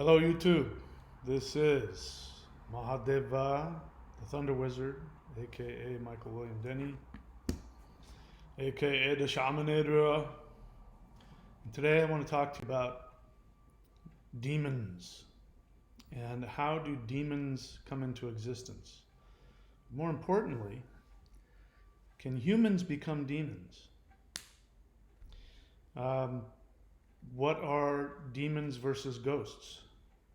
Hello, YouTube. This is Mahadeva, the Thunder Wizard, aka Michael William Denny, aka the Shamanedra. And today I want to talk to you about demons and how do demons come into existence. More importantly, can humans become demons? Um, what are demons versus ghosts?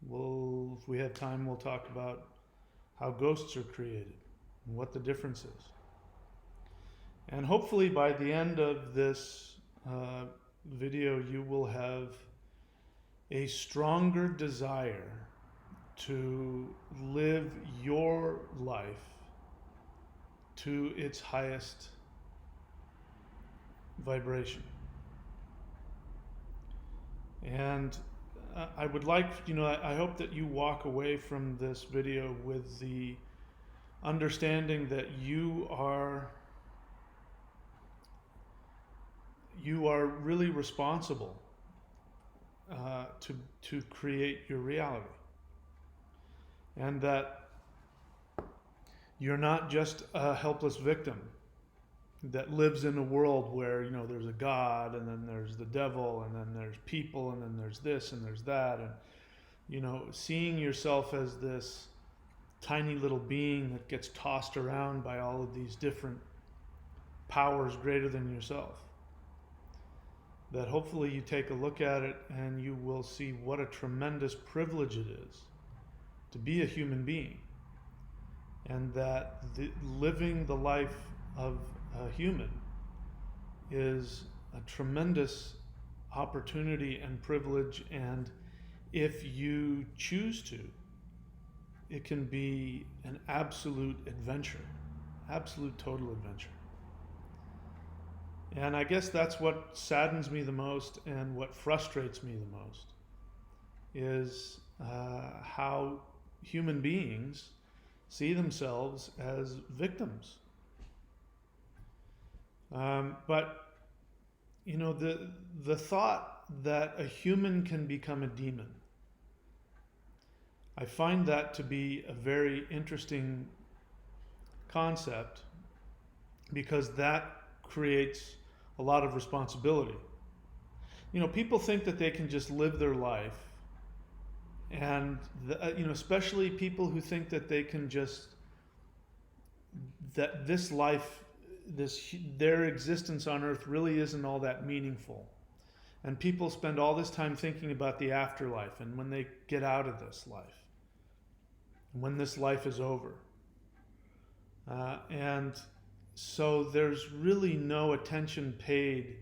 If we have time, we'll talk about how ghosts are created and what the difference is. And hopefully, by the end of this video, you will have a stronger desire to live your life to its highest vibration. And I would like, I hope that you walk away from this video with the understanding that you are really responsible to create your reality, and that you're not just a helpless victim that lives in a world where there's a God, and then there's the devil, and then there's people, and then there's this and there's that, and seeing yourself as this tiny little being that gets tossed around by all of these different powers greater than yourself. That hopefully you take a look at it and you will see what a tremendous privilege it is to be a human being, and that living the life of a human is a tremendous opportunity and privilege, and if you choose to, it can be an absolute adventure, absolute total adventure. And I guess that's what saddens me the most and what frustrates me the most is how human beings see themselves as victims. But the thought that a human can become a demon, I find that to be a very interesting concept, because that creates a lot of responsibility. People think that they can just live their life, and especially people who think that they can just that this life, their existence on earth really isn't all that meaningful. And people spend all this time thinking about the afterlife and when they get out of this life, when this life is over. And so there's really no attention paid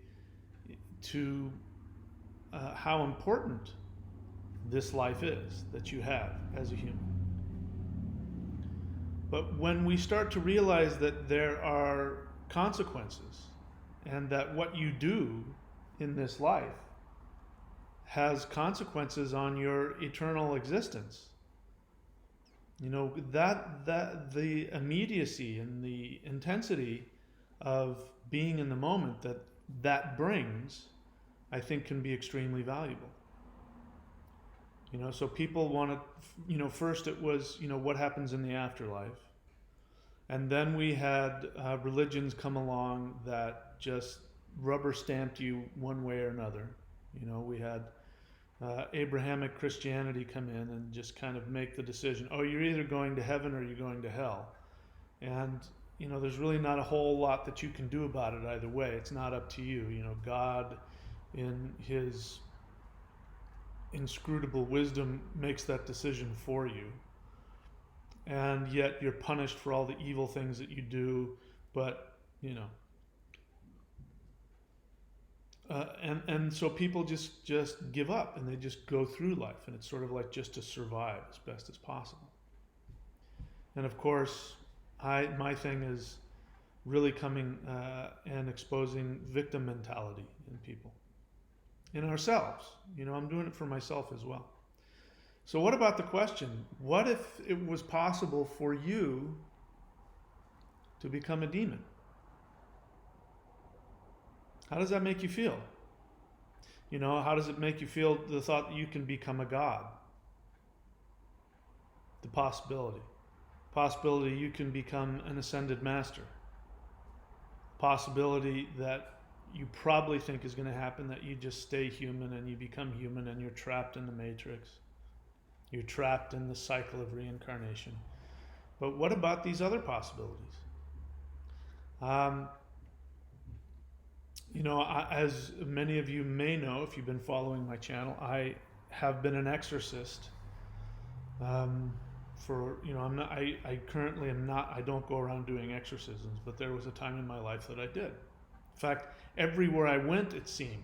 to how important this life is that you have as a human. But when we start to realize that there are consequences, and that what you do in this life has consequences on your eternal existence, that the immediacy and the intensity of being in the moment that brings, I think, can be extremely valuable. So people want to, first it was, what happens in the afterlife. And then we had religions come along that just rubber stamped you one way or another. We had Abrahamic Christianity come in and just kind of make the decision, oh, you're either going to heaven or you're going to hell. And, there's really not a whole lot that you can do about it either way. It's not up to you. God, in his inscrutable wisdom, makes that decision for you. And yet you're punished for all the evil things that you do, but and so people just give up and they just go through life, and it's sort of like just to survive as best as possible. And of course, my thing is really coming and exposing victim mentality in people, in ourselves. I'm doing it for myself as well. So what about the question, what if it was possible for you to become a demon? How does that make you feel? How does it make you feel, the thought that you can become a god? the possibility. Possibility you can become an ascended master. Possibility that you probably think is going to happen, that you just stay human and you become human and you're trapped in the matrix. You're trapped in the cycle of reincarnation. But what about these other possibilities? As many of you may know, if you've been following my channel, I have been an exorcist. I currently am not. I don't go around doing exorcisms, but there was a time in my life that I did. In fact, everywhere I went, it seemed,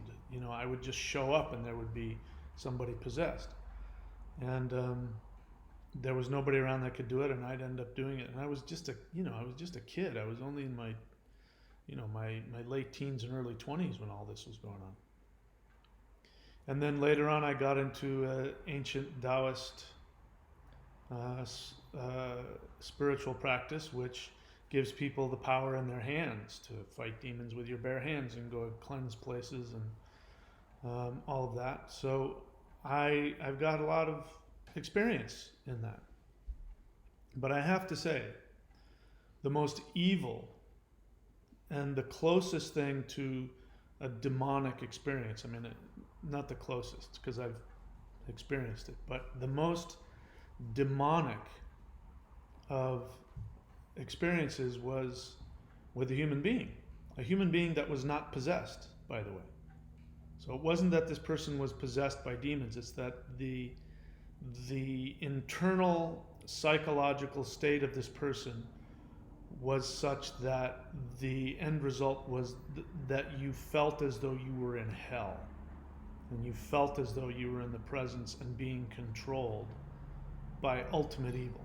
I would just show up and there would be somebody possessed, and there was nobody around that could do it, and I'd end up doing it. And I was just a kid. I was only in my late teens and early 20s when all this was going on. And then later on, I got into ancient Taoist spiritual practice, which gives people the power in their hands to fight demons with your bare hands and go cleanse places and all of that. So I've got a lot of experience in that. But I have to say, the most evil and the closest thing to a demonic experience, not the closest because I've experienced it, but the most demonic of experiences was with a human being that was not possessed, by the way. So it wasn't that this person was possessed by demons, it's that the internal psychological state of this person was such that the end result was that you felt as though you were in hell, and you felt as though you were in the presence and being controlled by ultimate evil.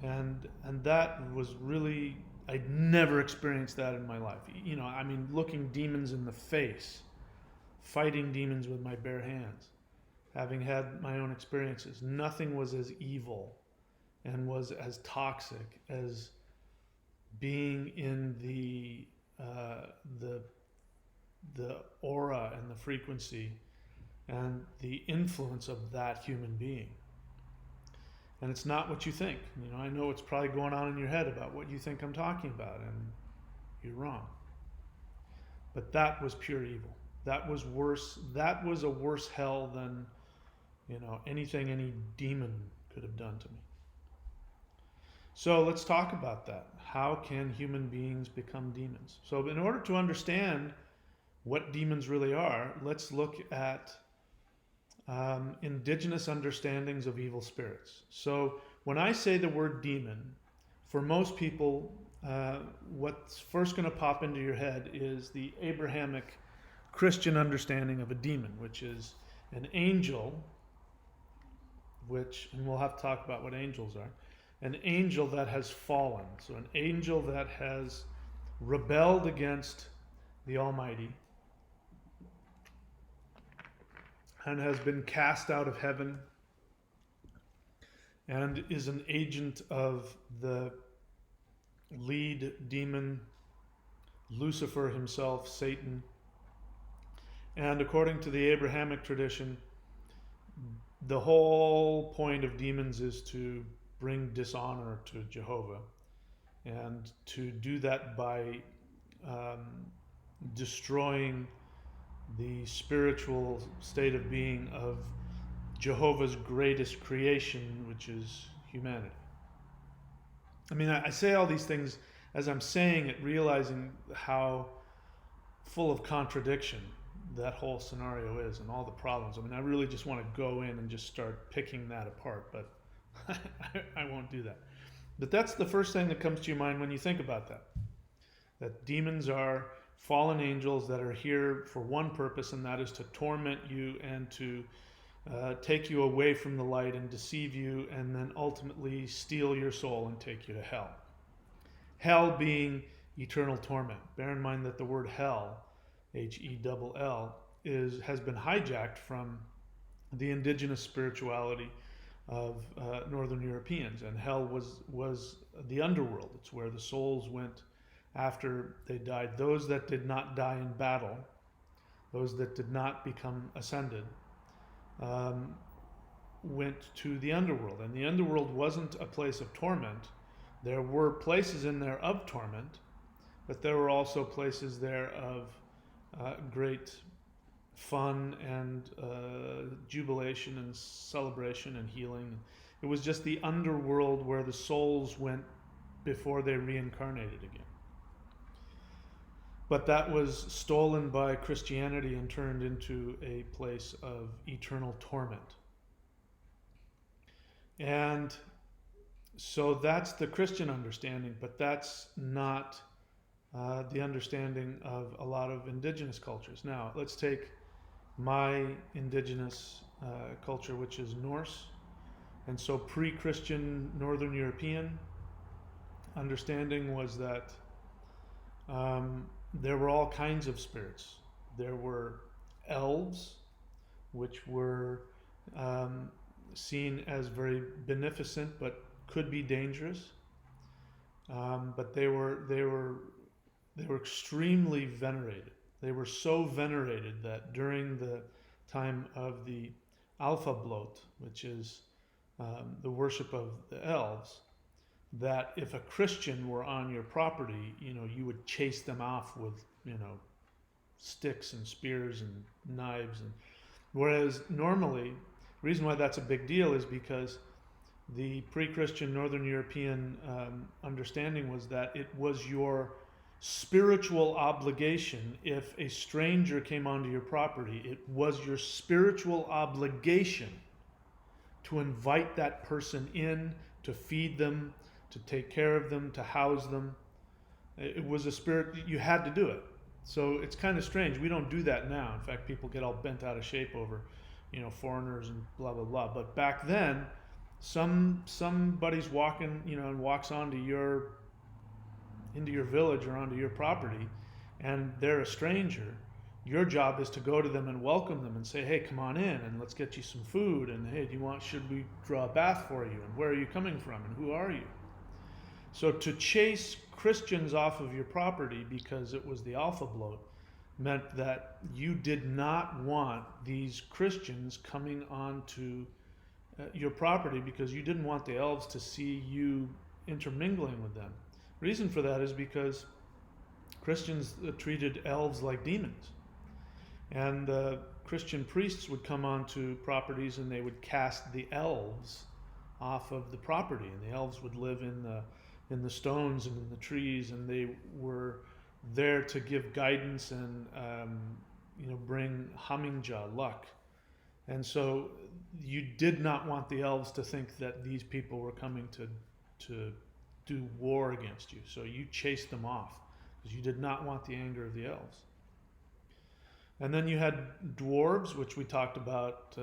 And that was really, I'd never experienced that in my life. Looking demons in the face, fighting demons with my bare hands, having had my own experiences. Nothing was as evil and was as toxic as being in the aura and the frequency and the influence of that human being. And it's not what you think. I know it's probably going on in your head about what you think I'm talking about, and you're wrong. But that was pure evil. That was worse. That was a worse hell than, anything any demon could have done to me. So let's talk about that. How can human beings become demons? So in order to understand what demons really are, let's look at indigenous understandings of evil spirits. So when I say the word demon, for most people, what's first going to pop into your head is the Abrahamic Christian understanding of a demon, which is an angel, and we'll have to talk about what angels are, an angel that has fallen. So an angel that has rebelled against the Almighty and has been cast out of heaven and is an agent of the lead demon, Lucifer himself, Satan. And according to the Abrahamic tradition, the whole point of demons is to bring dishonor to Jehovah, and to do that by destroying the spiritual state of being of Jehovah's greatest creation, which is humanity. I say all these things as I'm saying it, realizing how full of contradiction that whole scenario is and all the problems. I really just want to go in and just start picking that apart, but I won't do that. But that's the first thing that comes to your mind when you think about that. That demons are fallen angels that are here for one purpose, and that is to torment you and to take you away from the light and deceive you, and then ultimately steal your soul and take you to hell. Hell being eternal torment. Bear in mind that the word hell, H-E-L-L, has been hijacked from the indigenous spirituality of Northern Europeans, and hell was the underworld. It's where the souls went after they died. Those that did not die in battle, those that did not become ascended, went to the underworld. And the underworld wasn't a place of torment. There were places in there of torment, but there were also places there of great fun and jubilation and celebration and healing. It was just the underworld where the souls went before they reincarnated again. But that was stolen by Christianity and turned into a place of eternal torment. And so that's the Christian understanding, but that's not the understanding of a lot of indigenous cultures. Now, let's take my indigenous culture, which is Norse. And so pre-Christian Northern European understanding was that there were all kinds of spirits. There were elves, which were seen as very beneficent but could be dangerous. But they were extremely venerated. They were so venerated that during the time of the Alpha Blot, which is the worship of the elves, that if a Christian were on your property, you would chase them off with, sticks and spears and knives. And whereas normally, the reason why that's a big deal is because the pre-Christian Northern European understanding was that it was your spiritual obligation. If a stranger came onto your property, it was your spiritual obligation to invite that person in, to feed them, to take care of them, to house them. It was a spirit, you had to do it. So it's kind of strange. We don't do that now. In fact, people get all bent out of shape over, foreigners and blah, blah, blah. But back then, somebody's walking, and walks into your village or onto your property, and they're a stranger. Your job is to go to them and welcome them and say, hey, come on in and let's get you some food. And hey, should we draw a bath for you? And where are you coming from? And who are you? So to chase Christians off of your property because it was the Alpha Blot meant that you did not want these Christians coming onto your property because you didn't want the elves to see you intermingling with them. Reason for that is because Christians treated elves like demons. And Christian priests would come onto properties and they would cast the elves off of the property. And the elves would live in the stones and in the trees, and they were there to give guidance and bring Haminja, luck. And so you did not want the elves to think that these people were coming to do war against you. So you chased them off because you did not want the anger of the elves. And then you had dwarves, which we talked about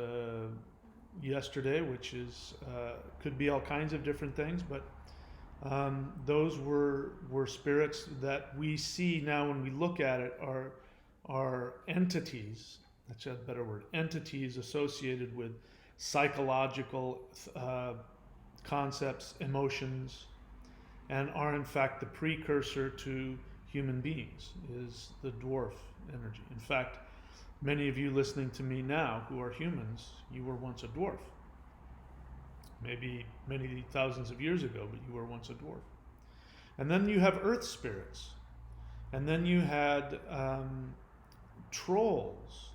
yesterday, which is could be all kinds of different things, but those were spirits that we see now when we look at it are entities. That's a better word. Entities associated with psychological concepts, emotions, and are in fact the precursor to human beings, is the dwarf energy. In fact, many of you listening to me now who are humans, you were once a dwarf. Maybe many thousands of years ago, but you were once a dwarf. And then you have earth spirits. And then you had trolls.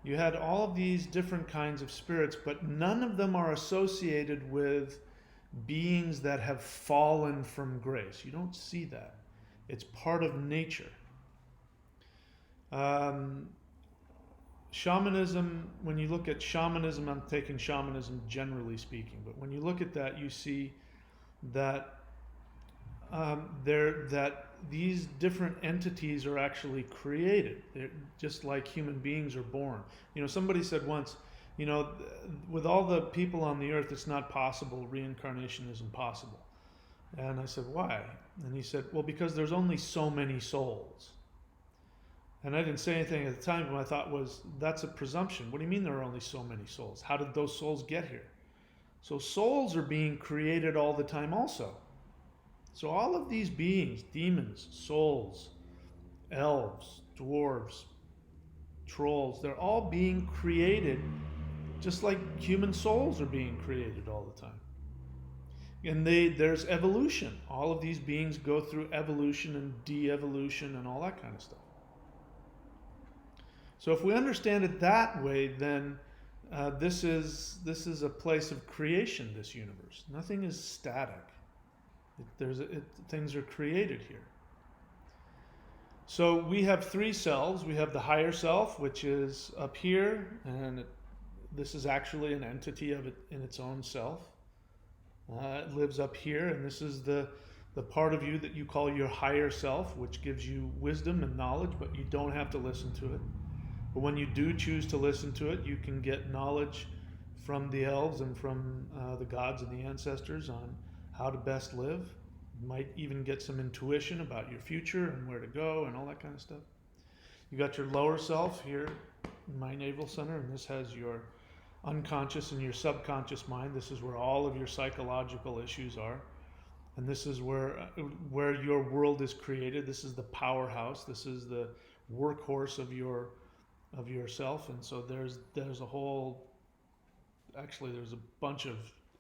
You had all of these different kinds of spirits, but none of them are associated with beings that have fallen from grace. You don't see that. It's part of nature. Shamanism, when you look at shamanism, I'm taking shamanism generally speaking, but when you look at that, you see that these different entities are actually created. They're just like human beings are born. Somebody said once, with all the people on the earth, it's not possible. Reincarnation is impossible. And I said, why? And he said, well, because there's only so many souls. And I didn't say anything at the time, but my thought was, that's a presumption. What do you mean there are only so many souls? How did those souls get here? So souls are being created all the time also. So all of these beings, demons, souls, elves, dwarves, trolls, they're all being created just like human souls are being created all the time. And there's evolution. All of these beings go through evolution and de-evolution and all that kind of stuff. So if we understand it that way, then this is a place of creation. This universe, nothing is static. Things are created here. So we have three selves. We have the higher self, which is up here, and this is actually an entity of it in its own self. It lives up here, and this is the part of you that you call your higher self, which gives you wisdom and knowledge, but you don't have to listen to it. But when you do choose to listen to it, you can get knowledge from the elves and from the gods and the ancestors on how to best live. You might even get some intuition about your future and where to go and all that kind of stuff. You got your lower self here in my navel center, and this has your unconscious and your subconscious mind. This is where all of your psychological issues are, and this is where your world is created. This is the powerhouse. This is the workhorse of yourself. And so there's a whole, actually there's a bunch of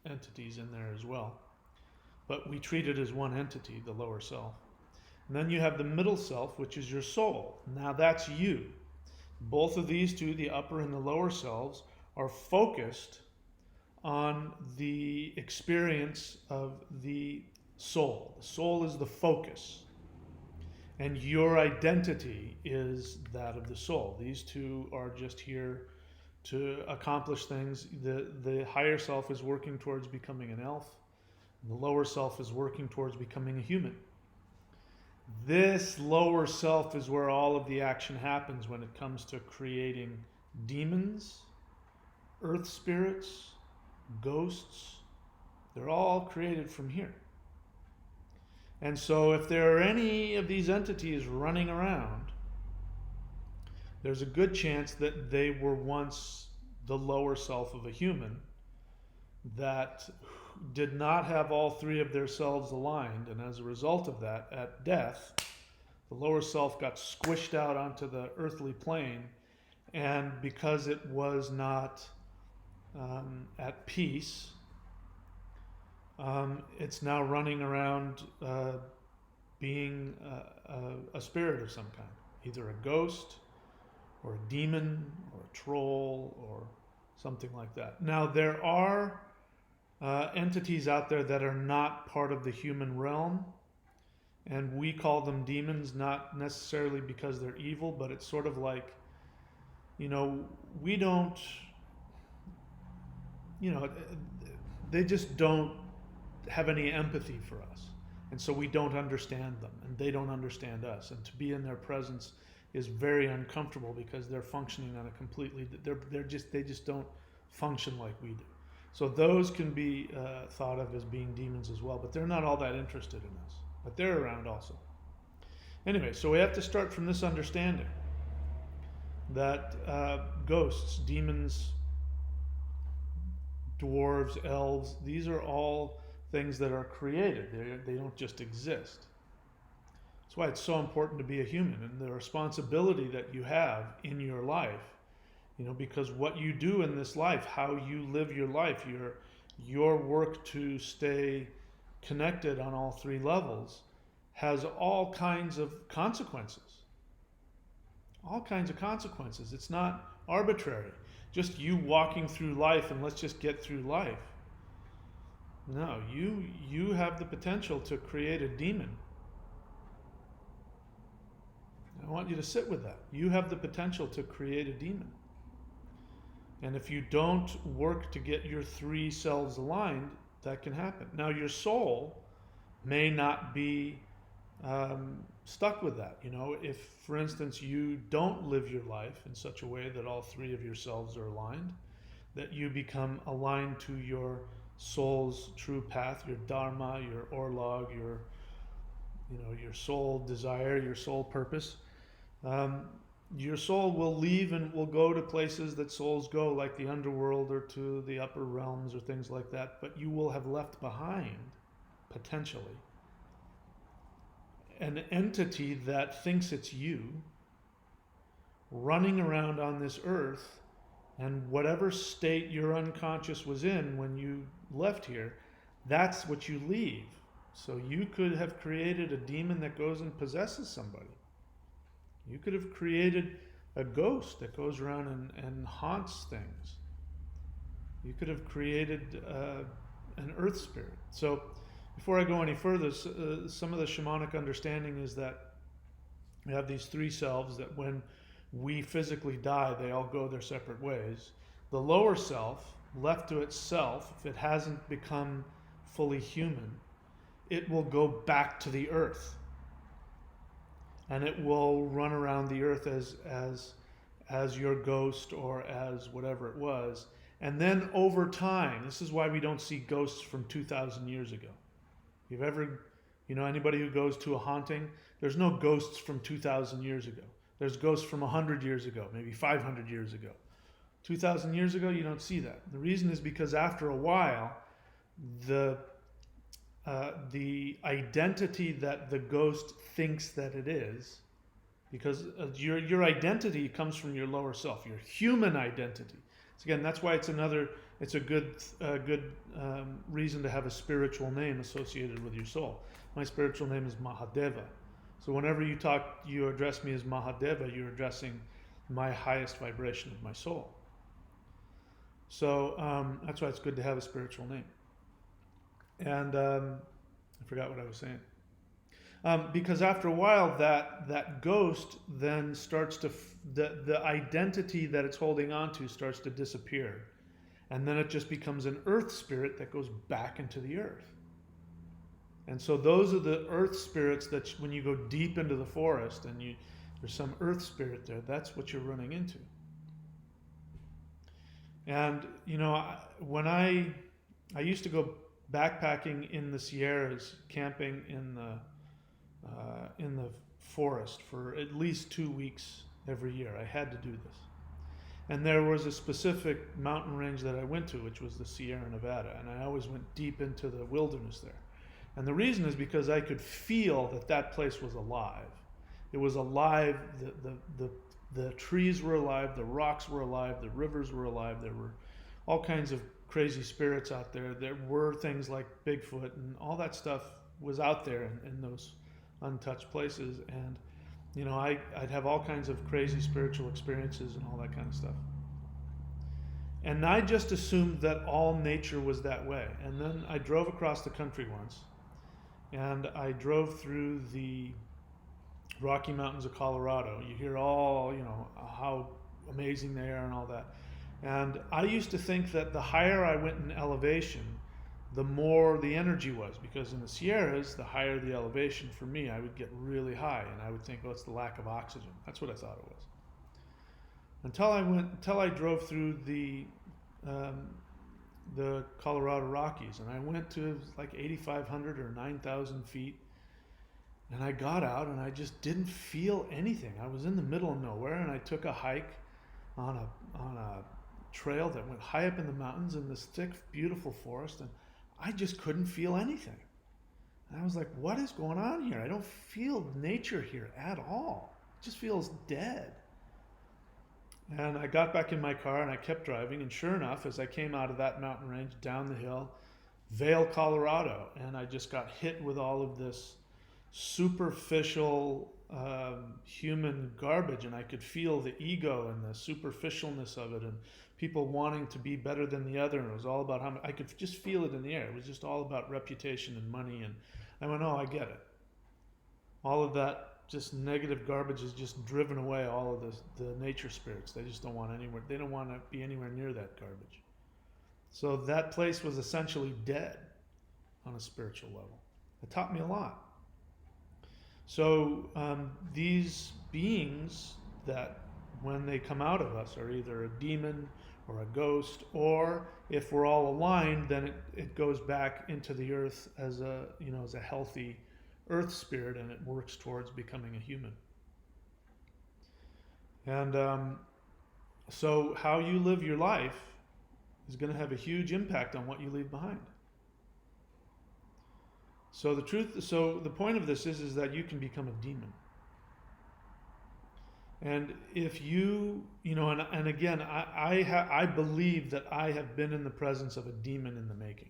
entities in there as well, but we treat it as one entity, the lower self. And then you have the middle self, which is your soul. Now that's you. Both of these two, the upper and the lower selves, are focused on the experience of the soul. The soul is the focus, and your identity is that of the soul. These two are just here to accomplish things. The higher self is working towards becoming an elf, and the lower self is working towards becoming a human. This lower self is where all of the action happens when it comes to creating demons, earth spirits, ghosts. They're all created from here. And so if there are any of these entities running around, there's a good chance that they were once the lower self of a human that did not have all three of their selves aligned, and as a result of that, at death, the lower self got squished out onto the earthly plane, and because it was not at peace, it's now running around being a spirit of some kind, either a ghost or a demon or a troll or something like that. Now there are entities out there that are not part of the human realm, and we call them demons, not necessarily because they're evil, but it's sort of like, we don't, they just don't have any empathy for us, and so we don't understand them, and they don't understand us, and to be in their presence is very uncomfortable because they're functioning on a completely, they just don't function like we do. So those can be thought of as being demons as well, but they're not all that interested in us, but they're around also. Anyway, so we have to start from this understanding that ghosts, demons, dwarves, elves, these are all things that are created. They don't just exist. That's why it's so important to be a human, and the responsibility that you have in your life, because what you do in this life, how you live your life, your work to stay connected on all three levels has all kinds of consequences. All kinds of consequences. It's not arbitrary. Just you walking through life and let's just get through life. No, you have the potential to create a demon. I want you to sit with that. You have the potential to create a demon. And if you don't work to get your three selves aligned, that can happen. Now, your soul may not be stuck with that. If, for instance, you don't live your life in such a way that all three of your selves are aligned, that you become aligned to your soul's true path, your dharma, your orlog, your soul desire, your soul purpose, your soul will leave and will go to places that souls go, like the underworld or to the upper realms or things like that, but you will have left behind, potentially, an entity that thinks it's you running around on this earth And whatever state your unconscious was in when you left here, that's what you leave. So you could have created a demon that goes and possesses somebody. You could have created a ghost that goes around and haunts things. You could have created an earth spirit. So before I go any further, some of the shamanic understanding is that we have these three selves that when we physically die, they all go their separate ways. The lower self, left to itself, if it hasn't become fully human, it will go back to the earth. And it will run around the earth as your ghost or as whatever it was. And then over time, this is why we don't see ghosts from 2,000 years ago. You've ever, anybody who goes to a haunting, there's no ghosts from 2,000 years ago. There's ghosts from 100 years ago, maybe 500 years ago. 2,000 years ago, you don't see that. The reason is because after a while, the identity that the ghost thinks that it is, because your identity comes from your lower self, your human identity. So again, that's why it's a good reason to have a spiritual name associated with your soul. My spiritual name is Mahadeva. So whenever you address me as Mahadeva, you're addressing my highest vibration of my soul. So that's why it's good to have a spiritual name. And I forgot what I was saying. Because after a while, that ghost then starts to, the identity that it's holding on to starts to disappear. And then it just becomes an earth spirit that goes back into the earth. And so those are the earth spirits that when you go deep into the forest and there's some earth spirit there, that's what you're running into. And, when I used to go backpacking in the Sierras, camping in the forest for at least 2 weeks every year. I had to do this. And there was a specific mountain range that I went to, which was the Sierra Nevada, and I always went deep into the wilderness there. And the reason is because I could feel that place was alive. It was alive. The trees were alive. The rocks were alive. The rivers were alive. There were all kinds of crazy spirits out there. There were things like Bigfoot, and all that stuff was out there in those untouched places. And I'd have all kinds of crazy spiritual experiences and all that kind of stuff. And I just assumed that all nature was that way. And then I drove across the country once, and I drove through the Rocky Mountains of Colorado. You hear all, how amazing they are and all that. And I used to think that the higher I went in elevation, the more the energy was, because in the Sierras, the higher the elevation for me, I would get really high, and I would think, oh, it's the lack of oxygen. That's what I thought it was. Until I drove through the Colorado Rockies, and I went to like 8,500 or 9,000 feet, and I got out and I just didn't feel anything. I was in the middle of nowhere, and I took a hike on a trail that went high up in the mountains in this thick, beautiful forest, and I just couldn't feel anything. And I was like, what is going on here? I don't feel nature here at all. It just feels dead. And I got back in my car and I kept driving, and sure enough, as I came out of that mountain range down the hill, Vail, Colorado, and I just got hit with all of this superficial human garbage, and I could feel the ego and the superficialness of it, and people wanting to be better than the other, and it was all about how I could just feel it in the air. It was just all about reputation and money, and I went, oh, I get it. All of that just negative garbage is just driven away all of the nature spirits. They just don't want they don't want to be anywhere near that garbage. So that place was essentially dead on a spiritual level. It taught me a lot. So these beings that when they come out of us are either a demon or a ghost, or if we're all aligned, then it goes back into the earth as a healthy earth spirit, and it works towards becoming a human. And so how you live your life is going to have a huge impact on what you leave behind. So the point of this is that you can become a demon. And if and again, I believe that I have been in the presence of a demon in the making.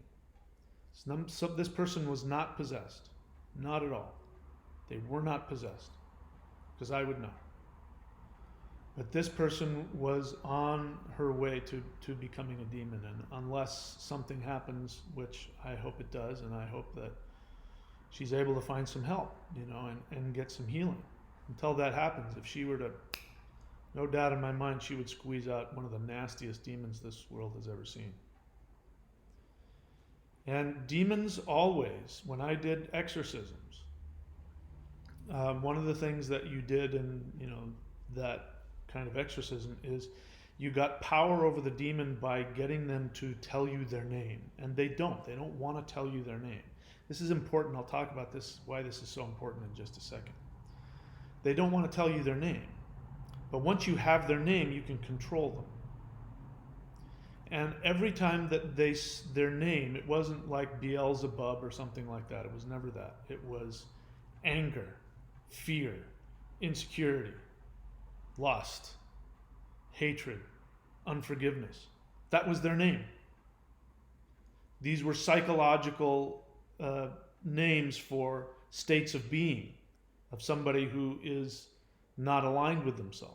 So this person was not possessed. Not at all. They were not possessed. Because I would know. But this person was on her way to becoming a demon. And unless something happens, which I hope it does, and I hope that she's able to find some help, and get some healing. Until that happens, if she were to, no doubt in my mind, she would squeeze out one of the nastiest demons this world has ever seen. And demons always, when I did exorcisms, one of the things that you did in, that kind of exorcism is you got power over the demon by getting them to tell you their name. And they don't want to tell you their name. This is important. I'll talk about this, why this is so important in just a second. They don't want to tell you their name. But once you have their name, you can control them. And every time that their name, it wasn't like Beelzebub or something like that. It was never that. It was anger, fear, insecurity, lust, hatred, unforgiveness. That was their name. These were psychological names for states of being of somebody who is not aligned with themselves.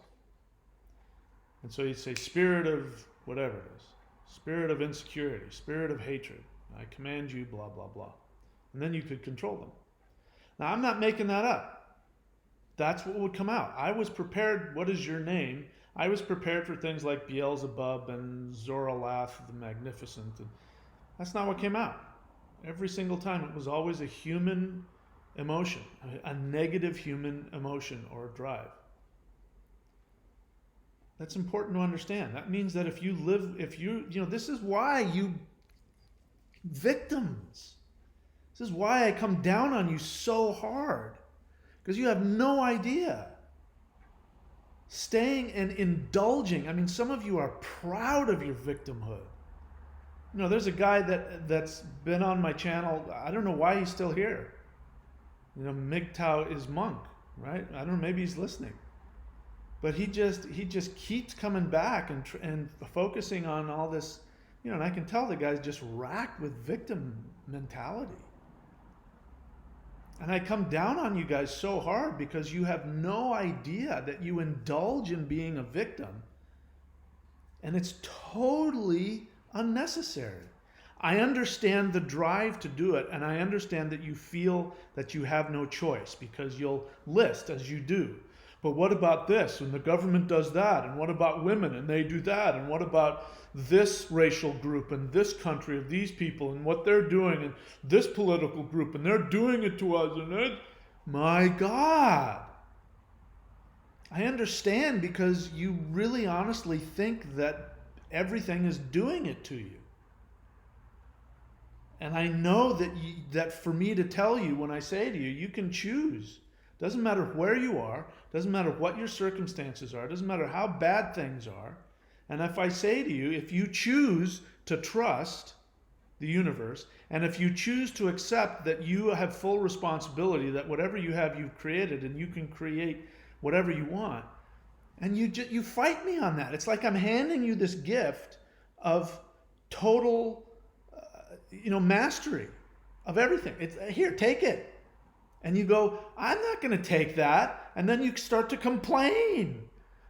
And so you'd say, spirit of whatever it is, spirit of insecurity, spirit of hatred, I command you, blah, blah, blah. And then you could control them. Now, I'm not making that up. That's what would come out. I was prepared, what is your name? I was prepared for things like Beelzebub and Zoralath the Magnificent. And that's not what came out. Every single time, it was always a human emotion, a negative human emotion or drive. That's important to understand. That means that this is why you victims. This is why I come down on you so hard. Because you have no idea. Staying and indulging. I mean, some of you are proud of your victimhood. There's a guy that's been on my channel. I don't know why he's still here. MGTOW is monk, right? I don't know, maybe he's listening. But he just keeps coming back and focusing on all this, and I can tell the guy's just racked with victim mentality. And I come down on you guys so hard because you have no idea that you indulge in being a victim. And it's totally unnecessary. I understand the drive to do it, and I understand that you feel that you have no choice because you'll list as you do. But what about this? And the government does that. And what about women? And they do that. And what about this racial group and this country of these people and what they're doing and this political group and they're doing it to us. My God. I understand because you really honestly think that everything is doing it to you. And I know that for me to tell you when I say to you, you can choose. Doesn't matter where you are. Doesn't matter what your circumstances are. Doesn't matter how bad things are. And if I say to you, if you choose to trust the universe, and if you choose to accept that you have full responsibility, that whatever you have, you've created, and you can create whatever you want, and you fight me on that. It's like I'm handing you this gift of total, mastery of everything. It's here, take it. And you go, I'm not going to take that. And then you start to complain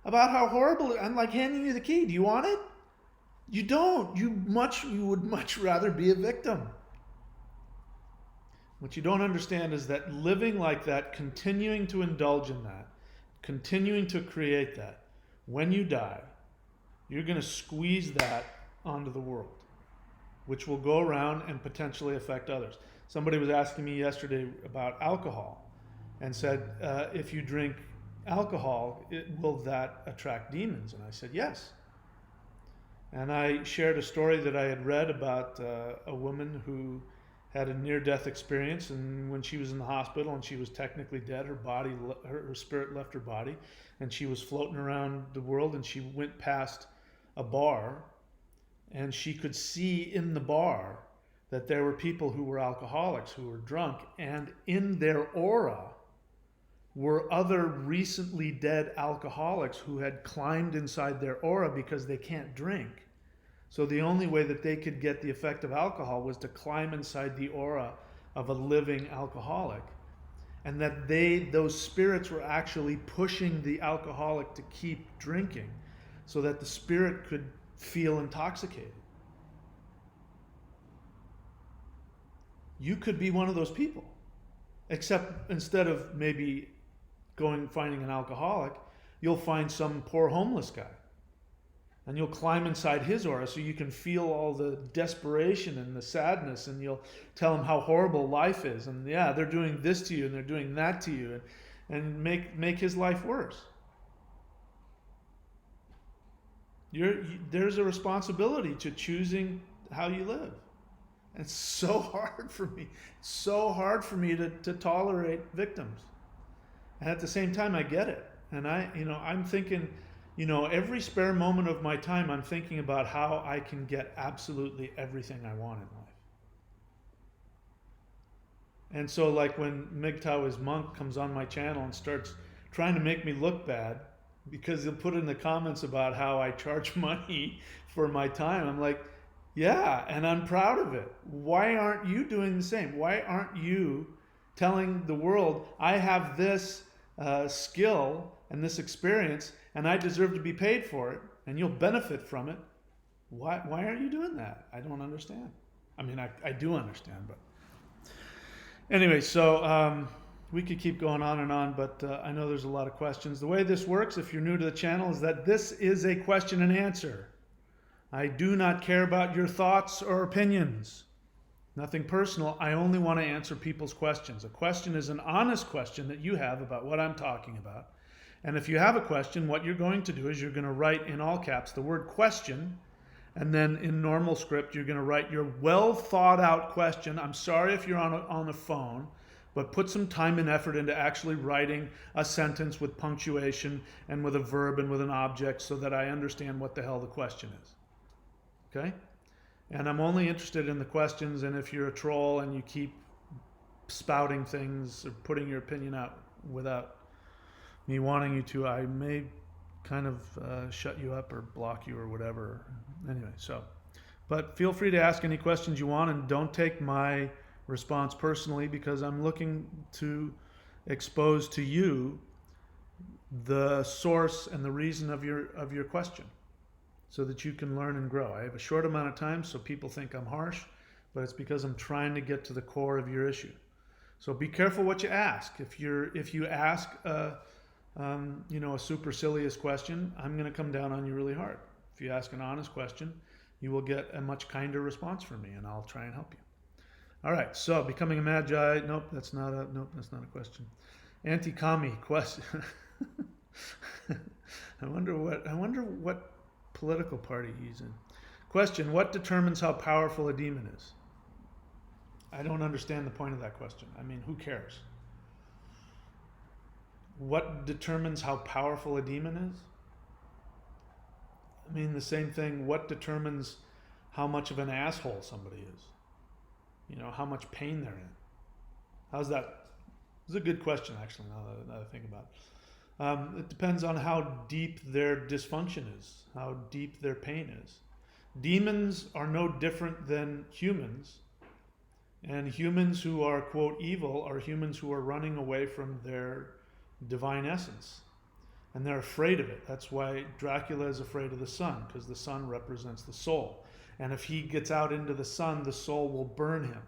about how horrible. I'm like handing you the key. Do you want it? You don't. You would much rather be a victim. What you don't understand is that living like that, continuing to indulge in that, continuing to create that, when you die, you're going to squeeze that onto the world, which will go around and potentially affect others. Somebody was asking me yesterday about alcohol and said, if you drink alcohol, will that attract demons? And I said, yes. And I shared a story that I had read about a woman who had a near-death experience, and when she was in the hospital and she was technically dead, her spirit left her body, and she was floating around the world, and she went past a bar, and she could see in the bar that there were people who were alcoholics, who were drunk, and in their aura, were other recently dead alcoholics who had climbed inside their aura because they can't drink. So the only way that they could get the effect of alcohol was to climb inside the aura of a living alcoholic. And that those spirits were actually pushing the alcoholic to keep drinking so that the spirit could feel intoxicated. You could be one of those people, except instead of maybe finding an alcoholic, you'll find some poor homeless guy. And you'll climb inside his aura so you can feel all the desperation and the sadness, and you'll tell him how horrible life is. And yeah, they're doing this to you and they're doing that to you, and make his life worse. There's a responsibility to choosing how you live. And it's so hard for me. So hard for me to tolerate victims. And at the same time, I get it. And I'm thinking, every spare moment of my time, I'm thinking about how I can get absolutely everything I want in life. And so like when MGTOW monk comes on my channel and starts trying to make me look bad, because he'll put in the comments about how I charge money for my time, I'm like, yeah, and I'm proud of it. Why aren't you doing the same? Why aren't you telling the world, I have this skill and this experience, and I deserve to be paid for it, and you'll benefit from it? Why aren't you doing that? I don't understand. I mean, I do understand, but anyway, so we could keep going on and on, but I know there's a lot of questions. The way this works, if you're new to the channel, is that this is a question and answer. I do not care about your thoughts or opinions. Nothing personal. I only want to answer people's questions. A question is an honest question that you have about what I'm talking about. And if you have a question, what you're going to do is you're going to write in all caps the word question, and then in normal script, you're going to write your well thought out question. I'm sorry if you're on the phone, but put some time and effort into actually writing a sentence with punctuation and with a verb and with an object so that I understand what the hell the question is. Okay? And I'm only interested in the questions, and if you're a troll and you keep spouting things or putting your opinion out without me wanting you to, I may kind of shut you up or block you or whatever. Anyway, but feel free to ask any questions you want, and don't take my response personally, because I'm looking to expose to you the source and the reason of your question, so that you can learn and grow. I have a short amount of time, so people think I'm harsh, but it's because I'm trying to get to the core of your issue. So be careful what you ask. If you ask a supercilious question, I'm going to come down on you really hard. If you ask an honest question, you will get a much kinder response from me, and I'll try and help you. All right. So becoming a magi. Nope, that's not a question. Anti-kami question. I wonder what political party he's in. Question: what determines how powerful a demon is? I don't understand the point of that question. I mean, who cares? What determines how powerful a demon is? I mean, the same thing, what determines how much of an asshole somebody is? How much pain they're in. How's that? It's a good question, actually, now that I think about it. It depends on how deep their dysfunction is, how deep their pain is. Demons are no different than humans, and humans who are, quote, evil are humans who are running away from their divine essence, and they're afraid of it. That's why Dracula is afraid of the sun, because the sun represents the soul, and if he gets out into the sun, the soul will burn him.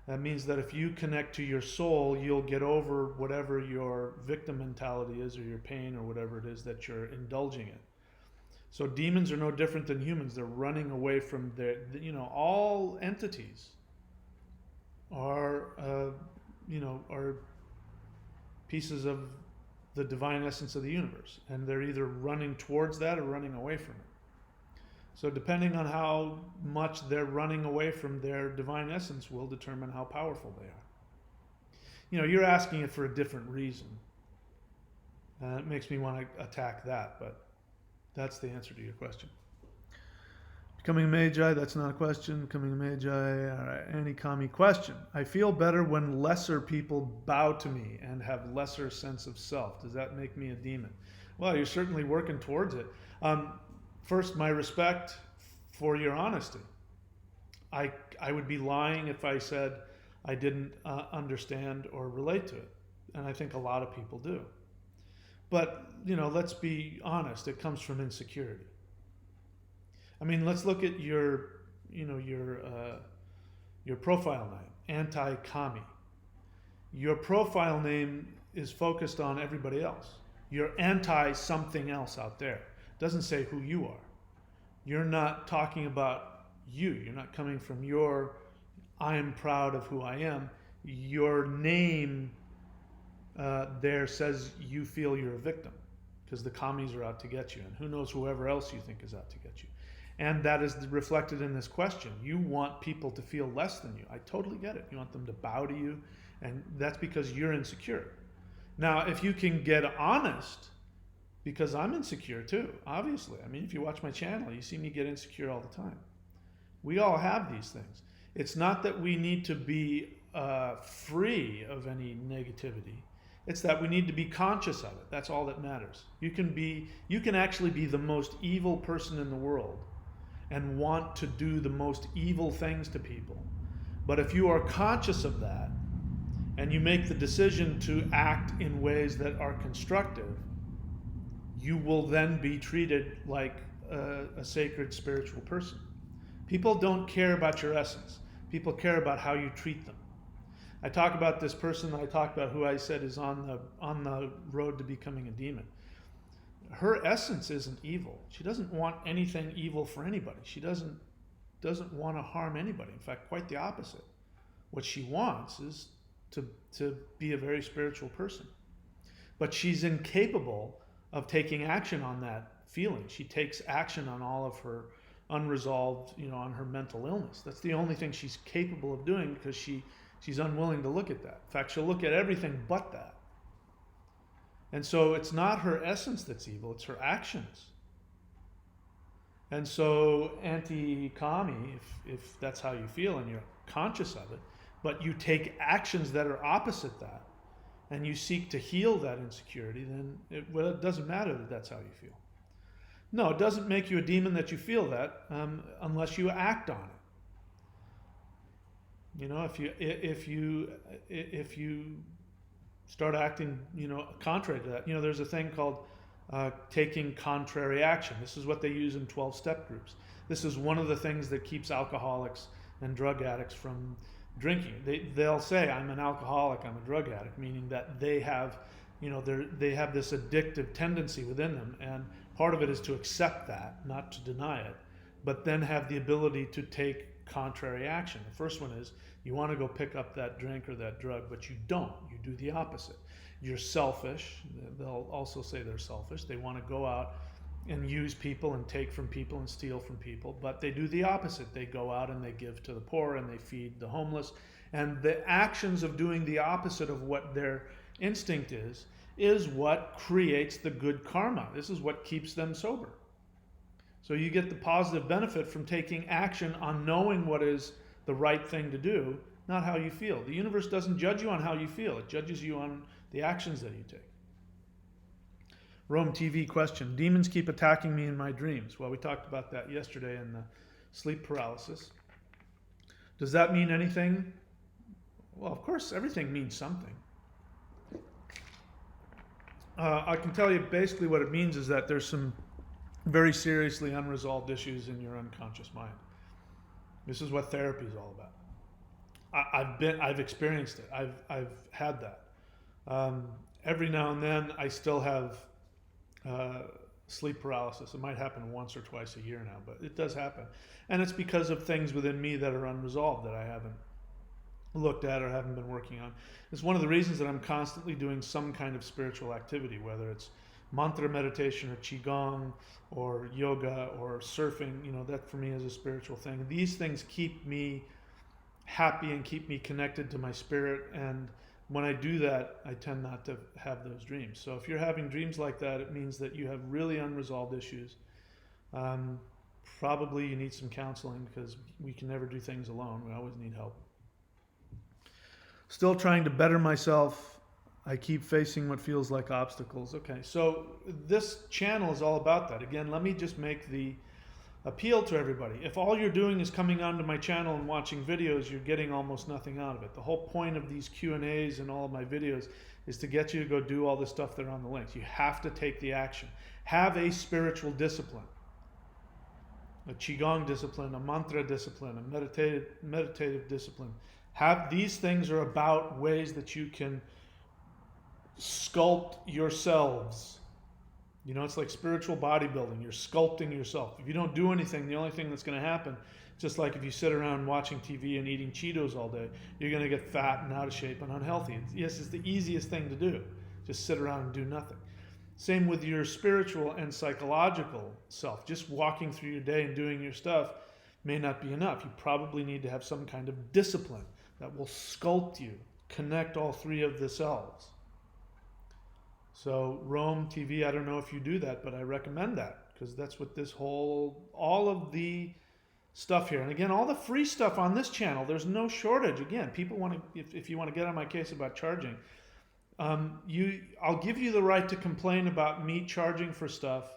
That means that if you connect to your soul, you'll get over whatever your victim mentality is, or your pain, or whatever it is that you're indulging in. So demons are no different than humans. They're running away from all entities are pieces of the divine essence of the universe, and they're either running towards that or running away from it. So depending on how much they're running away from their divine essence will determine how powerful they are. You're asking it for a different reason. It makes me want to attack that, but that's the answer to your question. Coming Magi, that's not a question. Coming Magi, all right. Anti-Kami question. I feel better when lesser people bow to me and have lesser sense of self. Does that make me a demon? Well, you're certainly working towards it. First, my respect for your honesty. I would be lying if I said I didn't understand or relate to it. And I think a lot of people do. But, let's be honest, it comes from insecurity. I mean, let's look at your profile name, anti-Kami. Your profile name is focused on everybody else. You're anti something else out there. It doesn't say who you are. You're not talking about you. You're not coming from your, I am proud of who I am. Your name there says you feel you're a victim because the commies are out to get you. And who knows whoever else you think is out to get you. And that is reflected in this question. You want people to feel less than you. I totally get it. You want them to bow to you, and that's because you're insecure. Now, if you can get honest, because I'm insecure too, obviously. I mean, if you watch my channel, you see me get insecure all the time. We all have these things. It's not that we need to be free of any negativity. It's that we need to be conscious of it. That's all that matters. You can actually be the most evil person in the world and want to do the most evil things to people. But if you are conscious of that and you make the decision to act in ways that are constructive, you will then be treated like a sacred spiritual person. People don't care about your essence. People care about how you treat them. I talk about this person that I talked about who I said is on the road to becoming a demon. Her essence isn't evil. She doesn't want anything evil for anybody. She doesn't want to harm anybody. In fact, quite the opposite. What she wants is to be a very spiritual person. But she's incapable of taking action on that feeling. She takes action on all of her unresolved, on her mental illness. That's the only thing she's capable of doing because she's unwilling to look at that. In fact, she'll look at everything but that. And so it's not her essence that's evil, it's her actions. And so anti-Kami, if that's how you feel and you're conscious of it, but you take actions that are opposite that, and you seek to heal that insecurity, then it doesn't matter that that's how you feel. No, it doesn't make you a demon that you feel that unless you act on it. If you start acting, contrary to that, there's a thing called taking contrary action. This is what they use in 12-step groups. This is one of the things that keeps alcoholics and drug addicts from drinking. They'll say, I'm an alcoholic, I'm a drug addict, meaning that they have, they have this addictive tendency within them, and part of it is to accept that, not to deny it, but then have the ability to take contrary action. The first one is you want to go pick up that drink or that drug, but you don't. You do the opposite. You're selfish. They'll also say they're selfish. They want to go out and use people and take from people and steal from people, but they do the opposite. They go out and they give to the poor and they feed the homeless. And the actions of doing the opposite of what their instinct is what creates the good karma. This is what keeps them sober. So you get the positive benefit from taking action on knowing what is the right thing to do, not how you feel. The universe doesn't judge you on how you feel. It judges you on the actions that you take. Rome TV question. Demons keep attacking me in my dreams. Well, we talked about that yesterday in the sleep paralysis. Does that mean anything? Well, of course, everything means something. I can tell you basically what it means is that there's some very seriously unresolved issues in your unconscious mind. This is what therapy is all about. I've experienced it. I've had that. Every now and then, I still have sleep paralysis. It might happen once or twice a year now, but it does happen, and it's because of things within me that are unresolved that I haven't looked at or haven't been working on. It's one of the reasons that I'm constantly doing some kind of spiritual activity, whether it's mantra meditation or qigong or yoga or surfing. That for me is a spiritual thing. These things keep me happy and keep me connected to my spirit, and when I do that, I tend not to have those dreams. So if you're having dreams like that, it means that you have really unresolved issues. probably you need some counseling because we can never do things alone. We always need help. Still trying to better myself. I keep facing what feels like obstacles. Okay, so this channel is all about that. Again, let me just make the appeal to everybody. If all you're doing is coming onto my channel and watching videos, you're getting almost nothing out of it. The whole point of these Q&As and all of my videos is to get you to go do all the stuff that are on the links. You have to take the action. Have a spiritual discipline, a Qigong discipline, a mantra discipline, a meditative discipline. Have these things are about ways that you can sculpt yourselves. You know, it's like spiritual bodybuilding. You're sculpting yourself. If you don't do anything, the only thing that's going to happen, just like if you sit around watching TV and eating Cheetos all day, you're going to get fat and out of shape and unhealthy. Yes, it's the easiest thing to do. Just sit around and do nothing. Same with your spiritual and psychological self. Just walking through your day and doing your stuff may not be enough. You probably need to have some kind of discipline that will sculpt you, connect all three of the selves. So Roam TV, I don't know if you do that, but I recommend that because that's what this whole, all of the stuff here. And again, all the free stuff on this channel, there's no shortage. Again, people want to, if you want to get on my case about charging, I'll give you the right to complain about me charging for stuff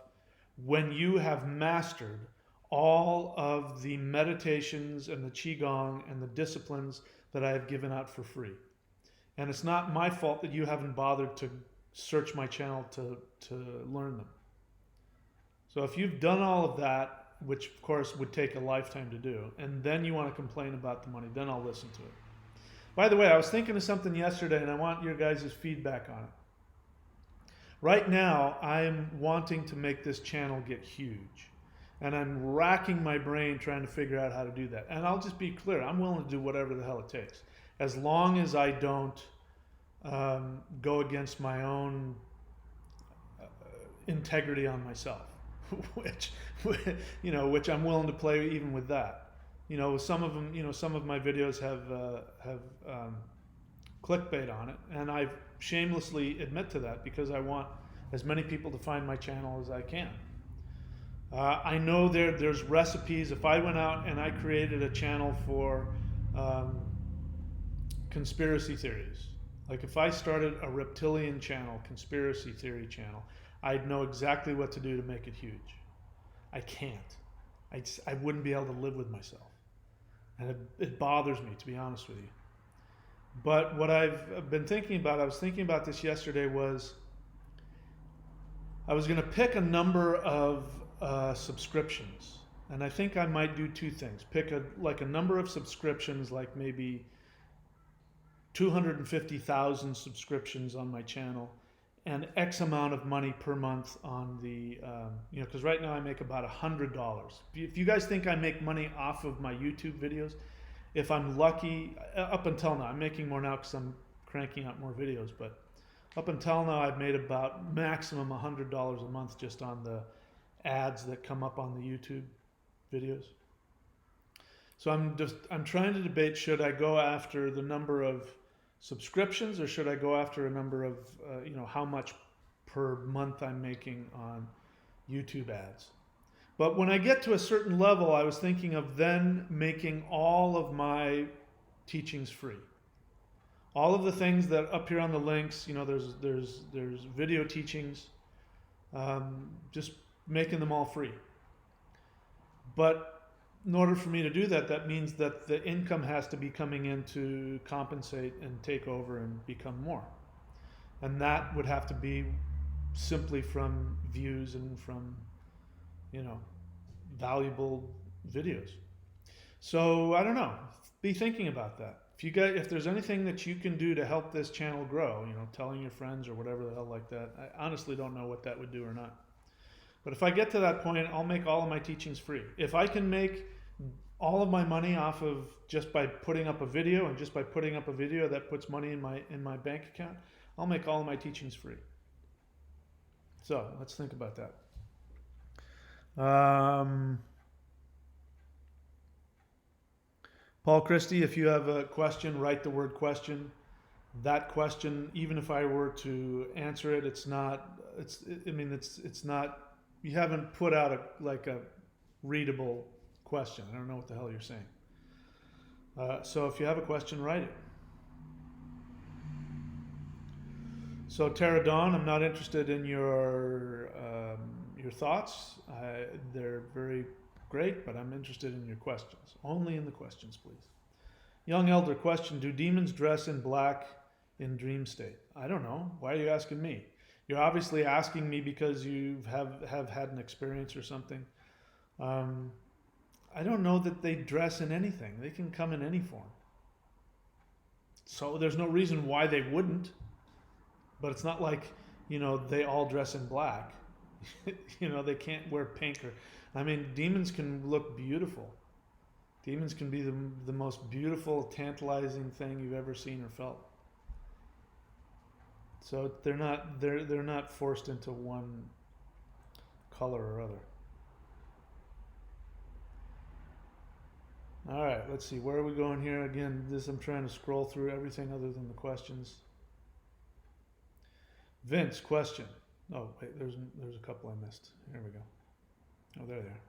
when you have mastered all of the meditations and the Qigong and the disciplines that I have given out for free. And it's not my fault that you haven't bothered to search my channel to learn them. So if you've done all of that, which of course would take a lifetime to do, and then you want to complain about the money, then I'll listen to it. By the way, I was thinking of something yesterday and I want your guys' feedback on it. Right now, I'm wanting to make this channel get huge. And I'm racking my brain trying to figure out how to do that. And I'll just be clear, I'm willing to do whatever the hell it takes. As long as I don't go against my own integrity on myself, which I'm willing to play even with that. You know, some of them, some of my videos have clickbait on it, and I shamelessly admit to that because I want as many people to find my channel as I can. I know there's recipes. If I went out and I created a channel for conspiracy theories, like if I started a reptilian channel, conspiracy theory channel, I'd know exactly what to do to make it huge. I can't. I wouldn't be able to live with myself. And it bothers me, to be honest with you. But what I've been thinking about, I was thinking about this yesterday, was I was going to pick a number of subscriptions. And I think I might do two things. Pick a number of subscriptions, like maybe 250,000 subscriptions on my channel, and X amount of money per month on the, because right now I make about $100. If you guys think I make money off of my YouTube videos, if I'm lucky, up until now, I'm making more now because I'm cranking out more videos, but up until now I've made about maximum $100 a month just on the ads that come up on the YouTube videos. So I'm trying to debate, should I go after the number of subscriptions or should I go after a number of, how much per month I'm making on YouTube ads. But when I get to a certain level, I was thinking of then making all of my teachings free. All of the things that up here on the links, there's video teachings, just making them all free. But in order for me to do that, that means that the income has to be coming in to compensate and take over and become more. And that would have to be simply from views and from, valuable videos. So I don't know. Be thinking about that. If there's anything that you can do to help this channel grow, telling your friends or whatever the hell like that, I honestly don't know what that would do or not. But if I get to that point, I'll make all of my teachings free. If I can make all of my money off of just by putting up a video, and just by putting up a video that puts money in my bank account, I'll make all of my teachings free. So let's think about that. Paul Christie, if you have a question, write the word question. That question, even if I were to answer it, it's not, you haven't put out a readable question. I don't know what the hell you're saying. So if you have a question, write it. So Tara Dawn, I'm not interested in your thoughts. They're very great, but I'm interested in your questions. Only in the questions, please. Young Elder question, do demons dress in black in dream state? I don't know. Why are you asking me? You're obviously asking me because you have had an experience or something. I don't know that they dress in anything. They can come in any form. So there's no reason why they wouldn't. But it's not like, they all dress in black. They can't wear pink or... I mean, demons can look beautiful. Demons can be the most beautiful, tantalizing thing you've ever seen or felt. So they're not forced into one color or other. All right, let's see. Where are we going here? Again, I'm trying to scroll through everything other than the questions. Vince, question. Oh, wait, there's a couple I missed. Here we go. Oh, there they are.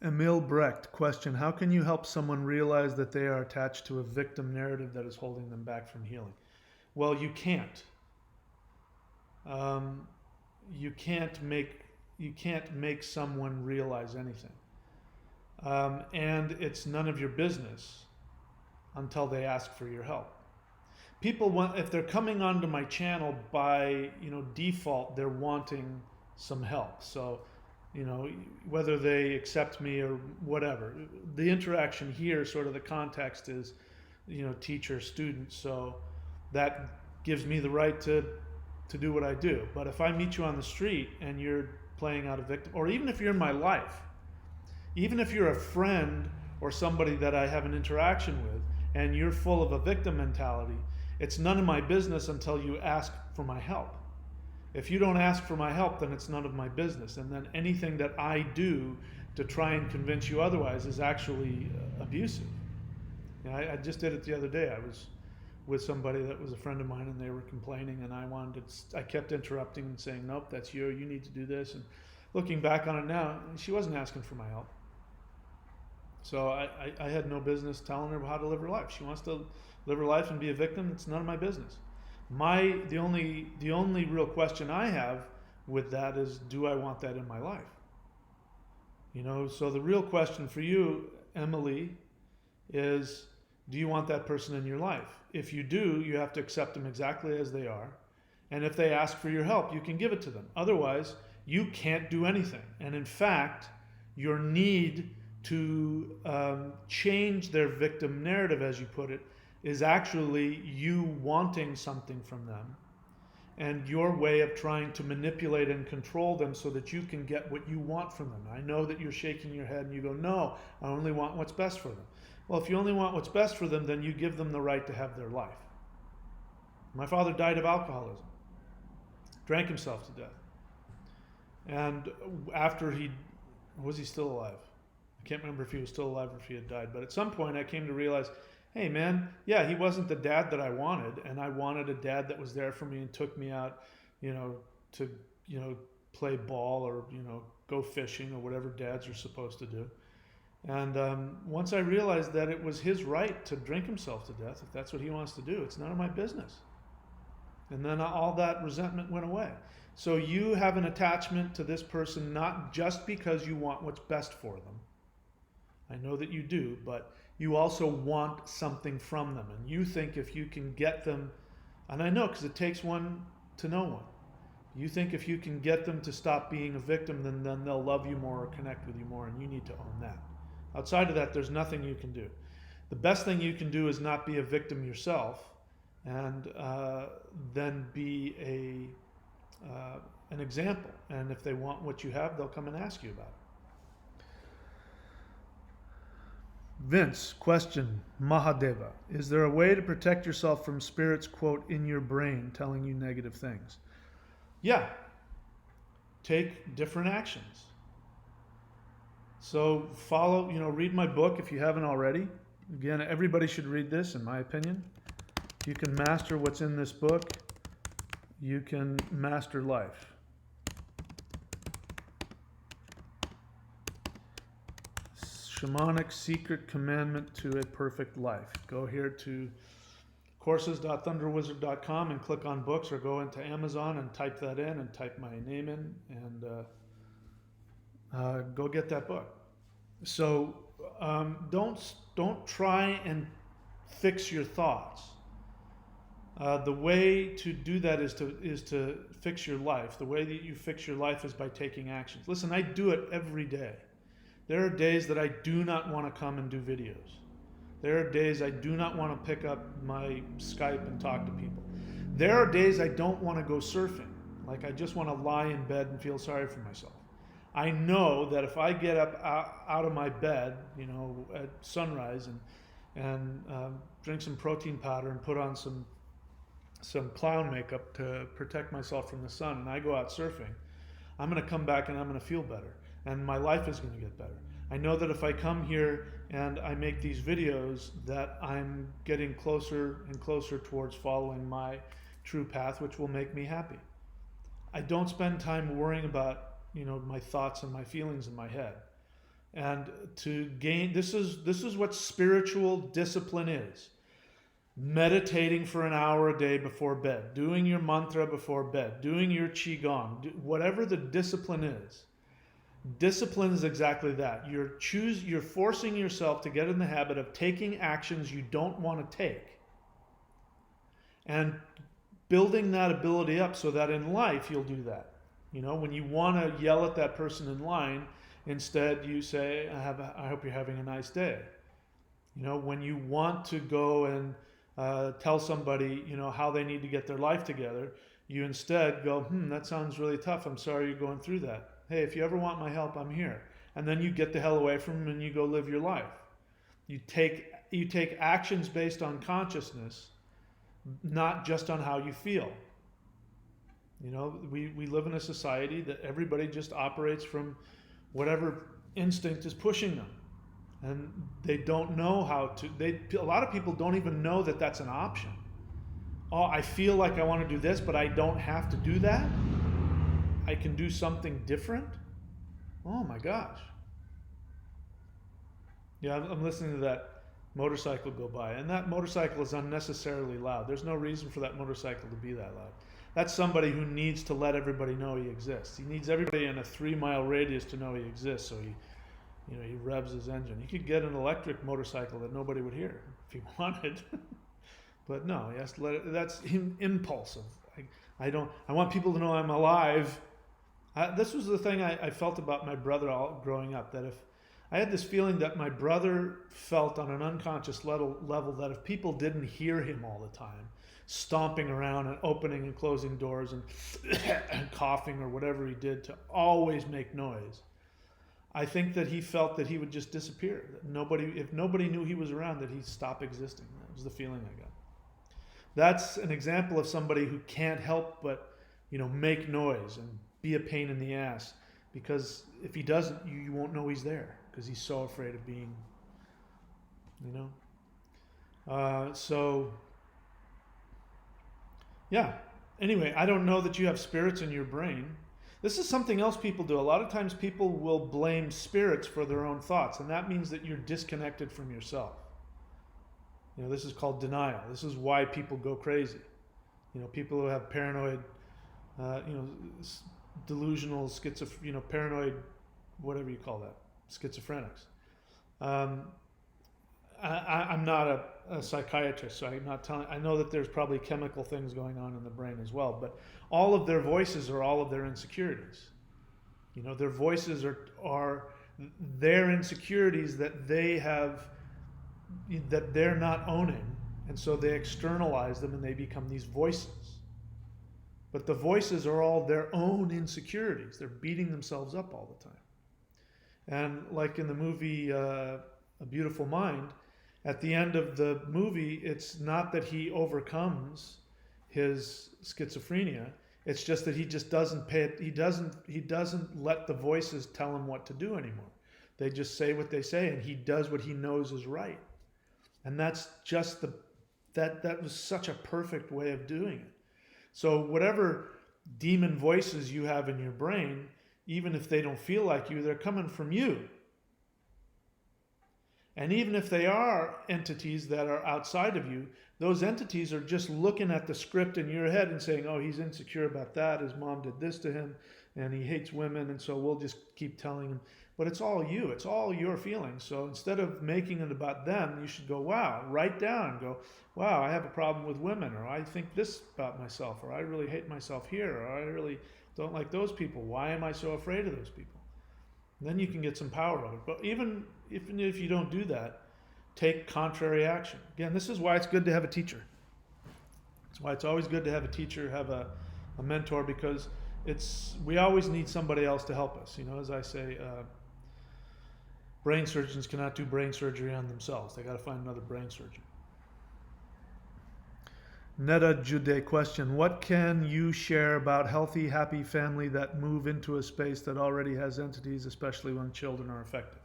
Emil Brecht, question. How can you help someone realize that they are attached to a victim narrative that is holding them back from healing? Well, you can't. You can't make someone realize anything. And it's none of your business until they ask for your help. People if they're coming onto my channel by, default, they're wanting some help. So, whether they accept me or whatever, the interaction here, sort of the context is, teacher, student. So that gives me the right to do what I do. But if I meet you on the street and you're playing out a victim, or even if you're in my life, even if you're a friend or somebody that I have an interaction with and you're full of a victim mentality, it's none of my business until you ask for my help. If you don't ask for my help, then it's none of my business. And then anything that I do to try and convince you otherwise is actually abusive. I just did it the other day. I was with somebody that was a friend of mine and they were complaining, and I kept interrupting and saying, nope, that's you need to do this. And looking back on it now, she wasn't asking for my help. So I had no business telling her how to live her life. She wants to live her life and be a victim. It's none of my business. The only real question I have with that is, do I want that in my life? So the real question for you, Emily, is, do you want that person in your life? If you do, you have to accept them exactly as they are. And if they ask for your help, you can give it to them. Otherwise, you can't do anything. And in fact, your need to change their victim narrative, as you put it, is actually you wanting something from them and your way of trying to manipulate and control them so that you can get what you want from them. I know that you're shaking your head and you go, no, I only want what's best for them. Well, if you only want what's best for them, then you give them the right to have their life. My father died of alcoholism, drank himself to death. And after was he still alive? I can't remember if he was still alive or if he had died. But at some point I came to realize, hey man, yeah, he wasn't the dad that I wanted. And I wanted a dad that was there for me and took me out, to, play ball or, go fishing or whatever dads are supposed to do. And once I realized that it was his right to drink himself to death, if that's what he wants to do, it's none of my business. And then all that resentment went away. So you have an attachment to this person not just because you want what's best for them. I know that you do, but you also want something from them. And you think if you can get them, and I know because it takes one to know one. You think if you can get them to stop being a victim, then they'll love you more or connect with you more, and you need to own that. Outside of that, there's nothing you can do. The best thing you can do is not be a victim yourself, and then be an example. And if they want what you have, they'll come and ask you about it. Vince, question, Mahadeva. Is there a way to protect yourself from spirits, quote, in your brain telling you negative things? Yeah. Take different actions. So follow, read my book if you haven't already. Again, everybody should read this, in my opinion. If you can master what's in this book, you can master life. Shamanic Secret Commandment to a Perfect Life. Go here to courses.thunderwizard.com and click on books, or go into Amazon and type that in and type my name in, and go get that book. So don't try and fix your thoughts. The way to do that is to fix your life. The way that you fix your life is by taking actions. Listen, I do it every day. There are days that I do not want to come and do videos. There are days I do not want to pick up my Skype and talk to people. There are days I don't want to go surfing. Like, I just want to lie in bed and feel sorry for myself. I know that if I get up out of my bed, at sunrise and drink some protein powder and put on some clown makeup to protect myself from the sun, and I go out surfing, I'm going to come back and I'm going to feel better. And my life is going to get better. I know that if I come here and I make these videos, that I'm getting closer and closer towards following my true path, which will make me happy. I don't spend time worrying about, my thoughts and my feelings in my head. And to gain, this is what spiritual discipline is. Meditating for an hour a day before bed, doing your mantra before bed, doing your qigong, whatever the discipline is. Discipline is exactly that. You're forcing yourself to get in the habit of taking actions you don't want to take, and building that ability up so that in life you'll do that. When you want to yell at that person in line, instead you say, I hope you're having a nice day. When you want to go and tell somebody, how they need to get their life together, you instead go, that sounds really tough. I'm sorry you're going through that. Hey, if you ever want my help, I'm here. And then you get the hell away from them and you go live your life. You take actions based on consciousness, not just on how you feel. We live in a society that everybody just operates from whatever instinct is pushing them. And they don't know how to, a lot of people don't even know that that's an option. Oh, I feel like I want to do this, but I don't have to do that. I can do something different. Oh my gosh. Yeah, I'm listening to that motorcycle go by, and that motorcycle is unnecessarily loud. There's no reason for that motorcycle to be that loud. That's somebody who needs to let everybody know he exists. He needs everybody in a 3-mile radius to know he exists, so he revs his engine. He could get an electric motorcycle that nobody would hear if he wanted. But no, he has to let it, that's impulsive. I want people to know I'm alive. This was the thing I felt about my brother growing up, that if I had this feeling that my brother felt on an unconscious level that if people didn't hear him all the time, stomping around and opening and closing doors and coughing or whatever he did to always make noise, I think that he felt that he would just disappear. That if nobody knew he was around, that he'd stop existing. That was the feeling I got. That's an example of somebody who can't help but, make noise and be a pain in the ass, because if he doesn't, you won't know he's there, because he's so afraid of being, yeah. Anyway, I don't know that you have spirits in your brain. This is something else people do. A lot of times people will blame spirits for their own thoughts, and that means that you're disconnected from yourself. This is called denial. This is why people go crazy. People who have paranoid, delusional, paranoid, whatever you call that, schizophrenics. I'm not a psychiatrist, so I'm not telling. I know that there's probably chemical things going on in the brain as well, but all of their voices are all of their insecurities. Their voices are their insecurities that they have, that they're not owning, and so they externalize them and they become these voices. But the voices are all their own insecurities. They're beating themselves up all the time. And like in the movie A Beautiful Mind, at the end of the movie, it's not that he overcomes his schizophrenia. It's just that he just doesn't he doesn't let the voices tell him what to do anymore. They just say what they say, and he does what he knows is right. And that's just that was such a perfect way of doing it. So whatever demon voices you have in your brain, even if they don't feel like you, they're coming from you. And even if they are entities that are outside of you, those entities are just looking at the script in your head and saying, oh, he's insecure about that. His mom did this to him and he hates women. And so we'll just keep telling him. But it's all you. It's all your feelings. So instead of making it about them, you should go, wow, write down, go, wow, I have a problem with women, or I think this about myself, or I really hate myself here, or I really don't like those people. Why am I so afraid of those people? And then you can get some power over it. But even if you don't do that, take contrary action. Again, this is why it's good to have a teacher. That's why it's always good to have a teacher, have a mentor, because we always need somebody else to help us. You know, as I say, brain surgeons cannot do brain surgery on themselves. They got to find another brain surgeon. Netta Jude question: what can you share about healthy, happy family that move into a space that already has entities, especially when children are affected?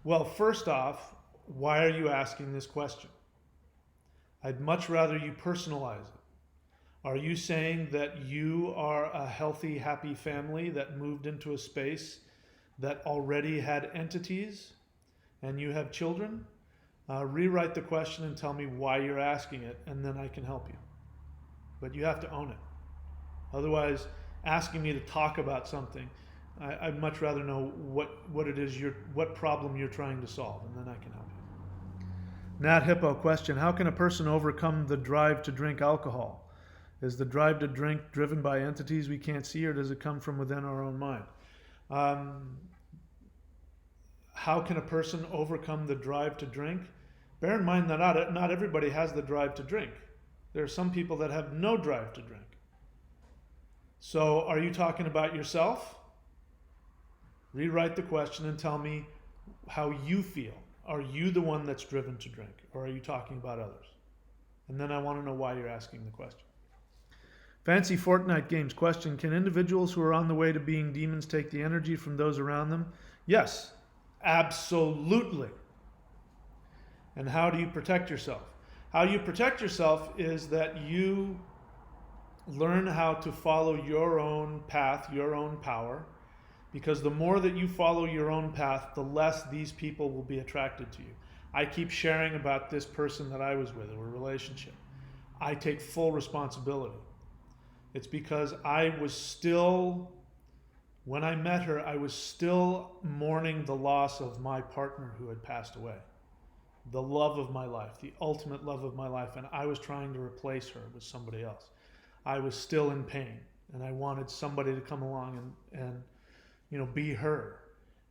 Well, first off, why are you asking this question? I'd much rather you personalize it. Are you saying that you are a healthy, happy family that moved into a space that already had entities and you have children? Rewrite the question and tell me why you're asking it, and then I can help you. But you have to own it. Otherwise, asking me to talk about something, I'd much rather know what it is what problem you're trying to solve, and then I can help you. Nat Hippo question: how can a person overcome the drive to drink alcohol? Is the drive to drink driven by entities we can't see, or does it come from within our own mind? How can a person overcome the drive to drink? Bear in mind that not everybody has the drive to drink. There are some people that have no drive to drink. So are you talking about yourself? Rewrite the question and tell me how you feel. Are you the one that's driven to drink, or are you talking about others? And then I want to know why you're asking the question. Fancy Fortnite Games question: can individuals who are on the way to being demons take the energy from those around them? Yes, absolutely. And how do you protect yourself? How you protect yourself is that you learn how to follow your own path, your own power, because the more that you follow your own path, the less these people will be attracted to you. I keep sharing about this person that I was with, or a relationship. I take full responsibility. It's because I was still, when I met her, I was still mourning the loss of my partner who had passed away. The love of my life, the ultimate love of my life, and I was trying to replace her with somebody else. I was still in pain, and I wanted somebody to come along and be her.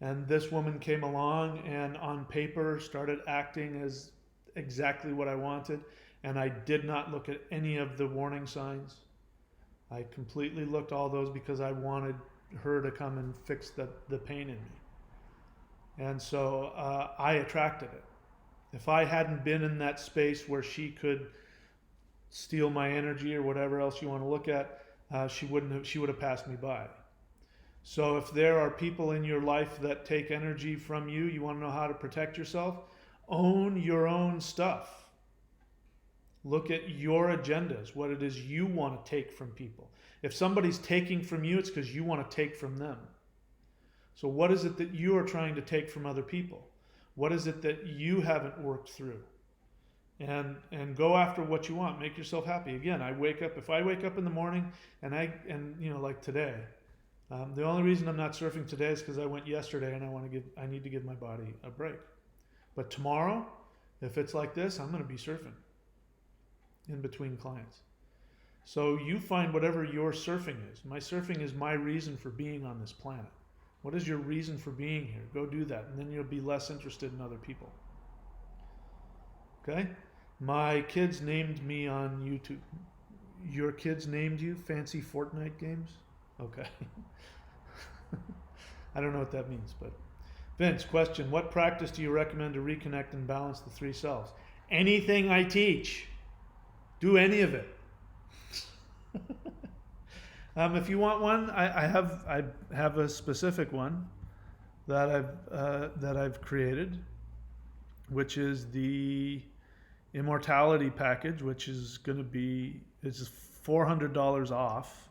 And this woman came along and on paper started acting as exactly what I wanted, and I did not look at any of the warning signs. I completely looked all those because I wanted her to come and fix the pain in me. And so I attracted it. If I hadn't been in that space where she could steal my energy or whatever else you want to look at, she would have passed me by. So if there are people in your life that take energy from you, you want to know how to protect yourself? Own your own stuff. Look at your agendas, what it is you want to take from people. If somebody's taking from you, it's because you want to take from them. So what is it that you are trying to take from other people? What is it that you haven't worked through? And go after what you want. Make yourself happy. Again, if I wake up in the morning and like today, the only reason I'm not surfing today is because I went yesterday and I need to give my body a break. But tomorrow, if it's like this, I'm going to be surfing in between clients. So you find whatever your surfing is. My surfing is my reason for being on this planet. What is your reason for being here? Go do that, and then you'll be less interested in other people. Okay? My kids named me on YouTube. Your kids named you? Fancy Fortnite Games? Okay. I don't know what that means, but Vince, question: what practice do you recommend to reconnect and balance the three selves? Anything I teach. Do any of it. If you want one, I have a specific one. that I've created, which is the immortality package, which is going to be it's $400 off,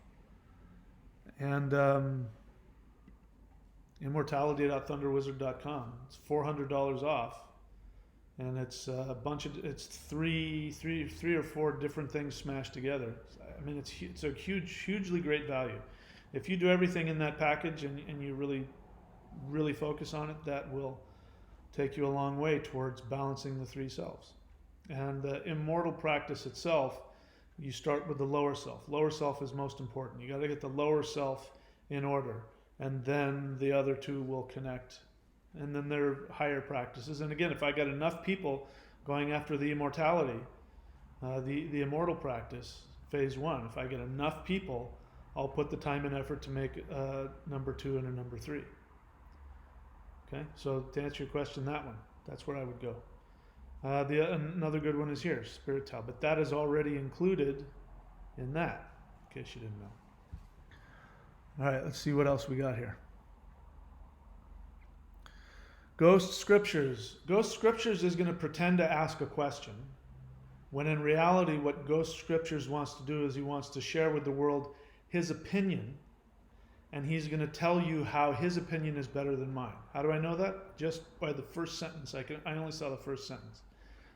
and immortality.thunderwizard.com. It's $400 off, and it's a bunch of it's three or four different things smashed together. I mean, it's a hugely great value. If you do everything in that package and you really focus on it, that will take you a long way towards balancing the three selves. And the immortal practice itself, you start with the lower self. Lower self is most important. You got to get the lower self in order, and then the other two will connect. And then there are higher practices. And again, if I got enough people going after the immortality, the immortal practice, phase one, if I get enough people, I'll put the time and effort to make a number 2 and a number 3. Okay, so to answer your question, that one, that's where I would go. Another good one is here, Spirit Tau, but that is already included in that, in case you didn't know. All right, let's see what else we got here. Ghost Scriptures. Ghost Scriptures is going to pretend to ask a question, when in reality what Ghost Scriptures wants to do is he wants to share with the world his opinion, and he's going to tell you how his opinion is better than mine. How do I know that? Just by the first sentence. I only saw the first sentence.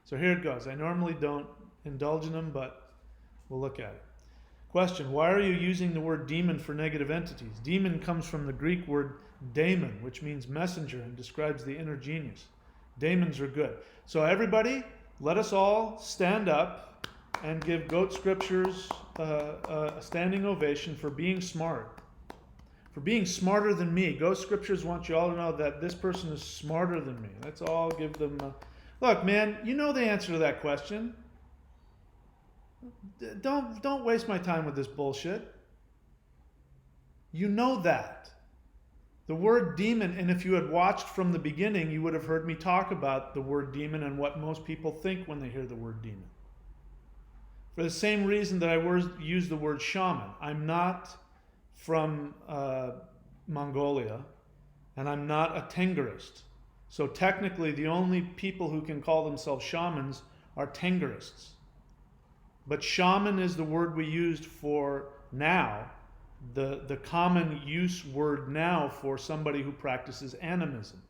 So here it goes. I normally don't indulge in them, but we'll look at it. Question: why are you using the word demon for negative entities? Demon comes from the Greek word daemon, which means messenger and describes the inner genius. Daemons are good. So everybody, let us all stand up and give Goat Scriptures a standing ovation for being smart. For being smarter than me. Ghost Scriptures want you all to know that this person is smarter than me. Let's all give them look, man, you know the answer to that question. Don't waste my time with this bullshit. You know that. The word demon, and if you had watched from the beginning, you would have heard me talk about the word demon and what most people think when they hear the word demon. For the same reason that I use the word shaman. I'm not from Mongolia, and I'm not a Tengrist. So technically, the only people who can call themselves shamans are Tengrists. But shaman is the word we used for now, the common use word now for somebody who practices animism.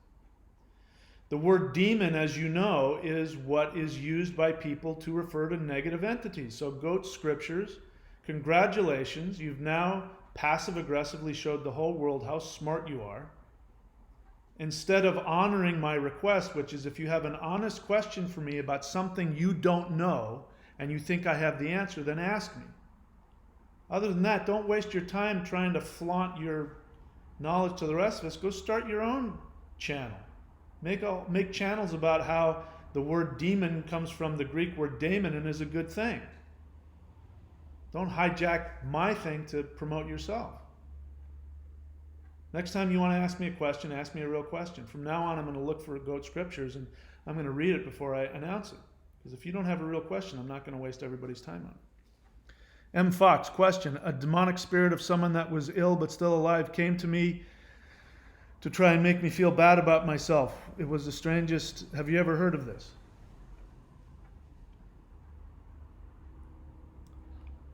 The word demon, as you know, is what is used by people to refer to negative entities. So Goat Scriptures, congratulations, you've now passive-aggressively showed the whole world how smart you are. Instead of honoring my request, which is if you have an honest question for me about something you don't know and you think I have the answer, then ask me. Other than that, don't waste your time trying to flaunt your knowledge to the rest of us. Go start your own channel. Make channels about how the word demon comes from the Greek word daemon and is a good thing. Don't hijack my thing to promote yourself. Next time you want to ask me a question, ask me a real question. From now on, I'm going to look for Goat Scriptures and I'm going to read it before I announce it. Because if you don't have a real question, I'm not going to waste everybody's time on it. M. Fox, question. A demonic spirit of someone that was ill but still alive came to me to try and make me feel bad about myself. It was the strangest. Have you ever heard of this?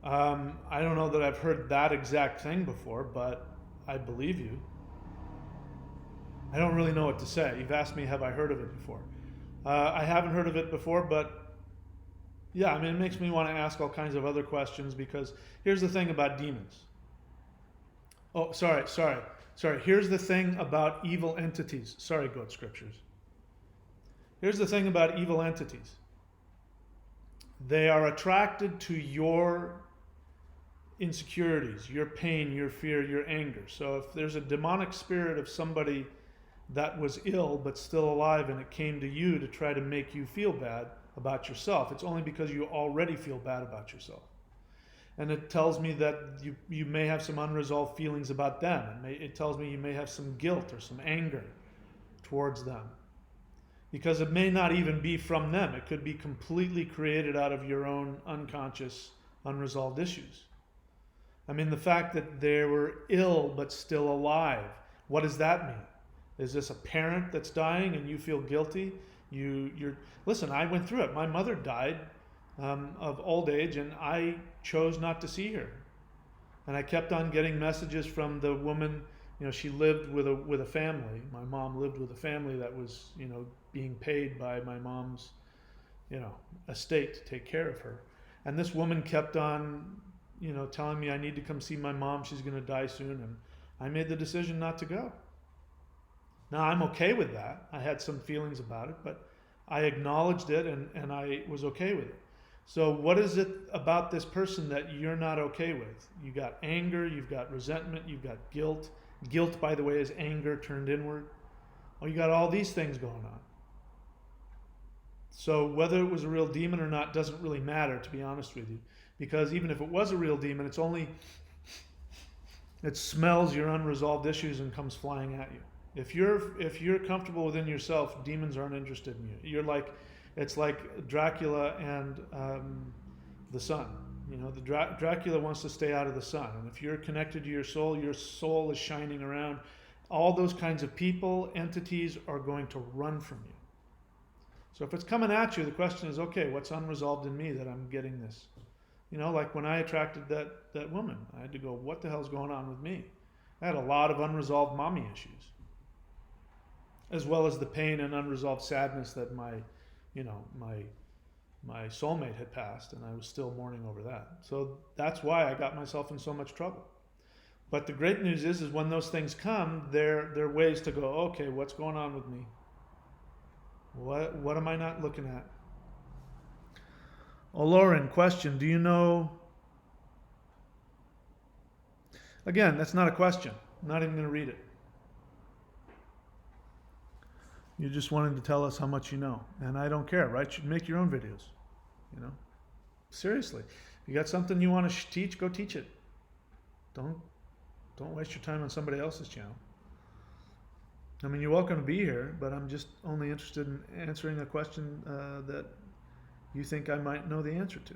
I don't know that I've heard that exact thing before, but I believe you. I don't really know what to say. You've asked me, have I heard of it before? I haven't heard of it before, but yeah, I mean, it makes me want to ask all kinds of other questions because here's the thing about demons. Oh, sorry. Here's the thing about evil entities. Sorry, Goat Scriptures. Here's the thing about evil entities. They are attracted to your insecurities, your pain, your fear, your anger. So if there's a demonic spirit of somebody that was ill but still alive and it came to you to try to make you feel bad about yourself, it's only because you already feel bad about yourself. And it tells me that you may have some unresolved feelings about them. It tells me you may have some guilt or some anger towards them. Because it may not even be from them. It could be completely created out of your own unconscious, unresolved issues. I mean, the fact that they were ill but still alive, what does that mean? Is this a parent that's dying and you feel guilty? You're listen. I went through it. My mother died of old age, and I chose not to see her. And I kept on getting messages from the woman. You know, she lived with a family. My mom lived with a family that was, you know, being paid by my mom's, you know, estate to take care of her. And this woman kept on, you know, telling me I need to come see my mom. She's going to die soon. And I made the decision not to go. Now, I'm okay with that. I had some feelings about it, but I acknowledged it, and I was okay with it. So what is it about this person that you're not okay with? You got anger, you've got resentment, you've got guilt. Guilt, by the way, is anger turned inward. Well, you got all these things going on. So whether it was a real demon or not doesn't really matter, to be honest with you. Because even if it was a real demon, it smells your unresolved issues and comes flying at you. If you're comfortable within yourself, demons aren't interested in you. It's like Dracula and the sun. You know, Dracula wants to stay out of the sun, and if you're connected to your soul is shining around. All those kinds of people, entities are going to run from you. So if it's coming at you, the question is, okay, what's unresolved in me that I'm getting this? You know, like when I attracted that woman, I had to go, what the hell's going on with me? I had a lot of unresolved mommy issues, as well as the pain and unresolved sadness that my soulmate had passed, and I was still mourning over that. So that's why I got myself in so much trouble. But the great news is when those things come, there are ways to go, okay, what's going on with me? What am I not looking at? Oh, Lauren, question, do you know... Again, that's not a question. I'm not even going to read it. You just wanted to tell us how much you know. And I don't care, right? You should make your own videos. You know? Seriously. If you got something you want to teach, go teach it. Don't waste your time on somebody else's channel. I mean, you're welcome to be here, but I'm just only interested in answering a question that you think I might know the answer to.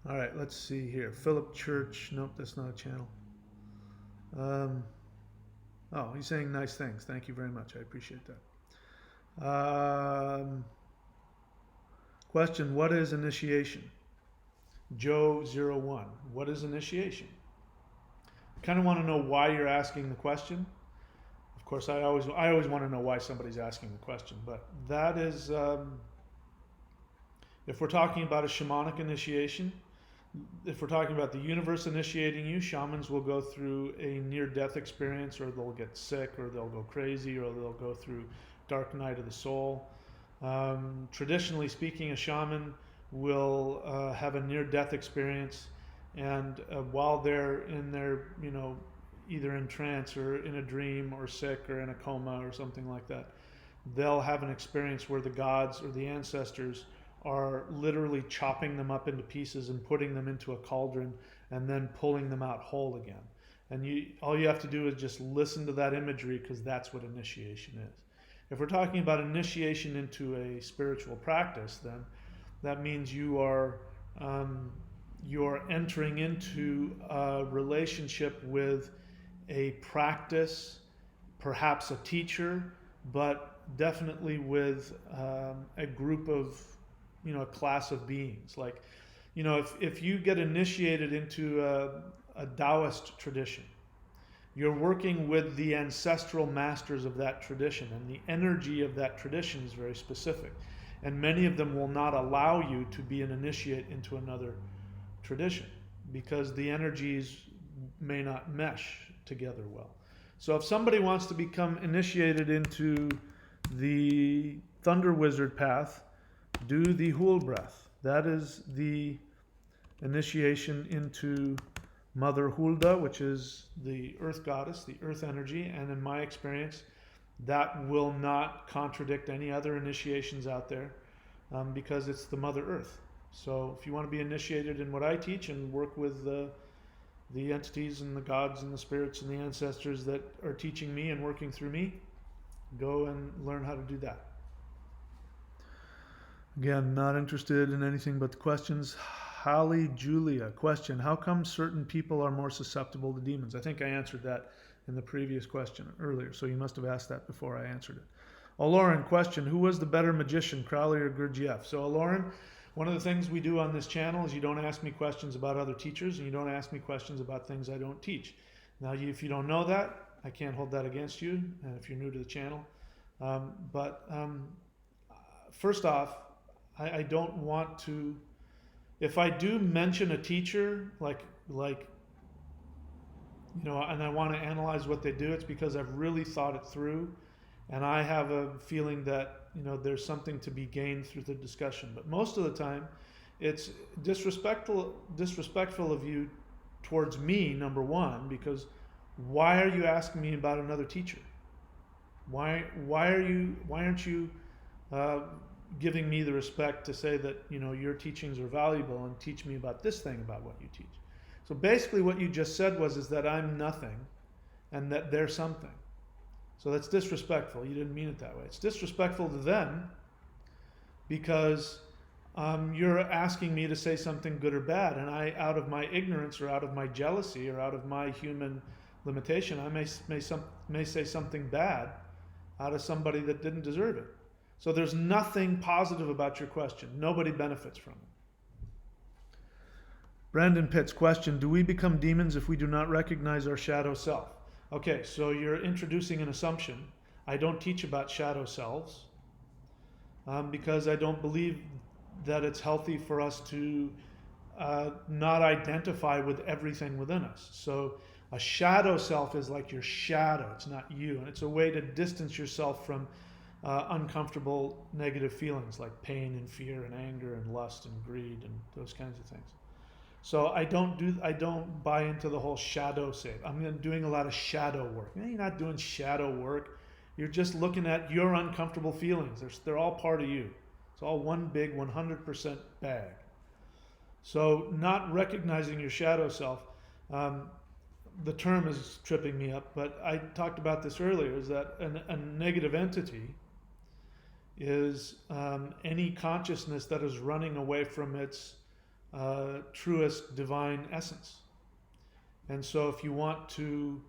All right, let's see here. Philip Church. Nope, that's not a channel. Oh, he's saying nice things. Thank you very much. I appreciate that. Question, what is initiation? Joe01. What is initiation? I kind of want to know why you're asking the question. Of course, I always want to know why somebody's asking the question, but that is, if we're talking about a shamanic initiation, if we're talking about the universe initiating you, shamans will go through a near-death experience, or they'll get sick, or they'll go crazy, or they'll go through dark night of the soul. Traditionally speaking, a shaman will have a near-death experience, and while they're in their, you know, either in trance or in a dream or sick or in a coma or something like that, they'll have an experience where the gods or the ancestors are literally chopping them up into pieces and putting them into a cauldron and then pulling them out whole again. And all you have to do is just listen to that imagery, because that's what initiation is. If we're talking about initiation into a spiritual practice, then that means you're entering into a relationship with a practice, perhaps a teacher, but definitely with a group of, you know, a class of beings. Like, you know, if you get initiated into a Taoist tradition, you're working with the ancestral masters of that tradition, and the energy of that tradition is very specific. And many of them will not allow you to be an initiate into another tradition, because the energies may not mesh together well. So if somebody wants to become initiated into the Thunder Wizard path, do the Hul breath. That is the initiation into Mother Hulda, which is the earth goddess, the earth energy. And in my experience, that will not contradict any other initiations out there, because it's the Mother Earth. So if you want to be initiated in what I teach and work with the entities and the gods and the spirits and the ancestors that are teaching me and working through me, go and learn how to do that. Again, not interested in anything but the questions. Holly Julia, question, how come certain people are more susceptible to demons? I think I answered that in the previous question earlier, so you must have asked that before I answered it. Lauren, question, who was the better magician, Crowley or Gurdjieff? So Lauren, one of the things we do on this channel is you don't ask me questions about other teachers, and you don't ask me questions about things I don't teach. Now, if you don't know that, I can't hold that against you, if you're new to the channel. First off, I don't want to, if I do mention a teacher, like and I want to analyze what they do, it's because I've really thought it through, and I have a feeling that there's something to be gained through the discussion. But most of the time, it's disrespectful of you towards me, number one, because why are you asking me about another teacher? Why aren't you giving me the respect to say that your teachings are valuable and teach me about this thing about what you teach? So basically what you just said is that I'm nothing and that they're something. So that's disrespectful. You didn't mean it that way. It's disrespectful to them because you're asking me to say something good or bad, and I, out of my ignorance or out of my jealousy or out of my human limitation, I may say something bad out of somebody that didn't deserve it. So there's nothing positive about your question. Nobody benefits from it. Brandon Pitts, question, do we become demons if we do not recognize our shadow self? Okay, so you're introducing an assumption. I don't teach about shadow selves because I don't believe that it's healthy for us to not identify with everything within us. So a shadow self is like your shadow, it's not you. And it's a way to distance yourself from uncomfortable negative feelings like pain and fear and anger and lust and greed and those kinds of things. So I don't buy into the whole shadow save. I'm doing a lot of shadow work. You're not doing shadow work. You're just looking at your uncomfortable feelings. They're all part of you. It's all one big 100% bag. So not recognizing your shadow self, the term is tripping me up, but I talked about this earlier, is that a negative entity is any consciousness that is running away from its truest divine essence. And so if you want to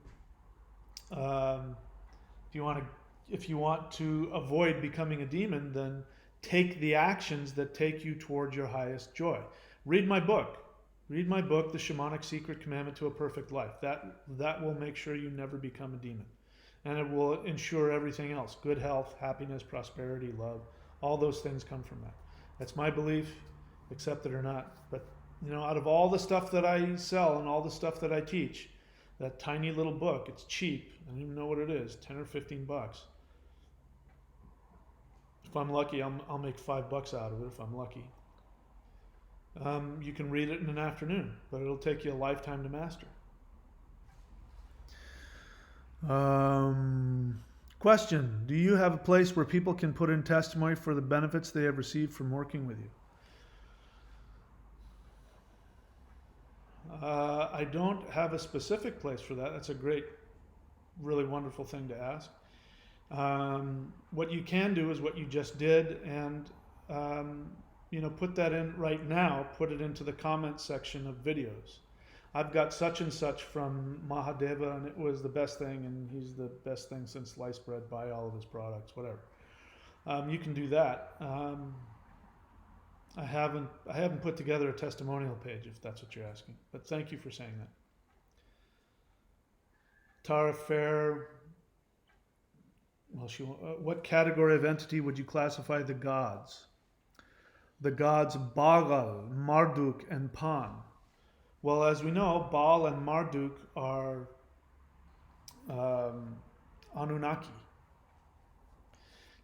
avoid becoming a demon, then take the actions that take you toward your highest joy. Read my book. Read my book, The Shamanic Secret Commandment to a Perfect Life. That will make sure you never become a demon. And it will ensure everything else. Good health, happiness, prosperity, love. All those things come from that. That's my belief, accept it or not. But out of all the stuff that I sell and all the stuff that I teach, that tiny little book, it's cheap. I don't even know what it is, 10 or 15 bucks. If I'm lucky, I'll make $5 out of it if I'm lucky. You can read it in an afternoon, but it'll take you a lifetime to master. Question, do you have a place where people can put in testimony for the benefits they have received from working with you? I don't have a specific place for that. That's a great, really wonderful thing to ask. What you can do is what you just did, and put that in right now, put it into the comment section of videos. I've got such and such from Mahadeva, and it was the best thing, and he's the best thing since sliced bread, buy all of his products, whatever. You can do that. I haven't put together a testimonial page, if that's what you're asking, but thank you for saying that. Tara Fair, what category of entity would you classify the gods? The gods Baal, Marduk, and Pan. Well, as we know, Baal and Marduk are Anunnaki.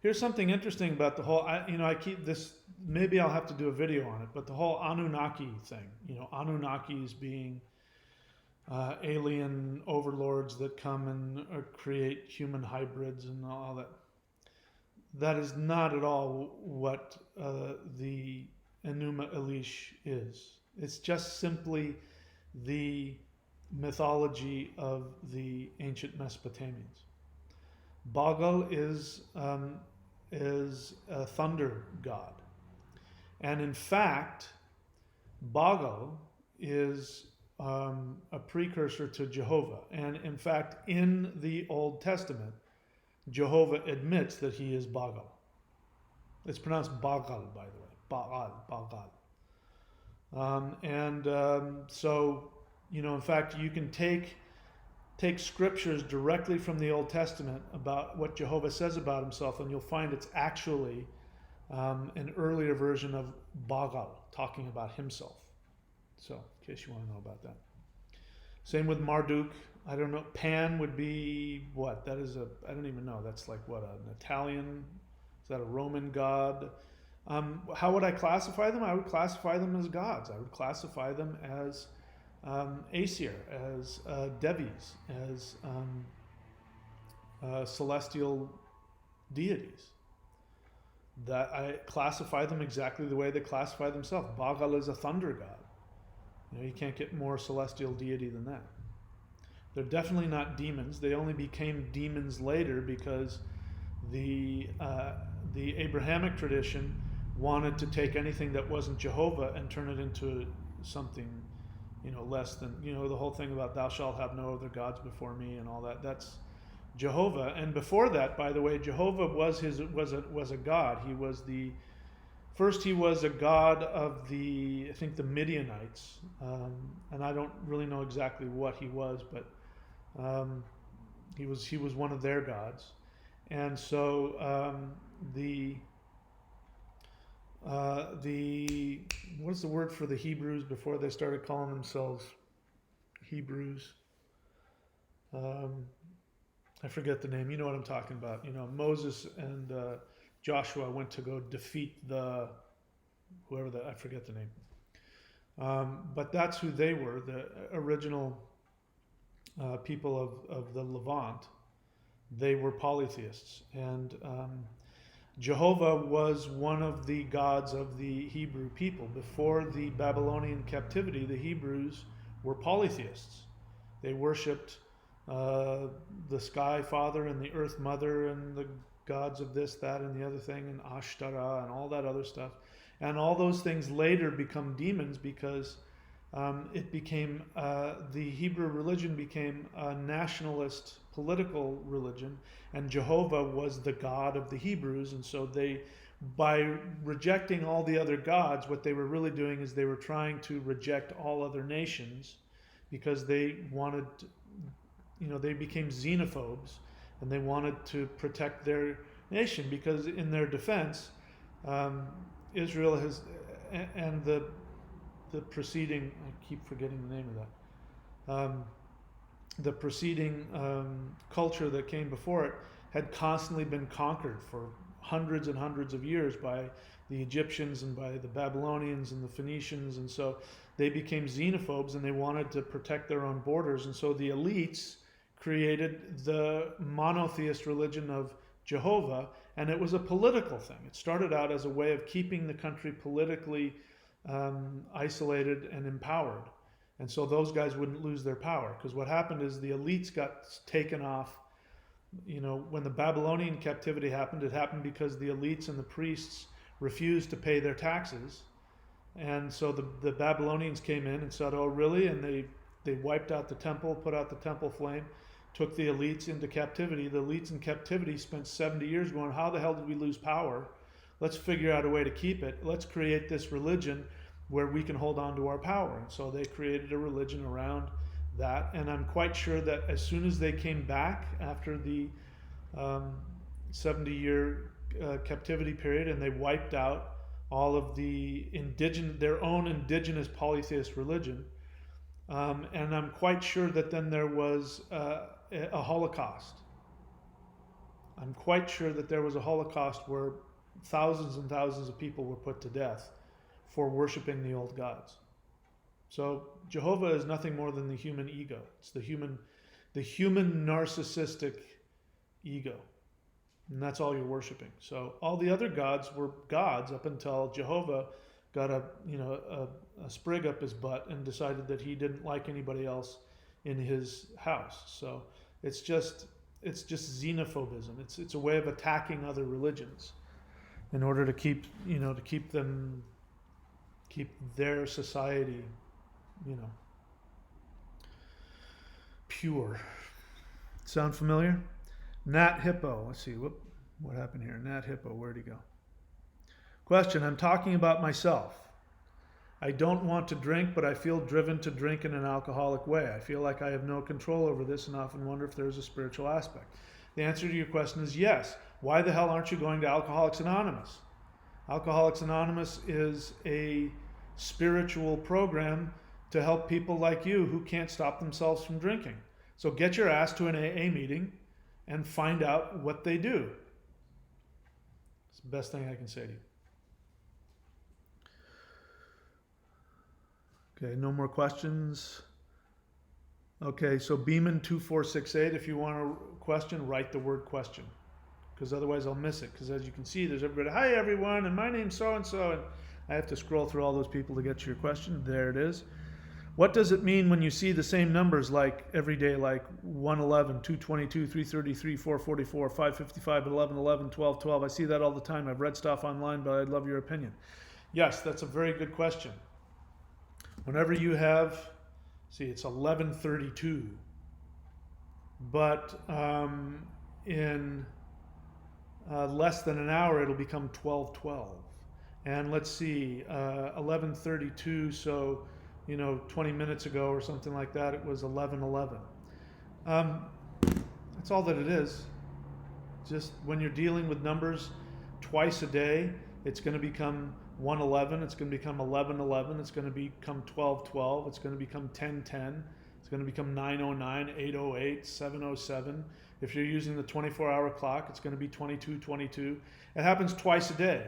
Here's something interesting about the whole, I keep this, maybe I'll have to do a video on it, but the whole Anunnaki thing, Anunnakis being alien overlords that come and create human hybrids and all that. That is not at all what the Enuma Elish is. It's just simply the mythology of the ancient Mesopotamians. Baal is a thunder god. And in fact, Baal is a precursor to Jehovah. And in fact, in the Old Testament, Jehovah admits that he is Baal. It's pronounced Baal, by the way. Baal. So, in fact, you can take scriptures directly from the Old Testament about what Jehovah says about himself, and you'll find it's actually an earlier version of Baal talking about himself. So, in case you want to know about that. Same with Marduk. I don't know. Pan would be what? That is I don't even know. That's like what, an Italian? Is that a Roman god? How would I classify them? I would classify them as gods. I would classify them as Aesir, as Devis, as celestial deities. That I classify them exactly the way they classify themselves. Baal is a thunder god. You can't get more celestial deity than that. They're definitely not demons. They only became demons later because the Abrahamic tradition wanted to take anything that wasn't Jehovah and turn it into something, less than, the whole thing about thou shalt have no other gods before me and all that. That's Jehovah. And before that, by the way, Jehovah was a god. He was he was a god of I think the Midianites, and I don't really know exactly what he was, but he was one of their gods. And so what's the word for the Hebrews before they started calling themselves Hebrews? I forget the name. You know what I'm talking about. Moses and Joshua went to go defeat I forget the name. But that's who they were, the original people of the Levant. They were polytheists. And Jehovah was one of the gods of the Hebrew people. Before the Babylonian captivity, the Hebrews were polytheists. They worshipped the sky father and the earth mother and the gods of this, that, and the other thing, and Ashtaroth and all that other stuff. And all those things later become demons because it became, the Hebrew religion became a nationalist political religion, and Jehovah was the God of the Hebrews. And so by rejecting all the other gods, what they were really doing is they were trying to reject all other nations because they wanted, they became xenophobes, and they wanted to protect their nation because in their defense, Israel has, and the preceding, I keep forgetting the name of that, the preceding culture that came before it had constantly been conquered for hundreds and hundreds of years by the Egyptians and by the Babylonians and the Phoenicians, and so they became xenophobes and they wanted to protect their own borders. And so the elites created the monotheist religion of Jehovah, and it was a political thing. It started out as a way of keeping the country politically isolated and empowered. And so those guys wouldn't lose their power, because what happened is the elites got taken off. When the Babylonian captivity happened, it happened because the elites and the priests refused to pay their taxes. And so the Babylonians came in and said, oh, really? And they wiped out the temple, put out the temple flame, took the elites into captivity. The elites in captivity spent 70 years going, how the hell did we lose power? Let's figure out a way to keep it. Let's create this religion where we can hold on to our power. And so they created a religion around that. And I'm quite sure that as soon as they came back after the 70-year captivity period, and they wiped out all of their own indigenous polytheist religion, and I'm quite sure that then there was a Holocaust. I'm quite sure that there was a Holocaust where thousands and thousands of people were put to death for worshiping the old gods. So Jehovah is nothing more than the human ego. It's the human narcissistic ego. And that's all you're worshiping. So all the other gods were gods up until Jehovah got a sprig up his butt and decided that he didn't like anybody else in his house. So it's just xenophobism. It's a way of attacking other religions in order to keep keep their society, pure. Sound familiar? Nat Hippo. Let's see. What happened here? Nat Hippo. Where'd he go? Question. I'm talking about myself. I don't want to drink, but I feel driven to drink in an alcoholic way. I feel like I have no control over this and often wonder if there's a spiritual aspect. The answer to your question is yes. Why the hell aren't you going to Alcoholics Anonymous? Alcoholics Anonymous is a spiritual program to help people like you who can't stop themselves from drinking. So get your ass to an AA meeting and find out what they do. It's the best thing I can say to you. Okay, no more questions. Okay, so Beeman2468, if you want a question, write the word question. Because otherwise I'll miss it. Because as you can see, there's everybody, hi everyone, and my name's so-and-so. And I have to scroll through all those people to get to your question. There it is. What does it mean when you see the same numbers like every day, like 111, 222, 333, 444, 555, 11, 11, 12, 12? I see that all the time. I've read stuff online, but I'd love your opinion. Yes, that's a very good question. Whenever you have, see, it's 1132, but in less than an hour, it'll become 1212. And let's see, 1132, so 20 minutes ago or something like that, it was 1111. That's all that it is. Just when you're dealing with numbers twice a day, it's going to become 111, it's going to become 1111, it's going to become 1212, it's going to become 1010, it's going to become 909, 808, 707. If you're using the 24-hour clock, it's going to be 2222. It happens twice a day.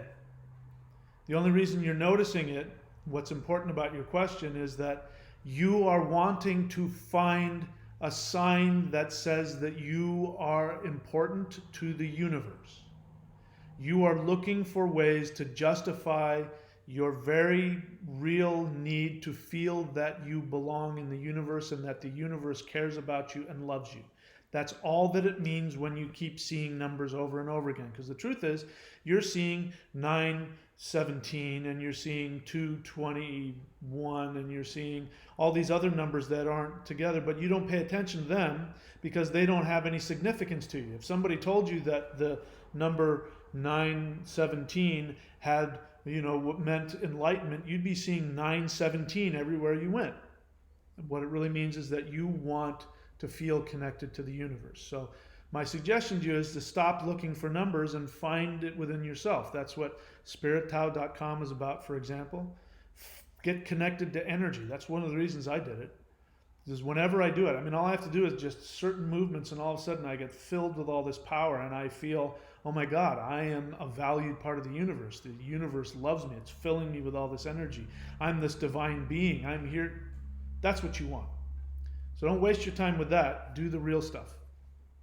The only reason you're noticing it, what's important about your question, is that you are wanting to find a sign that says that you are important to the universe. You are looking for ways to justify your very real need to feel that you belong in the universe and that the universe cares about you and loves you. That's all that it means when you keep seeing numbers over and over again. Because the truth is, you're seeing 917 and you're seeing 221 and you're seeing all these other numbers that aren't together, but you don't pay attention to them because they don't have any significance to you. If somebody told you that the number 917 had, what meant enlightenment, you'd be seeing 917 everywhere you went. And what it really means is that you want to feel connected to the universe. So my suggestion to you is to stop looking for numbers and find it within yourself. That's what spirittao.com is about, for example. Get connected to energy. That's one of the reasons I did it. Because whenever I do it, all I have to do is just certain movements and all of a sudden I get filled with all this power and I feel, oh my God, I am a valued part of the universe. The universe loves me. It's filling me with all this energy. I'm this divine being. I'm here. That's what you want. So don't waste your time with that. Do the real stuff.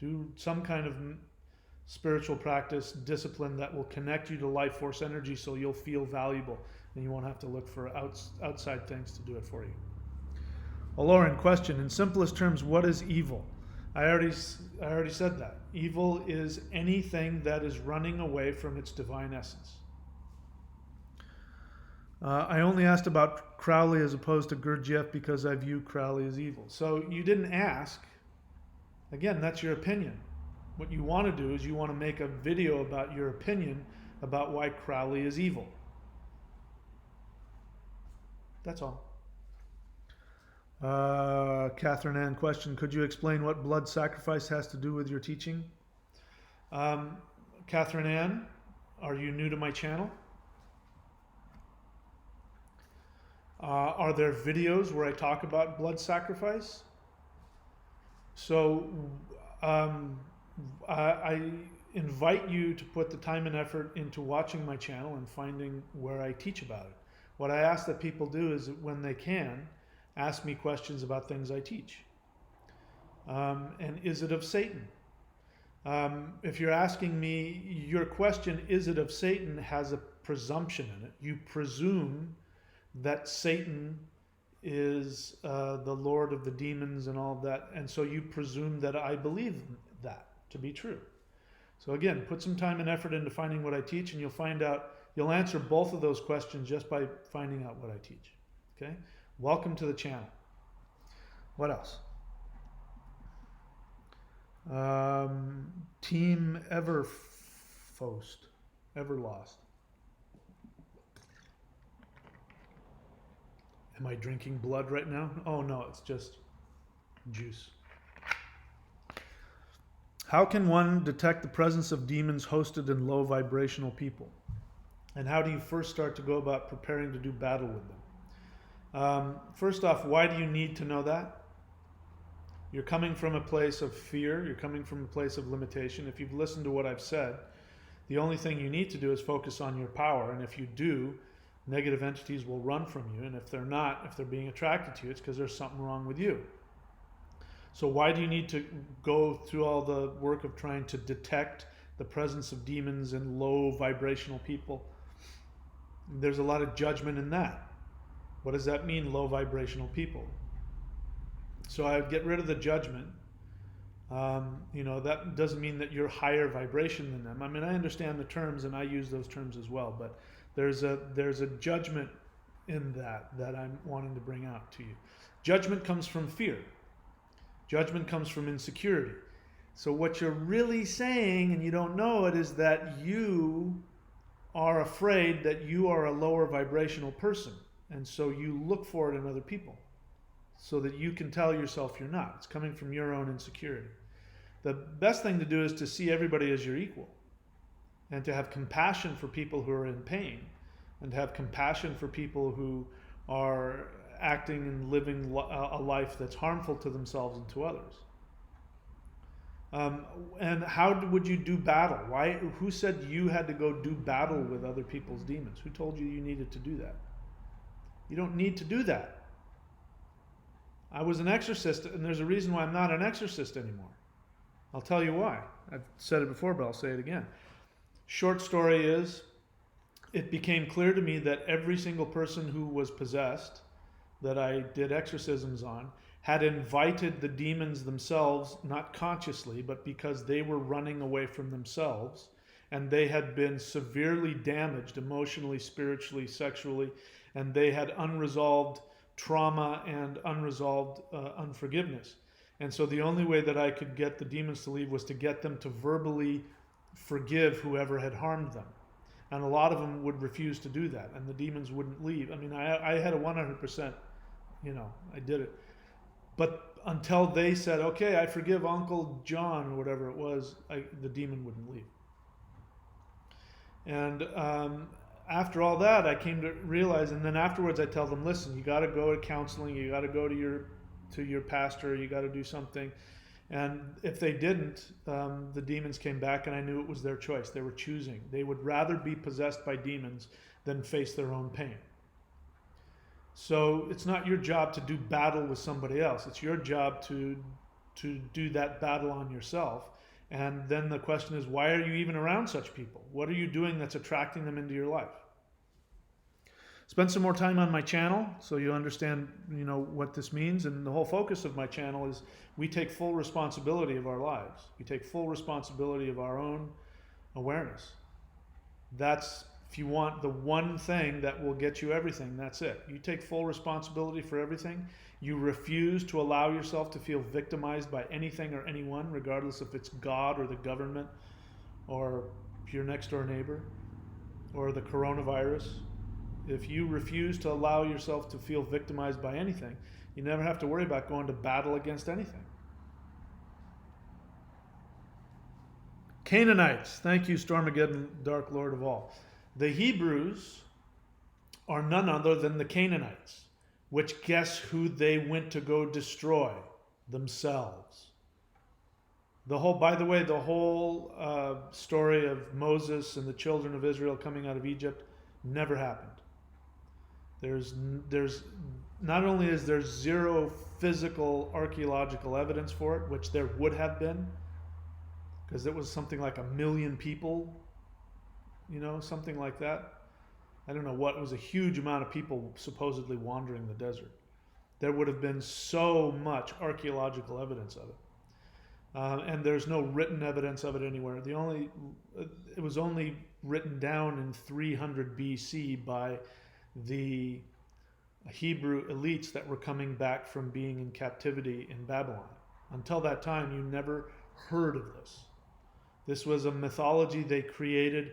Do some kind of spiritual practice, discipline that will connect you to life force energy so you'll feel valuable and you won't have to look for outside things to do it for you. Well, Lauren, question. In simplest terms, what is evil? I already said that. Evil is anything that is running away from its divine essence. I only asked about Crowley as opposed to Gurdjieff because I view Crowley as evil. So you didn't ask. Again, that's your opinion. What you want to do is you want to make a video about your opinion about why Crowley is evil. That's all. Catherine Ann question, could you explain what blood sacrifice has to do with your teaching? Catherine Ann, are you new to my channel? Are there videos where I talk about blood sacrifice? So I invite you to put the time and effort into watching my channel and finding where I teach about it. What I ask that people do is, when they can, ask me questions about things I teach. And is it of Satan? If you're asking me, your question, is it of Satan, has a presumption in it. You presume that Satan is the Lord of the demons and all of that, and so you presume that I believe that to be true. So again, put some time and effort into finding what I teach, and you'll find out you'll answer both of those questions just by finding out what I teach. Okay? Welcome to the channel. What else? Team Everlost. Am I drinking blood right now? Oh no, it's just juice. How can one detect the presence of demons hosted in low vibrational people? And how do you first start to go about preparing to do battle with them? First off, why do you need to know that? You're coming from a place of fear. You're coming from a place of limitation. If you've listened to what I've said, the only thing you need to do is focus on your power. And if you do, negative entities will run from you. And if they're not, if they're being attracted to you, it's because there's something wrong with you. So why do you need to go through all the work of trying to detect the presence of demons in low vibrational people? There's a lot of judgment in that. What does that mean, low vibrational people? So I would get rid of the judgment. That doesn't mean that you're higher vibration than them. I mean, I understand the terms and I use those terms as well, but there's a judgment in that I'm wanting to bring out to you. Judgment comes from fear. Judgment comes from insecurity. So what you're really saying, and you don't know it, is that you are afraid that you are a lower vibrational person. And so you look for it in other people so that you can tell yourself you're not. It's coming from your own insecurity. The best thing to do is to see everybody as your equal and to have compassion for people who are in pain and to have compassion for people who are acting and living a life that's harmful to themselves and to others. And how would you do battle? Why? Who said you had to go do battle with other people's demons? Who told you you needed to do that? You don't need to do that. I was an exorcist, and there's a reason why I'm not an exorcist anymore. I'll tell you why. I've said it before, but I'll say it again. Short story is, it became clear to me that every single person who was possessed that I did exorcisms on had invited the demons themselves, not consciously, but because they were running away from themselves and they had been severely damaged emotionally, spiritually, sexually, and they had unresolved trauma and unresolved unforgiveness. And so the only way that I could get the demons to leave was to get them to verbally forgive whoever had harmed them. And a lot of them would refuse to do that, and the demons wouldn't leave. I mean, I had a 100%, I did it. But until they said, okay, I forgive Uncle John, or whatever it was, the demon wouldn't leave. And after all that, I came to realize, and then afterwards I tell them, listen, you got to go to counseling, you got to go to your pastor, you got to do something. And if they didn't, the demons came back, and I knew it was their choice. They were choosing. They would rather be possessed by demons than face their own pain. So it's not your job to do battle with somebody else. It's your job to do that battle on yourself. And then the question is, why are you even around such people? What are you doing that's attracting them into your life? Spend some more time on my channel so you understand, what this means. And the whole focus of my channel is we take full responsibility of our lives. We take full responsibility of our own awareness. That's, if you want the one thing that will get you everything, that's it. You take full responsibility for everything. You refuse to allow yourself to feel victimized by anything or anyone, regardless if it's God or the government or your next door neighbor or the coronavirus. If you refuse to allow yourself to feel victimized by anything, you never have to worry about going to battle against anything. Canaanites. Thank you, Stormageddon, Dark Lord of all. The Hebrews are none other than the Canaanites, which guess who they went to go destroy? Themselves. By the way, the whole story of Moses and the children of Israel coming out of Egypt never happened. There's not only is there zero physical archaeological evidence for it, which there would have been, because it was something like 1 million people, something like that. I don't know what, it was a huge amount of people supposedly wandering the desert. There would have been so much archaeological evidence of it. and there's no written evidence of it anywhere. It was only written down in 300 BC by the Hebrew elites that were coming back from being in captivity in Babylon. Until that time, you never heard of this. This was a mythology they created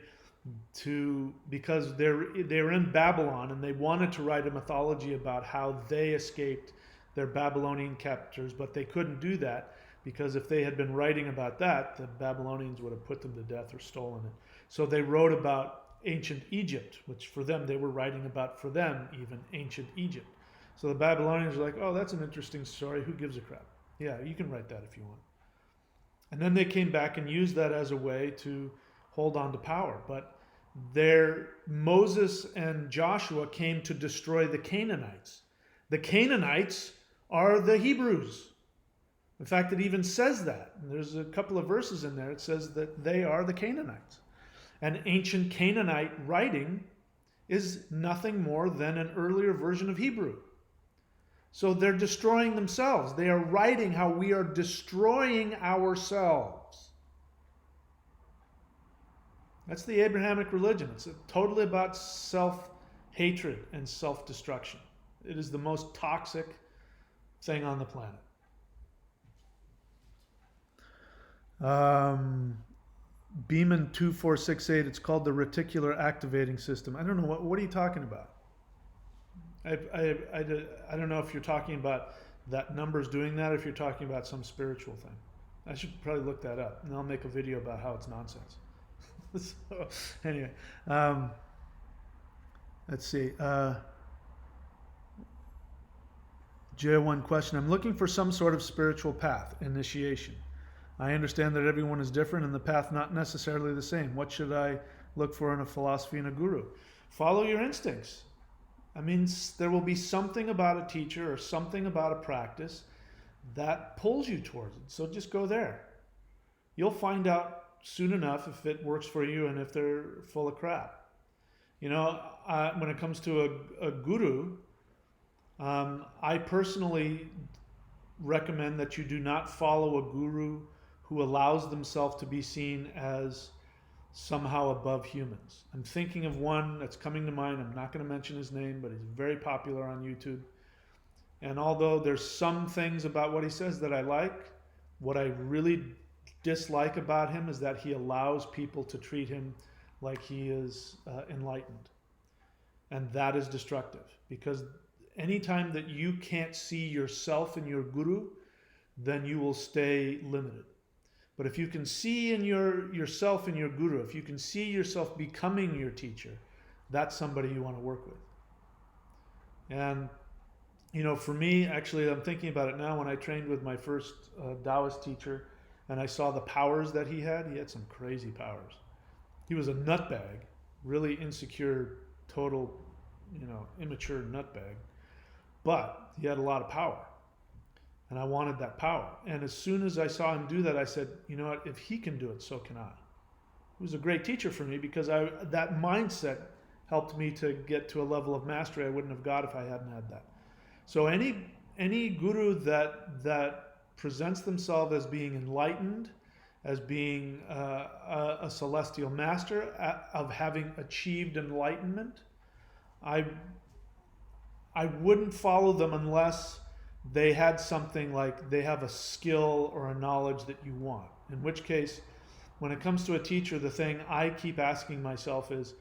because they're in Babylon, and they wanted to write a mythology about how they escaped their Babylonian captors, but they couldn't do that because if they had been writing about that, the Babylonians would have put them to death or stolen it. So they wrote about ancient Egypt, which for them, they were writing about, for them, even ancient Egypt. So the Babylonians were like, oh, that's an interesting story. Who gives a crap? Yeah, you can write that if you want. And then they came back and used that as a way to hold on to power. But Moses and Joshua came to destroy the Canaanites. The Canaanites are the Hebrews. In fact, it even says that. And there's a couple of verses in there. It says that they are the Canaanites. And ancient Canaanite writing is nothing more than an earlier version of Hebrew. So they're destroying themselves. They are writing how we are destroying ourselves. That's the Abrahamic religion. It's totally about self-hatred and self-destruction. It is the most toxic thing on the planet. Beeman 2468, it's called the reticular activating system. I don't know, what are you talking about? I don't know if you're talking about that numbers doing that, or if you're talking about some spiritual thing. I should probably look that up, and I'll make a video about how it's nonsense. So, anyway, let's see. J1 question. I'm looking for some sort of spiritual path, initiation. I understand that everyone is different and the path not necessarily the same. What should I look for in a philosophy and a guru? Follow your instincts. I mean, there will be something about a teacher or something about a practice that pulls you towards it. So just go there. You'll find out soon enough if it works for you and if they're full of crap. You know, when it comes to a guru, I personally recommend that you do not follow a guru who allows themselves to be seen as somehow above humans. I'm thinking of one that's coming to mind. I'm not going to mention his name, but he's very popular on YouTube. And although there's some things about what he says that I like, what I really dislike about him is that he allows people to treat him like he is enlightened. And that is destructive, because anytime that you can't see yourself in your guru, then you will stay limited. But if you can see in yourself in your guru, if you can see yourself becoming your teacher, that's somebody you want to work with. And, you know, for me, actually, I'm thinking about it now. When I trained with my first Taoist teacher and I saw the powers that he had some crazy powers. He was a nutbag, really insecure, total, immature nutbag. But he had a lot of power. And I wanted that power. And as soon as I saw him do that, I said, you know what, if he can do it, so can I. He was a great teacher for me because that mindset helped me to get to a level of mastery I wouldn't have got if I hadn't had that. So any guru that presents themselves as being enlightened, as being a celestial master, of having achieved enlightenment, I wouldn't follow them unless they had something like they have a skill or a knowledge that you want. In which case, when it comes to a teacher, the thing I keep asking myself is,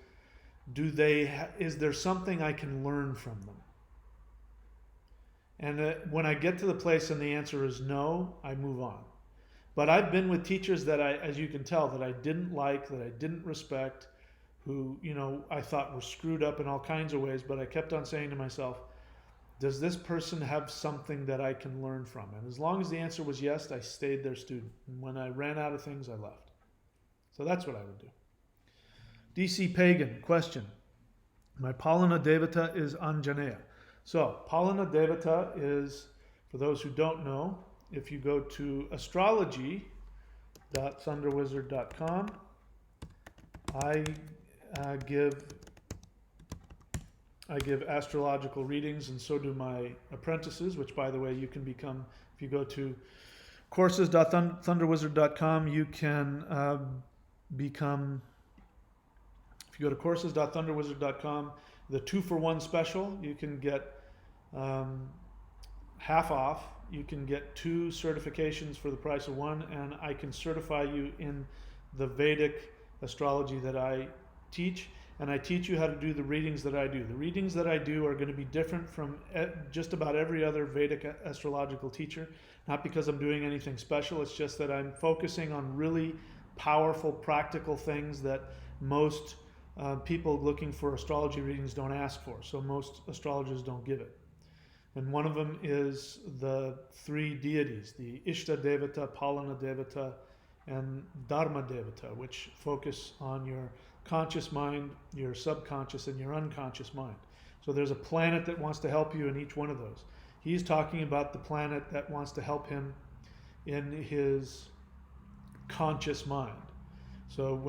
is there something I can learn from them? And when I get to the place and the answer is no, I move on. But I've been with teachers that as you can tell, that I didn't like, that I didn't respect, who, I thought were screwed up in all kinds of ways, but I kept on saying to myself, does this person have something that I can learn from? And as long as the answer was yes, I stayed their student. And when I ran out of things, I left. So that's what I would do. DC Pagan, question. My Palana Devata is Anjaneya. So Palana Devata is, for those who don't know, if you go to astrology.thunderwizard.com, I give astrological readings, and so do my apprentices, which, by the way, you can become if you go to Courses.thunderwizard.com. You can become, if you go to courses.thunderwizard.com, the 2-for-1 special, you can get um, half off. You can get 2 certifications for the price of 1, and I can certify you in the Vedic astrology that I teach, and I teach you how to do the readings that I do. The readings that I do are going to be different from just about every other Vedic astrological teacher, not because I'm doing anything special, it's just that I'm focusing on really powerful, practical things that most people looking for astrology readings don't ask for, so most astrologers don't give it. And one of them is the 3 deities, the Ishta Devata, Palana Devata, and Dharma Devata, which focus on your conscious mind, your subconscious, and your unconscious mind. So there's a planet that wants to help you in each one of those. He's talking about the planet that wants to help him in his conscious mind. So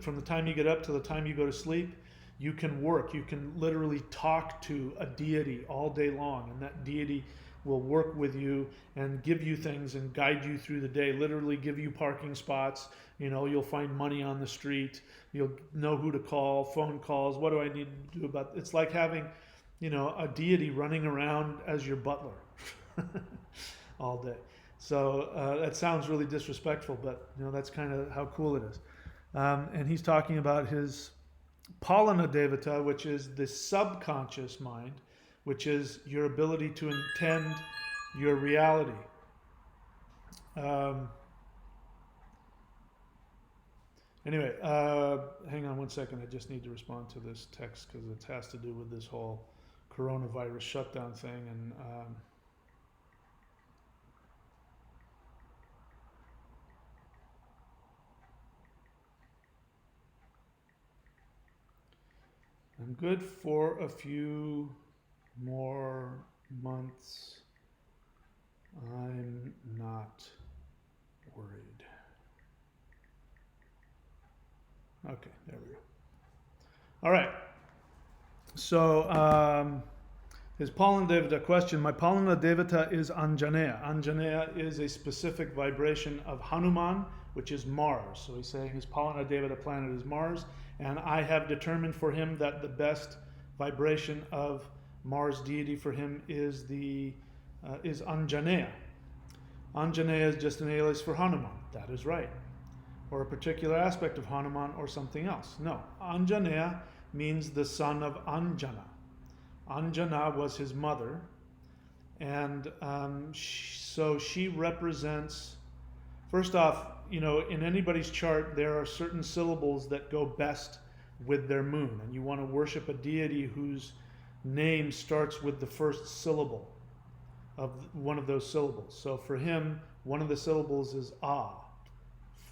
from the time you get up to the time you go to sleep, you can work. You can literally talk to a deity all day long, and that deity will work with you and give you things and guide you through the day. Literally give you parking spots. You'll find money on the street. You'll know who to call, phone calls. What do I need to do about? It's like having, a deity running around as your butler all day. So that sounds really disrespectful, but that's kind of how cool it is. And he's talking about his Palana Devata, which is the subconscious mind, which is your ability to intend your reality. Anyway, hang on one second. I just need to respond to this text because it has to do with this whole coronavirus shutdown thing. And I'm good for a few more months. I'm not worried. Okay, there we go. All right. So his Palana Devata question. My Palana Devata is Anjaneya. Anjaneya is a specific vibration of Hanuman, which is Mars. So he's saying his Palana Devata planet is Mars, and I have determined for him that the best vibration of Mars deity for him is Anjaneya. Anjaneya is just an alias for Hanuman. That is right. Or a particular aspect of Hanuman or something else. No, Anjaneya means the son of Anjana. Anjana was his mother, and so she represents, first off, in anybody's chart there are certain syllables that go best with their moon, and you want to worship a deity whose name starts with the first syllable of one of those syllables. So for him, one of the syllables is Ah.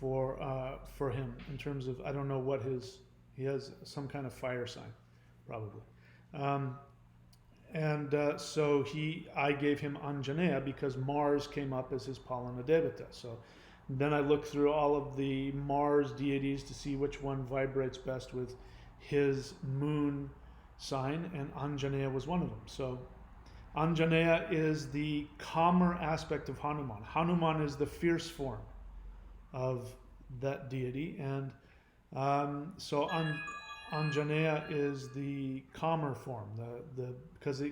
For him, in terms of, I don't know what he has some kind of fire sign, probably. So I gave him Anjaneya because Mars came up as his Palana Devata. So then I looked through all of the Mars deities to see which one vibrates best with his moon sign, and Anjaneya was one of them. So Anjaneya is the calmer aspect of Hanuman. Hanuman is the fierce form of that deity, and so Anjaneya is the calmer form, because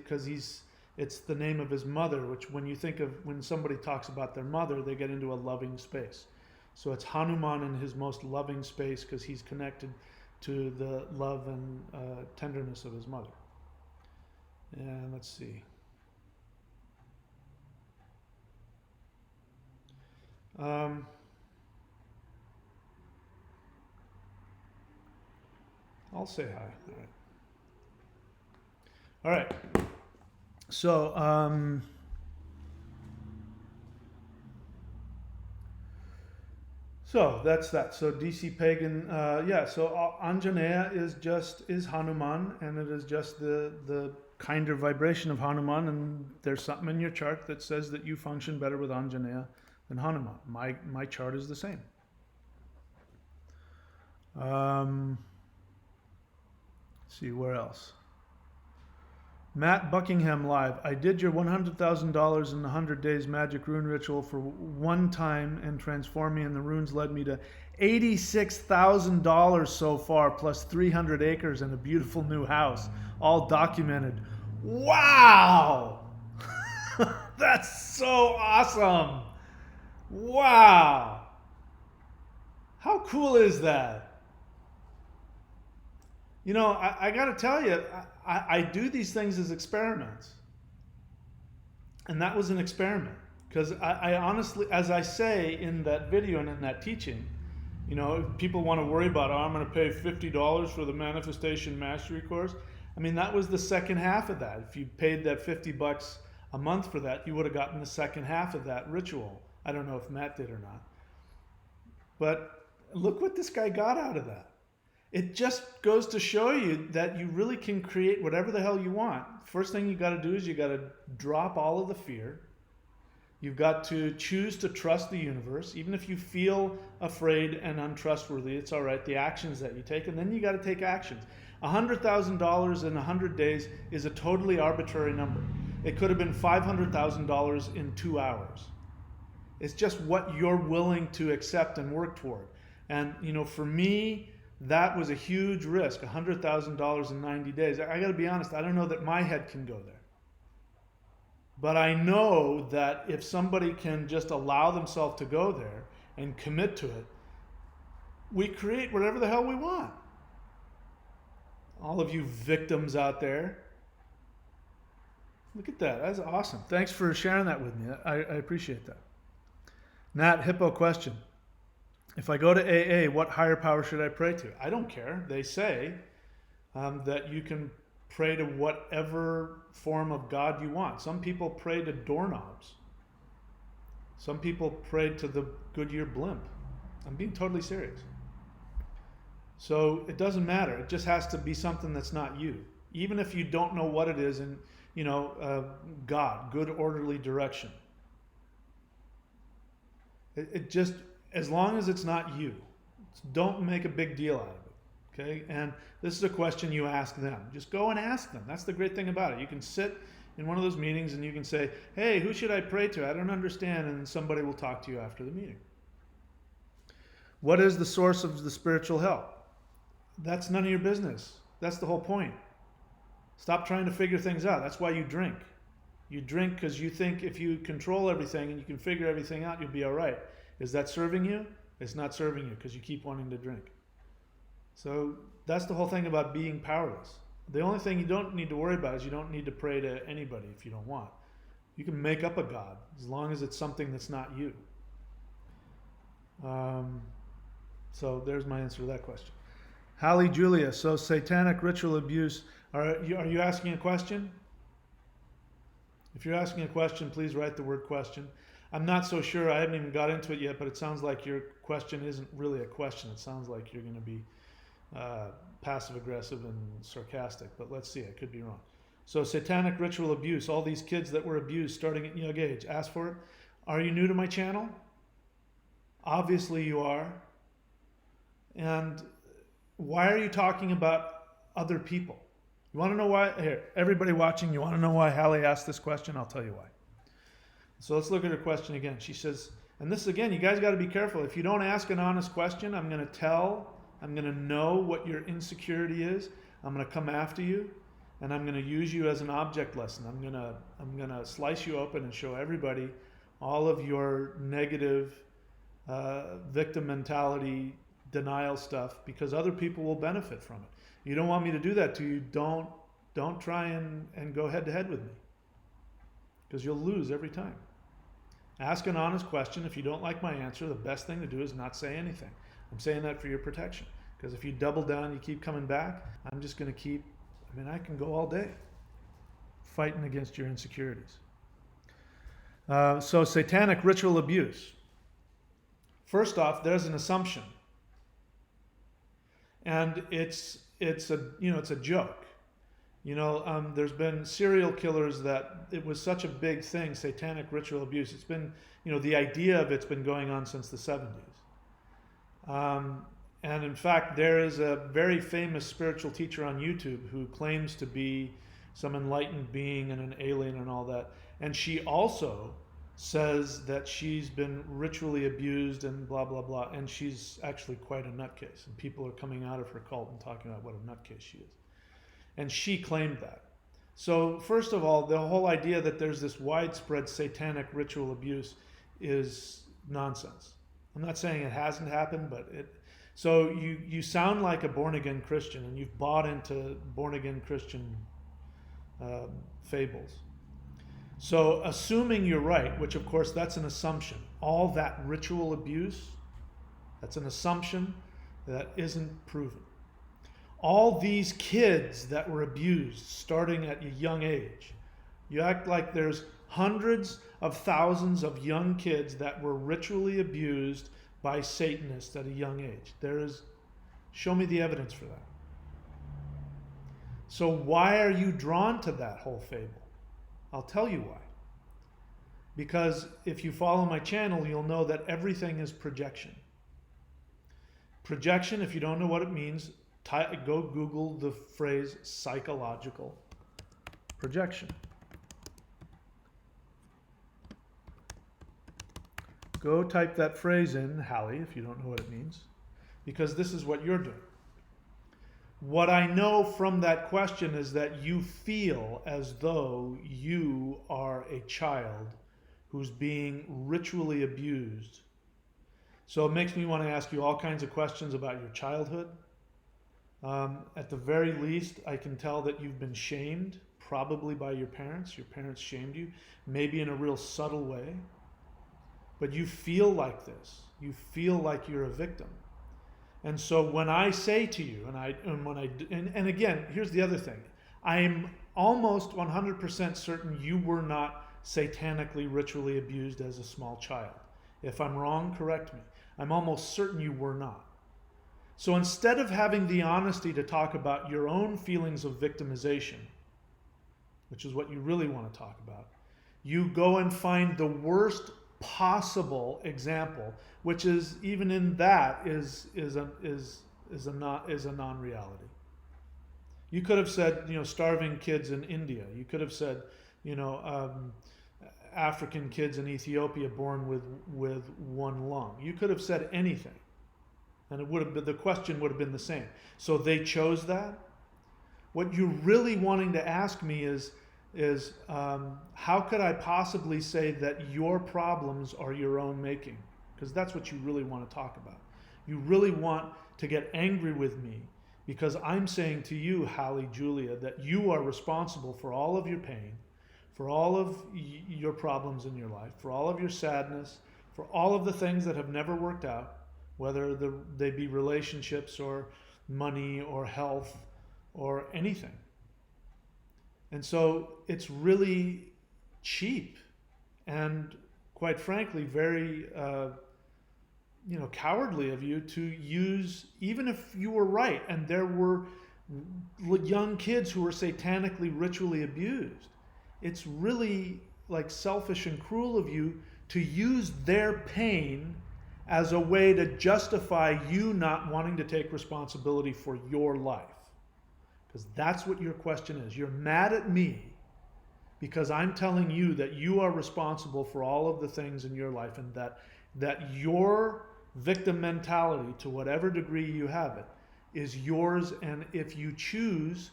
it's the name of his mother, which when somebody talks about their mother, they get into a loving space. So it's Hanuman in his most loving space because he's connected to the love and tenderness of his mother. And let's see. I'll say hi. All right. So, so that's that. So DC Pagan, yeah. So Anjaneya is Hanuman, and it is just the kinder vibration of Hanuman. And there's something in your chart that says that you function better with Anjaneya than Hanuman. My chart is the same. See, where else? Matt Buckingham live. I did your $100,000 in the 100 days magic rune ritual for one time and transformed me, and the runes led me to $86,000 so far, plus 300 acres and a beautiful new house, all documented. Wow! That's so awesome! Wow! How cool is that? You know, I got to tell you, I do these things as experiments. And that was an experiment. Because I honestly, as I say in that video and in that teaching, you know, if people want to worry about, oh, I'm going to pay $50 for the Manifestation Mastery course. I mean, that was the second half of that. If you paid that $50 a month for that, you would have gotten the second half of that ritual. I don't know if Matt did or not. But look what this guy got out of that. It just goes to show you that you really can create whatever the hell you want. First thing you got to do is you got to drop all of the fear. You've got to choose to trust the universe. Even if you feel afraid and untrustworthy, it's all right. The actions that you take, and then you got to take actions. $100,000 in 100 days is a totally arbitrary number. It could have been $500,000 in 2 hours. It's just what you're willing to accept and work toward. And, you know, for me, that was a huge risk, $100,000 in 90 days. I got to be honest, I don't know that my head can go there. But I know that if somebody can just allow themselves to go there and commit to it, we create whatever the hell we want. All of you victims out there, look at that. That's awesome. Thanks for sharing that with me. I appreciate that. Nat, hippo question. If I go to AA, what higher power should I pray to? I don't care. They say that you can pray to whatever form of God you want. Some people pray to doorknobs. Some people pray to the Goodyear blimp. I'm being totally serious. So it doesn't matter. It just has to be something that's not you. Even if you don't know what it is, and you know, God, good orderly direction. It just, as long as it's not you, don't make a big deal out of it, okay? And this is a question you ask them. Just go and ask them. That's the great thing about it. You can sit in one of those meetings and you can say, hey, who should I pray to? I don't understand. And somebody will talk to you after the meeting. What is the source of the spiritual help? That's none of your business. That's the whole point. Stop trying to figure things out. That's why you drink. You drink because you think if you control everything and you can figure everything out, you'll be all right. Is that serving you? It's not serving you because you keep wanting to drink. So that's the whole thing about being powerless. The only thing you don't need to worry about is you don't need to pray to anybody if you don't want. You can make up a God as long as it's something that's not you. So there's my answer to that question. Hallie Julia, so satanic ritual abuse. Are you asking a question? If you're asking a question, please write the word question. I'm not so sure. I haven't even got into it yet, but it sounds like your question isn't really a question. It sounds like you're going to be passive-aggressive and sarcastic, but let's see. I could be wrong. So satanic ritual abuse, all these kids that were abused starting at young age, ask for it. Are you new to my channel? Obviously you are. And why are you talking about other people? You want to know why? Here, everybody watching, you want to know why Hallie asked this question? I'll tell you why. So let's look at her question again. She says, and this again, you guys got to be careful. If you don't ask an honest question, I'm going to know what your insecurity is. I'm going to come after you, and I'm going to use you as an object lesson. I'm going to slice you open and show everybody all of your negative victim mentality, denial stuff, because other people will benefit from it. You don't want me to do that to you. Don't try and go head to head with me, because you'll lose every time. Ask an honest question. If you don't like my answer, the best thing to do is not say anything. I'm saying that for your protection, because if you double down, you keep coming back, I'm just going to keep, I can go all day fighting against your insecurities. So satanic ritual abuse. First off, there's an assumption. And it's a joke. There's been serial killers that it was such a big thing, satanic ritual abuse. It's been, the idea of it's been going on since the 70s. And in fact, there is a very famous spiritual teacher on YouTube who claims to be some enlightened being and an alien and all that. And she also says that she's been ritually abused and blah, blah, blah. And she's actually quite a nutcase. And people are coming out of her cult and talking about what a nutcase she is. And she claimed that. So first of all, the whole idea that there's this widespread satanic ritual abuse is nonsense. I'm not saying it hasn't happened, but it. So you sound like a born-again Christian, and you've bought into born-again Christian fables. So assuming you're right, which of course that's an assumption, all that ritual abuse, that's an assumption that isn't proven. All these kids that were abused starting at a young age, you act like there's hundreds of thousands of young kids that were ritually abused by Satanists at a young age. Show me the evidence for that. So why are you drawn to that whole fable? I'll tell you why. Because if you follow my channel, you'll know that everything is projection. Projection, if you don't know what it means, go Google the phrase psychological projection. Go type that phrase in, Hallie, if you don't know what it means, because this is what you're doing. What I know from that question is that you feel as though you are a child who's being ritually abused. So it makes me want to ask you all kinds of questions about your childhood. At the very least, I can tell that you've been shamed, probably by your parents. Your parents shamed you, maybe in a real subtle way. But you feel like this. You feel like you're a victim. And so when I say to you, and again, here's the other thing. I'm almost 100% certain you were not satanically, ritually abused as a small child. If I'm wrong, correct me. I'm almost certain you were not. So instead of having the honesty to talk about your own feelings of victimization, which is what you really want to talk about, you go and find the worst possible example, which is even in that is a non-reality. You could have said, starving kids in India. You could have said, African kids in Ethiopia born with one lung. You could have said anything, and it would have been, the question would have been the same. So they chose that. What you're really wanting to ask me is how could I possibly say that your problems are your own making? Because that's what you really want to talk about. You really want to get angry with me because I'm saying to you, Hallie, Julia, that you are responsible for all of your pain, for all of your problems in your life, for all of your sadness, for all of the things that have never worked out, whether they be relationships or money or health or anything. And so it's really cheap and, quite frankly, very cowardly of you to use, even if you were right and there were young kids who were satanically, ritually abused. It's really like selfish and cruel of you to use their pain as a way to justify you not wanting to take responsibility for your life. Because that's what your question is. You're mad at me because I'm telling you that you are responsible for all of the things in your life, and that your victim mentality, to whatever degree you have it, is yours, and if you choose,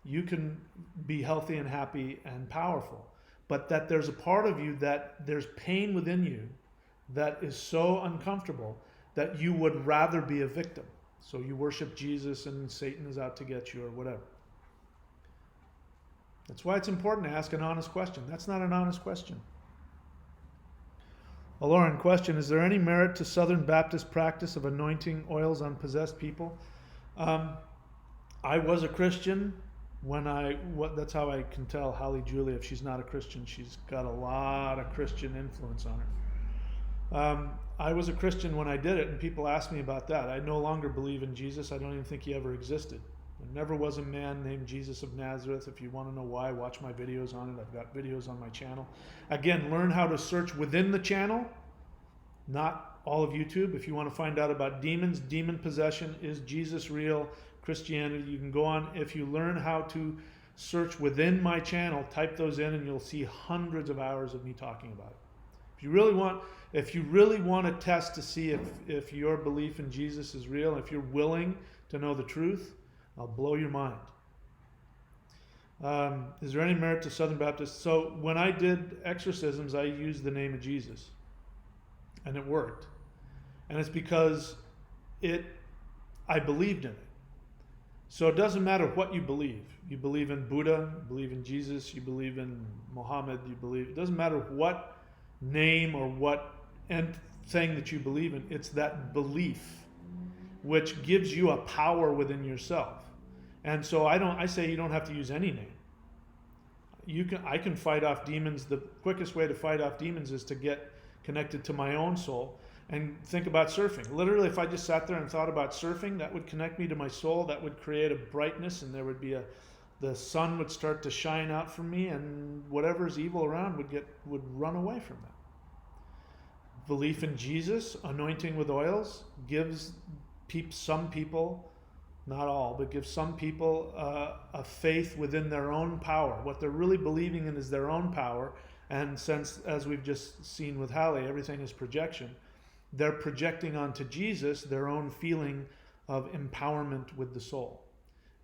you can be healthy and happy and powerful. But that there's a part of you that there's pain within you that is so uncomfortable that you would rather be a victim. So you worship Jesus and Satan is out to get you or whatever. That's why it's important to ask an honest question. That's not an honest question. A Lauren question, is there any merit to Southern Baptist practice of anointing oils on possessed people? I was a Christian that's how I can tell Hallie Julia, if she's not a Christian, she's got a lot of Christian influence on her. I was a Christian when I did it, and people ask me about that. I no longer believe in Jesus. I don't even think he ever existed. There never was a man named Jesus of Nazareth. If you want to know why, watch my videos on it. I've got videos on my channel. Again, learn how to search within the channel, not all of YouTube. If you want to find out about demons, demon possession, is Jesus real, Christianity, you can go on. If you learn how to search within my channel, type those in, and you'll see hundreds of hours of me talking about it. If you really want to test to see if your belief in Jesus is real, if you're willing to know the truth, I'll blow your mind. Is there any merit to Southern Baptists? So when I did exorcisms, I used the name of Jesus, and it worked. And it's because I believed in it. So it doesn't matter what you believe. You believe in Buddha, you believe in Jesus, you believe in Muhammad, it doesn't matter what name or what thing that you believe in. It's that belief which gives you a power within yourself. And so I say you don't have to use any name. I can fight off demons. The quickest way to fight off demons is to get connected to my own soul and think about surfing. Literally, if I just sat there and thought about surfing, that would connect me to my soul. That would create a brightness, and there would be the sun would start to shine out from me, and whatever's evil around would run away from that. Belief in Jesus, anointing with oils, gives some people, not all, but gives some people a faith within their own power. What they're really believing in is their own power. And since, as we've just seen with Hallie, everything is projection, they're projecting onto Jesus their own feeling of empowerment with the soul.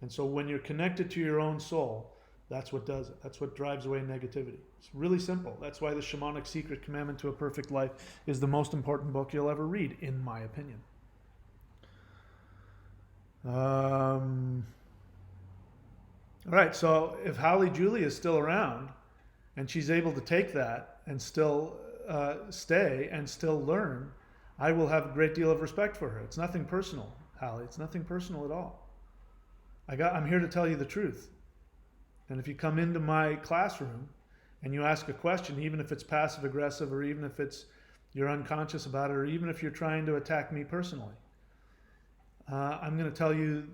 And so when you're connected to your own soul, that's what does it. That's what drives away negativity. It's really simple. That's why the Shamanic Secret Commandment to a Perfect Life is the most important book you'll ever read, in my opinion. All right, so if Hallie Julie is still around and she's able to take that and still stay and still learn, I will have a great deal of respect for her. It's nothing personal, Hallie. It's nothing personal at all. I'm here to tell you the truth. And if you come into my classroom and you ask a question, even if it's passive aggressive, or even if you're unconscious about it, or even if you're trying to attack me personally, I'm going to tell you,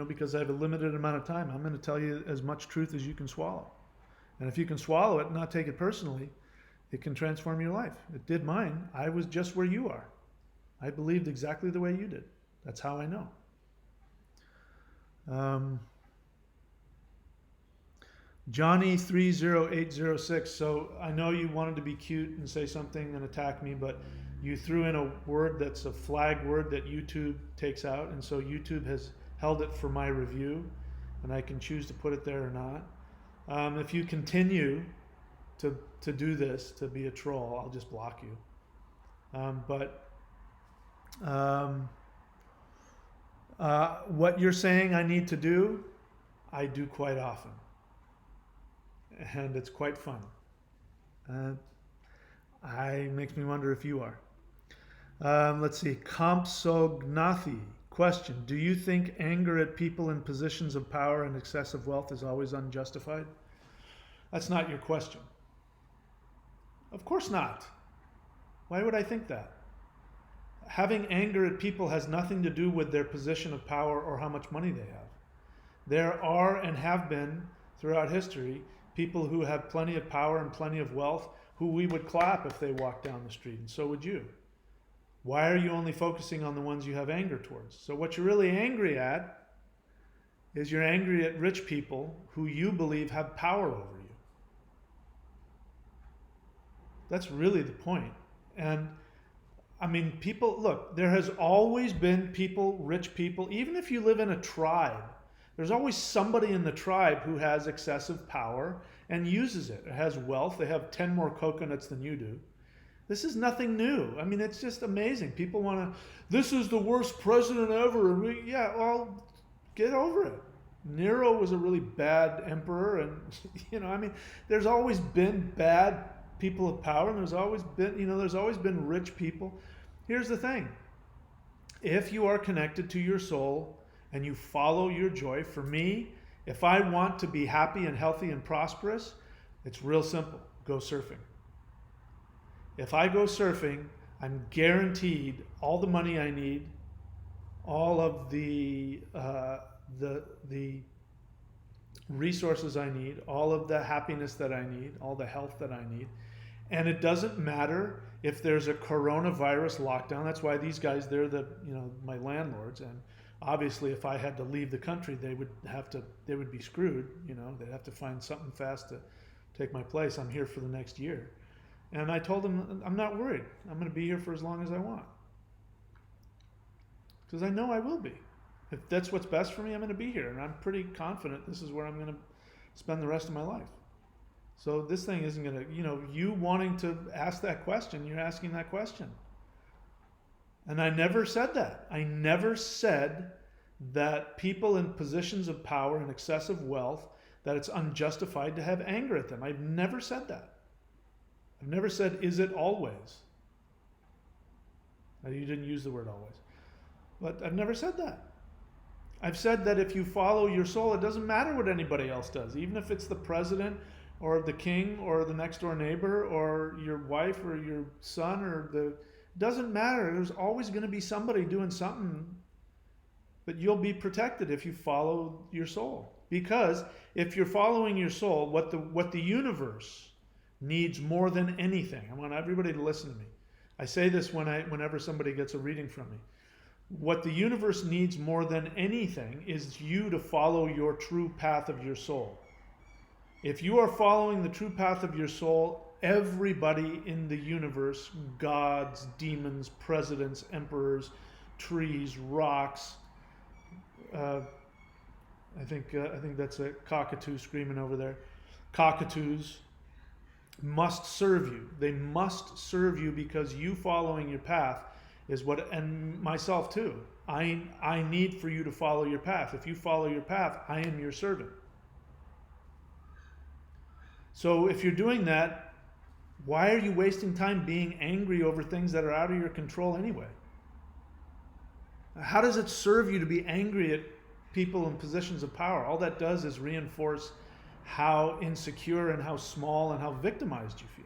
because I have a limited amount of time, I'm going to tell you as much truth as you can swallow. And if you can swallow it and not take it personally, it can transform your life. It did mine. I was just where you are. I believed exactly the way you did. That's how I know. Johnny30806. So I know you wanted to be cute and say something and attack me, but you threw in a word that's a flag word that YouTube takes out, and so YouTube has held it for my review, and I can choose to put it there or not. If you continue to do this, to be a troll, I'll just block you. What you're saying I need to do, I do quite often. And it's quite fun. Makes me wonder if you are. Let's see. Compsognathi. Question. Do you think anger at people in positions of power and excessive wealth is always unjustified? That's not your question. Of course not. Why would I think that? Having anger at people has nothing to do with their position of power or how much money they have. There are and have been throughout history people who have plenty of power and plenty of wealth who we would clap if they walked down the street, and so would you. Why are you only focusing on the ones you have anger towards? So what you're really angry at is you're angry at rich people who you believe have power over you. That's really the point. And I mean, people, look, there has always been people, rich people, even if you live in a tribe, there's always somebody in the tribe who has excessive power and uses it. It has wealth. They have 10 more coconuts than you do. This is nothing new. I mean, it's just amazing. People want to, this is the worst president ever. And well, get over it. Nero was a really bad emperor. And, there's always been bad people of power. And there's always been rich people. Here's the thing. If you are connected to your soul and you follow your joy, for me, if I want to be happy and healthy and prosperous, it's real simple. Go surfing. If I go surfing, I'm guaranteed all the money I need, all of the resources I need, all of the happiness that I need, all the health that I need. And it doesn't matter if there's a coronavirus lockdown. That's why these guys, they're my landlords. And Obviously, if I had to leave the country, they would be screwed. They'd have to find something fast to take my place. I'm here for the next year. And I told them, I'm not worried. I'm going to be here for as long as I want. Because I know I will be. If that's what's best for me, I'm going to be here. And I'm pretty confident this is where I'm going to spend the rest of my life. So this thing isn't going to, you wanting to ask that question, you're asking that question. And I never said that. I never said that people in positions of power and excessive wealth, that it's unjustified to have anger at them. I've never said that. I've never said, is it always? You didn't use the word always. But I've never said that. I've said that if you follow your soul, it doesn't matter what anybody else does. Even if it's the president or the king or the next door neighbor or your wife or your son it doesn't matter. There's always going to be somebody doing something, but you'll be protected if you follow your soul. Because if you're following your soul, what the universe needs more than anything. I want everybody to listen to me. I say this whenever somebody gets a reading from me. What the universe needs more than anything is you to follow your true path of your soul. If you are following the true path of your soul, everybody in the universe, gods, demons, presidents, emperors, trees, rocks, I think that's a cockatoo screaming over there. Cockatoos must serve you. They must serve you because you following your path is what, and myself too. I need for you to follow your path. If you follow your path, I am your servant. So if you're doing that, why are you wasting time being angry over things that are out of your control anyway? How does it serve you to be angry at people in positions of power? All that does is reinforce how insecure and how small and how victimized you feel.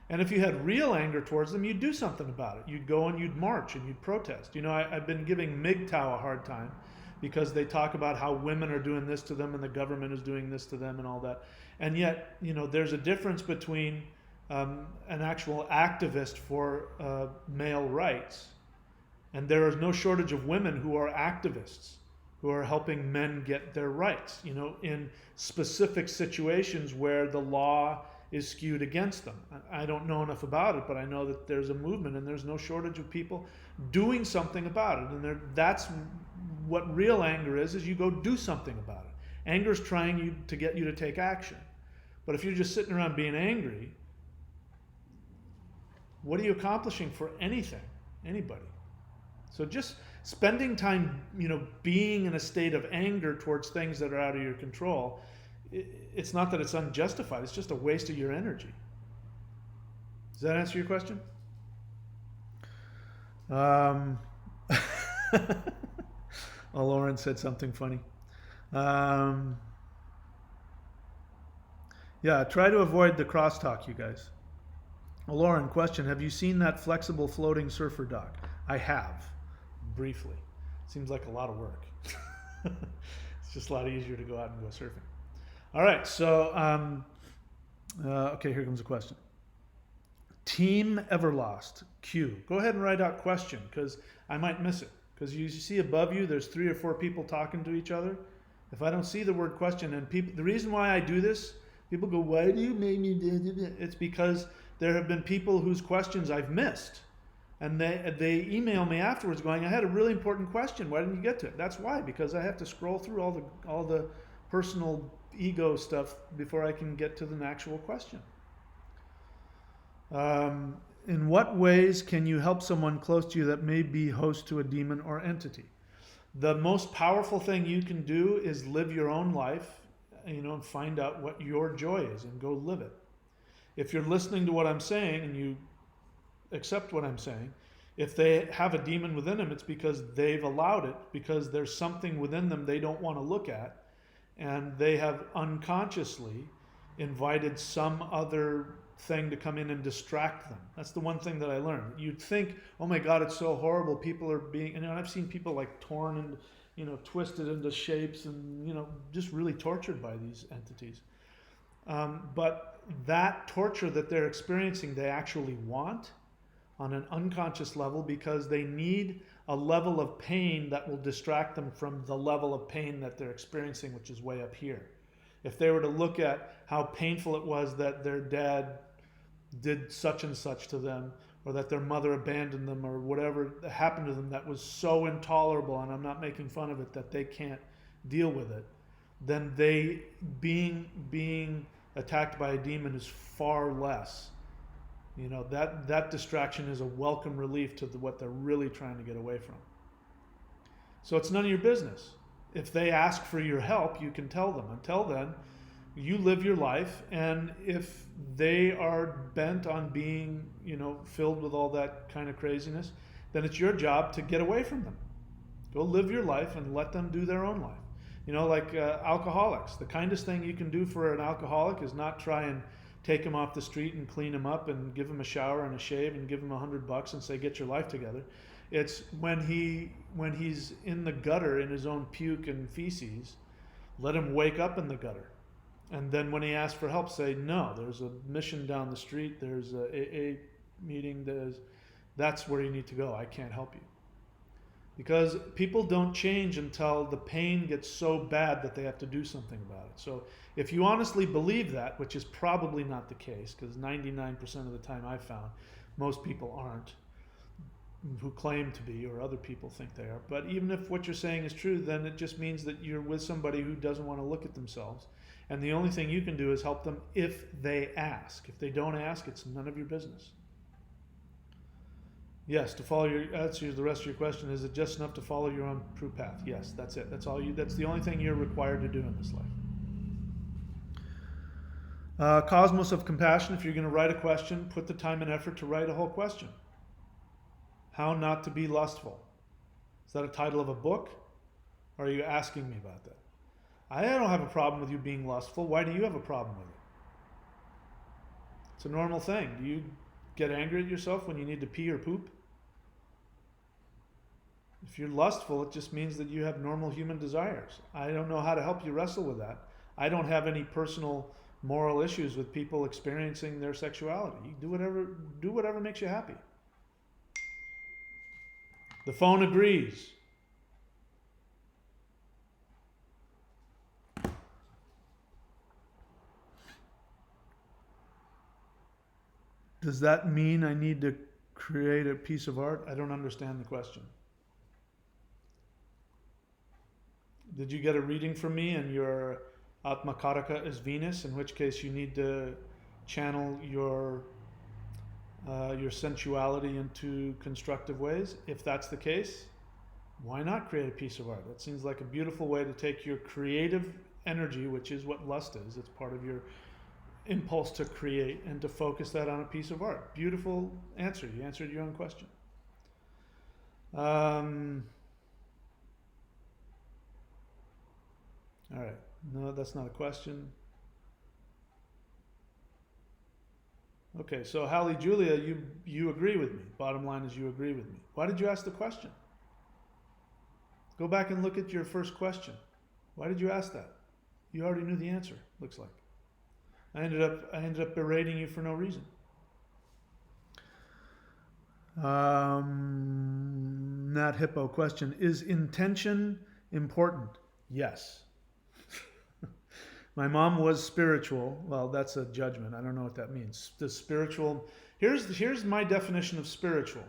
And if you had real anger towards them, you'd do something about it. You'd go and you'd march and you'd protest. I've been giving MGTOW a hard time because they talk about how women are doing this to them and the government is doing this to them and all that. And yet, there's a difference between an actual activist for male rights, and there is no shortage of women who are activists, who are helping men get their rights, in specific situations where the law is skewed against them. I don't know enough about it, but I know that there's a movement and there's no shortage of people doing something about it. And that's what real anger is you go do something about it. Anger is trying to get you to take action. But if you're just sitting around being angry, what are you accomplishing for anything, anybody? So just spending time, being in a state of anger towards things that are out of your control, it's not that it's unjustified, it's just a waste of your energy. Does that answer your question? Oh, Lauren said something funny. Yeah, try to avoid the crosstalk, you guys. Lauren, question, have you seen that flexible floating surfer dock? I have, briefly. Seems like a lot of work. It's just a lot easier to go out and go surfing. All right, so, okay, here comes a question. Team Everlost, Q. Go ahead and write out question, because I might miss it. Because you see above you, there's 3 or 4 people talking to each other. If I don't see the word question, and people, the reason why I do this, people go, why do you make me do this? It's because there have been people whose questions I've missed. And they email me afterwards going, I had a really important question. Why didn't you get to it? That's why, because I have to scroll through all the personal ego stuff before I can get to the actual question. In what ways can you help someone close to you that may be host to a demon or entity? The most powerful thing you can do is live your own life, and find out what your joy is and go live it. If you're listening to what I'm saying and you accept what I'm saying, if they have a demon within them, it's because they've allowed it, because there's something within them they don't want to look at, and they have unconsciously invited some other thing to come in and distract them. That's the one thing that I learned. You'd think, oh my God, it's so horrible. People are being, I've seen people like torn and, twisted into shapes and, just really tortured by these entities. But that torture that they're experiencing, they actually want, on an unconscious level because they need a level of pain that will distract them from the level of pain that they're experiencing, which is way up here. If they were to look at how painful it was that their dad did such and such to them, or that their mother abandoned them, or whatever happened to them that was so intolerable, and I'm not making fun of it, that they can't deal with it, then they being attacked by a demon is far less. You know, that distraction is a welcome relief to what they're really trying to get away from. So it's none of your business. If they ask for your help, you can tell them. Until then, you live your life, and if they are bent on being, you know, filled with all that kind of craziness, then it's your job to get away from them. Go live your life and let them do their own life. You know, like alcoholics. The kindest thing you can do for an alcoholic is not try and take him off the street and clean him up and give him a shower and a shave and give him $100 and say, get your life together. It's when he's in the gutter in his own puke and feces, let him wake up in the gutter. And then when he asks for help, say, no, there's a mission down the street, there's a AA meeting, that's where you need to go. I can't help you. Because people don't change until the pain gets so bad that they have to do something about it. So if you honestly believe that, which is probably not the case, because 99% of the time I've found most people aren't, who claim to be, or other people think they are. But even if what you're saying is true, then it just means that you're with somebody who doesn't want to look at themselves. And the only thing you can do is help them if they ask. If they don't ask, it's none of your business. Yes, to follow your answer, the rest of your question, is it just enough to follow your own true path? Yes, that's it. That's all you. That's the only thing you're required to do in this life. Cosmos of Compassion. If you're going to write a question, put the time and effort to write a whole question. How not to be lustful. Is that a title of a book? Or are you asking me about that? I don't have a problem with you being lustful. Why do you have a problem with it? It's a normal thing. Do you get angry at yourself when you need to pee or poop? If you're lustful, it just means that you have normal human desires. I don't know how to help you wrestle with that. I don't have any personal moral issues with people experiencing their sexuality. You do whatever makes you happy. The phone agrees. Does that mean I need to create a piece of art? I don't understand the question. Did you get a reading from me and your Atmakaraka is Venus, in which case you need to channel your sensuality into constructive ways? If that's the case, why not create a piece of art? That seems like a beautiful way to take your creative energy, which is what lust is. It's part of your impulse to create, and to focus that on a piece of art. Beautiful answer. You answered your own question. All right. No, that's not a question. Okay, so Hallie Julia, you agree with me. Bottom line is you agree with me. Why did you ask the question? Go back and look at your first question. Why did you ask that? You already knew the answer, looks like. I ended up berating you for no reason. Nat Hippo question: is intention important? Yes. My mom was spiritual. Well, that's a judgment. I don't know what that means. The spiritual. Here's my definition of spiritual.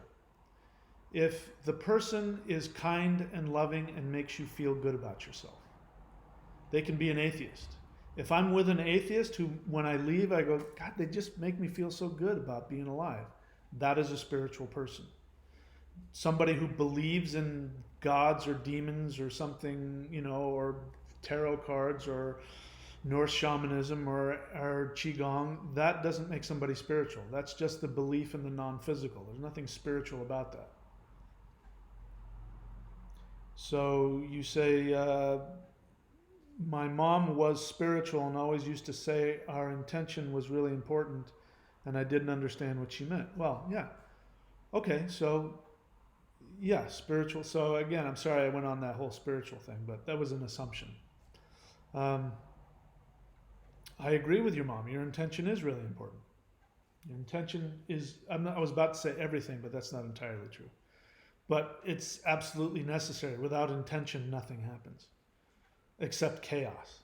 If the person is kind and loving and makes you feel good about yourself, they can be an atheist. If I'm with an atheist who, when I leave, I go, God, they just make me feel so good about being alive. That is a spiritual person. Somebody who believes in gods or demons or something, you know, or tarot cards or Norse shamanism or Qigong, that doesn't make somebody spiritual. That's just the belief in the non-physical. There's nothing spiritual about that. So you say, my mom was spiritual and always used to say our intention was really important, and I didn't understand what she meant. Well, yeah. Okay, so yeah, spiritual. So again, I'm sorry I went on that whole spiritual thing, but that was an assumption. I agree with your mom. Your intention is really important. Intention is, I was about to say everything, but that's not entirely true. But it's absolutely necessary. Without intention, nothing happens except chaos.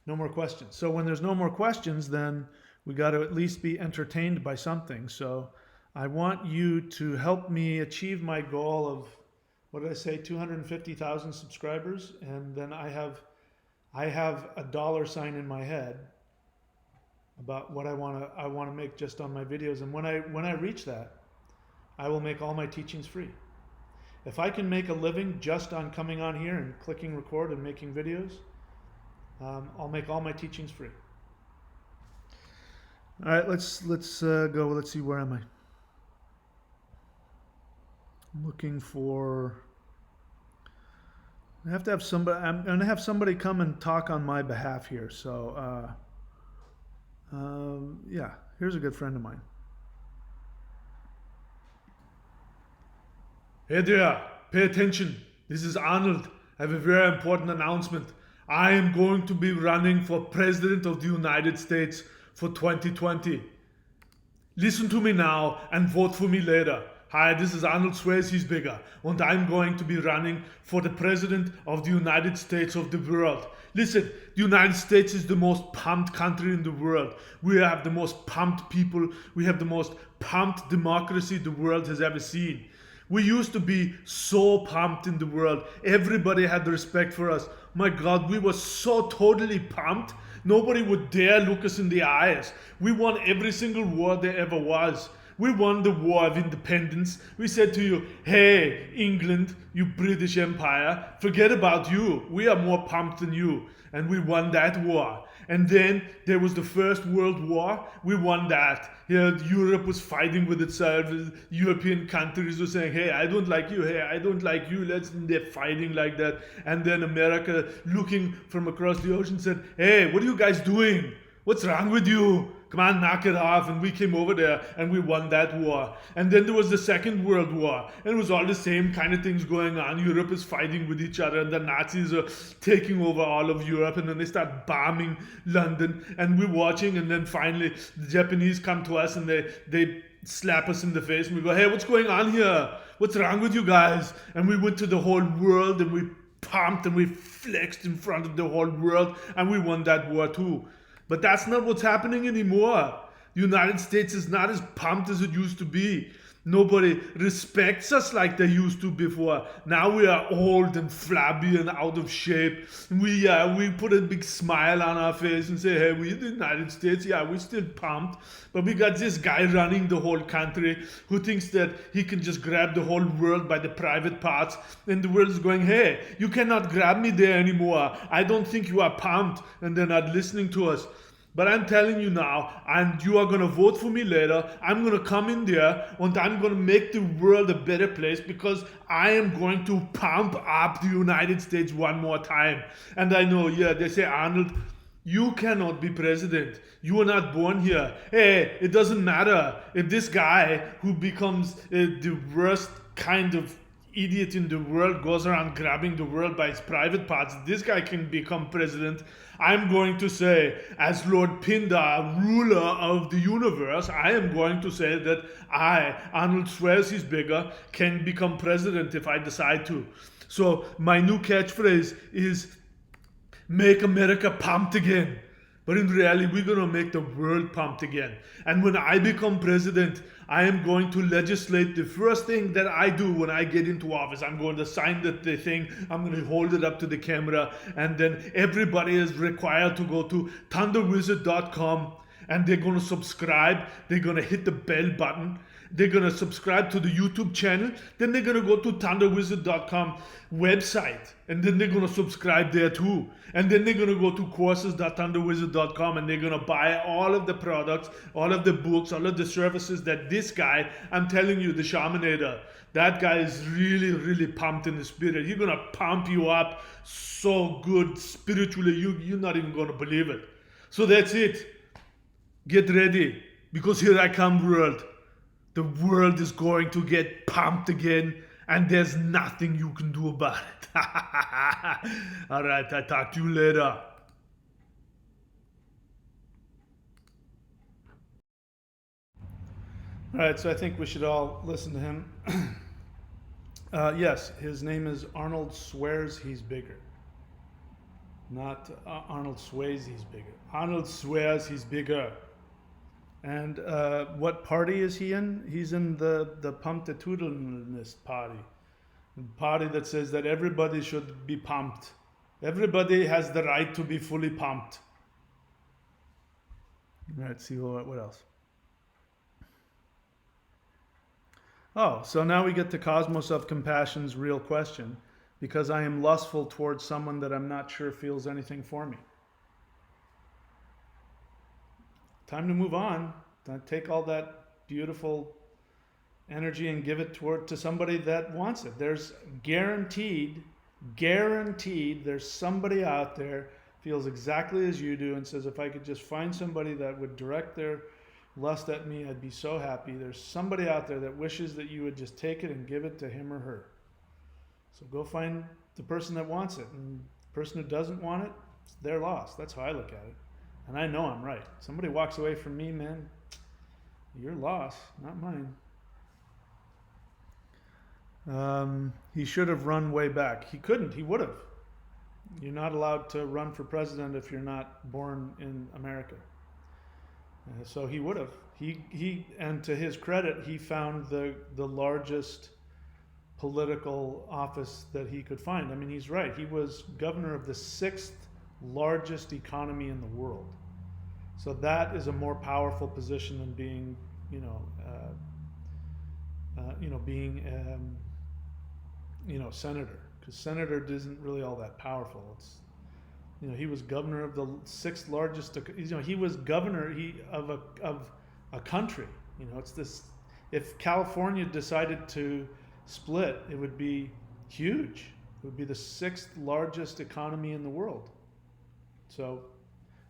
No more questions. So when there's no more questions, then we got to at least be entertained by something. So I want you to help me achieve my goal of, what did I say, 250,000 subscribers, and then I have a dollar sign in my head about what I want to make just on my videos. And when I reach that, I will make all my teachings free. If I can make a living just on coming on here and clicking record and making videos, I'll make all my teachings free. All right, let's go. Let's see, where am I? I'm looking for. I have to have somebody. I'm going to have somebody come and talk on my behalf here. So, yeah, here's a good friend of mine. Hey there, pay attention. This is Arnold. I have a very important announcement. I am going to be running for President of the United States for 2020. Listen to me now and vote for me later. Hi, this is Arnold Schwarzenegger, and I'm going to be running for the President of the United States of the world. Listen, the United States is the most pumped country in the world. We have the most pumped people. We have the most pumped democracy the world has ever seen. We used to be so pumped in the world. Everybody had respect for us. My God, we were so totally pumped. Nobody would dare look us in the eyes. We won every single war there ever was. We won the War of Independence. We said to you, hey, England, you British Empire, forget about you. We are more pumped than you. And we won that war. And then there was the First World War. We won that. Europe was fighting with itself. European countries were saying, hey, I don't like you. Hey, I don't like you. They're fighting like that. And then America, looking from across the ocean, said, hey, what are you guys doing? What's wrong with you? Come on, knock it off. And we came over there and we won that war. And then there was the Second World War. And it was all the same kind of things going on. Europe is fighting with each other and the Nazis are taking over all of Europe. And then they start bombing London. And we're watching. And then finally the Japanese come to us and they slap us in the face. And we go, hey, what's going on here? What's wrong with you guys? And we went to the whole world and we pumped and we flexed in front of the whole world. And we won that war too. But that's not what's happening anymore. The United States is not as pumped as it used to be. Nobody respects us like they used to before. Now we are old and flabby and out of shape. We put a big smile on our face and say, hey, we're the United States. Yeah, we're still pumped. But we got this guy running the whole country who thinks that he can just grab the whole world by the private parts. And the world is going, hey, you cannot grab me there anymore. I don't think you are pumped. And they're not listening to us. But I'm telling you now, and you are going to vote for me later, I'm going to come in there and I'm going to make the world a better place because I am going to pump up the United States one more time. And I know, yeah, they say, Arnold, you cannot be president. You were not born here. Hey, it doesn't matter if this guy who becomes the worst kind of idiot in the world goes around grabbing the world by its private parts. This guy can become president. I'm going to say, as Lord Pindar, ruler of the universe, I am going to say that I, Arnold Schwarzenegger, can become president if I decide to. So my new catchphrase is, make America pumped again. But in reality, we're going to make the world pumped again. And when I become president, I am going to legislate. The first thing that I do when I get into office, I'm going to sign the thing, I'm going to hold it up to the camera, and then everybody is required to go to thunderwizard.com and they're going to subscribe. They're going to hit the bell button. They're going to subscribe to the YouTube channel. Then they're going to go to thunderwizard.com website. And then they're going to subscribe there too. And then they're going to go to courses.thunderwizard.com and they're going to buy all of the products, all of the books, all of the services that this guy, I'm telling you, the Shaminator, that guy is really, really pumped in the spirit. He's going to pump you up so good spiritually, you're not even going to believe it. So that's it. Get ready, because here I come, world. The world is going to get pumped again, and there's nothing you can do about it. All right, I'll talk to you later. All right, so I think we should all listen to him. Yes, his name is Arnold Swears He's Bigger. Not Arnold Swayze, he's bigger. Arnold swears he's bigger. And what party is he in? He's in the Pumptitudelnist party. The party that says that everybody should be pumped. Everybody has the right to be fully pumped. All right, see what else. Oh, so now we get to Cosmos of Compassion's real question. Because I am lustful towards someone that I'm not sure feels anything for me. Time to move on. Don't take all that beautiful energy and give it to somebody that wants it. There's guaranteed, there's somebody out there feels exactly as you do and says, if I could just find somebody that would direct their lust at me, I'd be so happy. There's somebody out there that wishes that you would just take it and give it to him or her. So go find the person that wants it. And the person who doesn't want it, it's their loss. That's how I look at it. And I know I'm right. Somebody walks away from me, man, your loss, not mine. He should have run way back. He couldn't. He would have. You're not allowed to run for president if you're not born in America. So he would have. He and to his credit, he found the largest political office that he could find. I mean, he's right. He was governor of the 6th largest economy in the world. So that is a more powerful position than being, senator. Because senator isn't really all that powerful. It's, he was governor of the 6th largest. He was governor of a country. It's this. If California decided to split, it would be huge. It would be the 6th largest economy in the world. So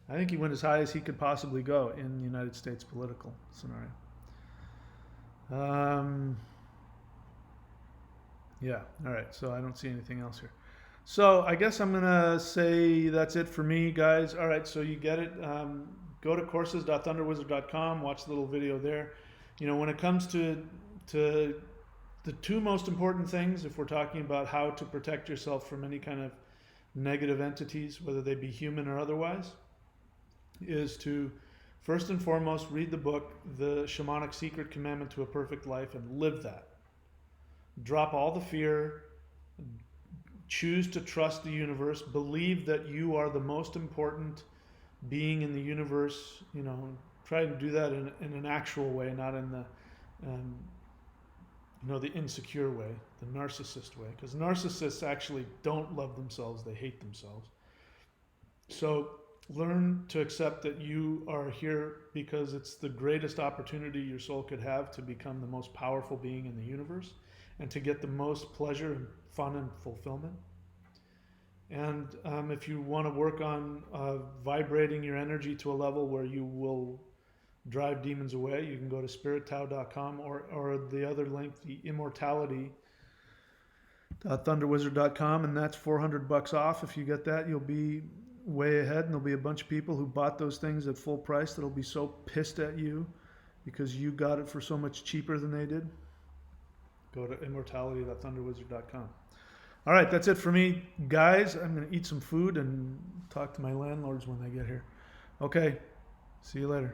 I think he went as high as he could possibly go in the United States political scenario. Yeah, all right, so I don't see anything else here. So I guess I'm going to say that's it for me, guys. All right, so you get it. Go to courses.thunderwizard.com, watch the little video there. When it comes to the two most important things, if we're talking about how to protect yourself from any kind of negative entities, whether they be human or otherwise, is to first and foremost read the book, The Shamanic Secret Commandment to a Perfect Life, and live that. Drop all the fear, choose to trust the universe, believe that you are the most important being in the universe. Try to do that in an actual way, not in the insecure way, the narcissist way, because narcissists actually don't love themselves, they hate themselves. So learn to accept that you are here because it's the greatest opportunity your soul could have to become the most powerful being in the universe and to get the most pleasure and fun and fulfillment. And if you want to work on vibrating your energy to a level where you will drive demons away, you can go to spirittao.com or the other link, the immortality.thunderwizard.com, and that's $400 off. If you get that, you'll be way ahead, and there'll be a bunch of people who bought those things at full price that'll be so pissed at you because you got it for so much cheaper than they did. Go to immortality.thunderwizard.com. All right, that's it for me, guys. I'm going to eat some food and talk to my landlords when they get here. Okay, see you later.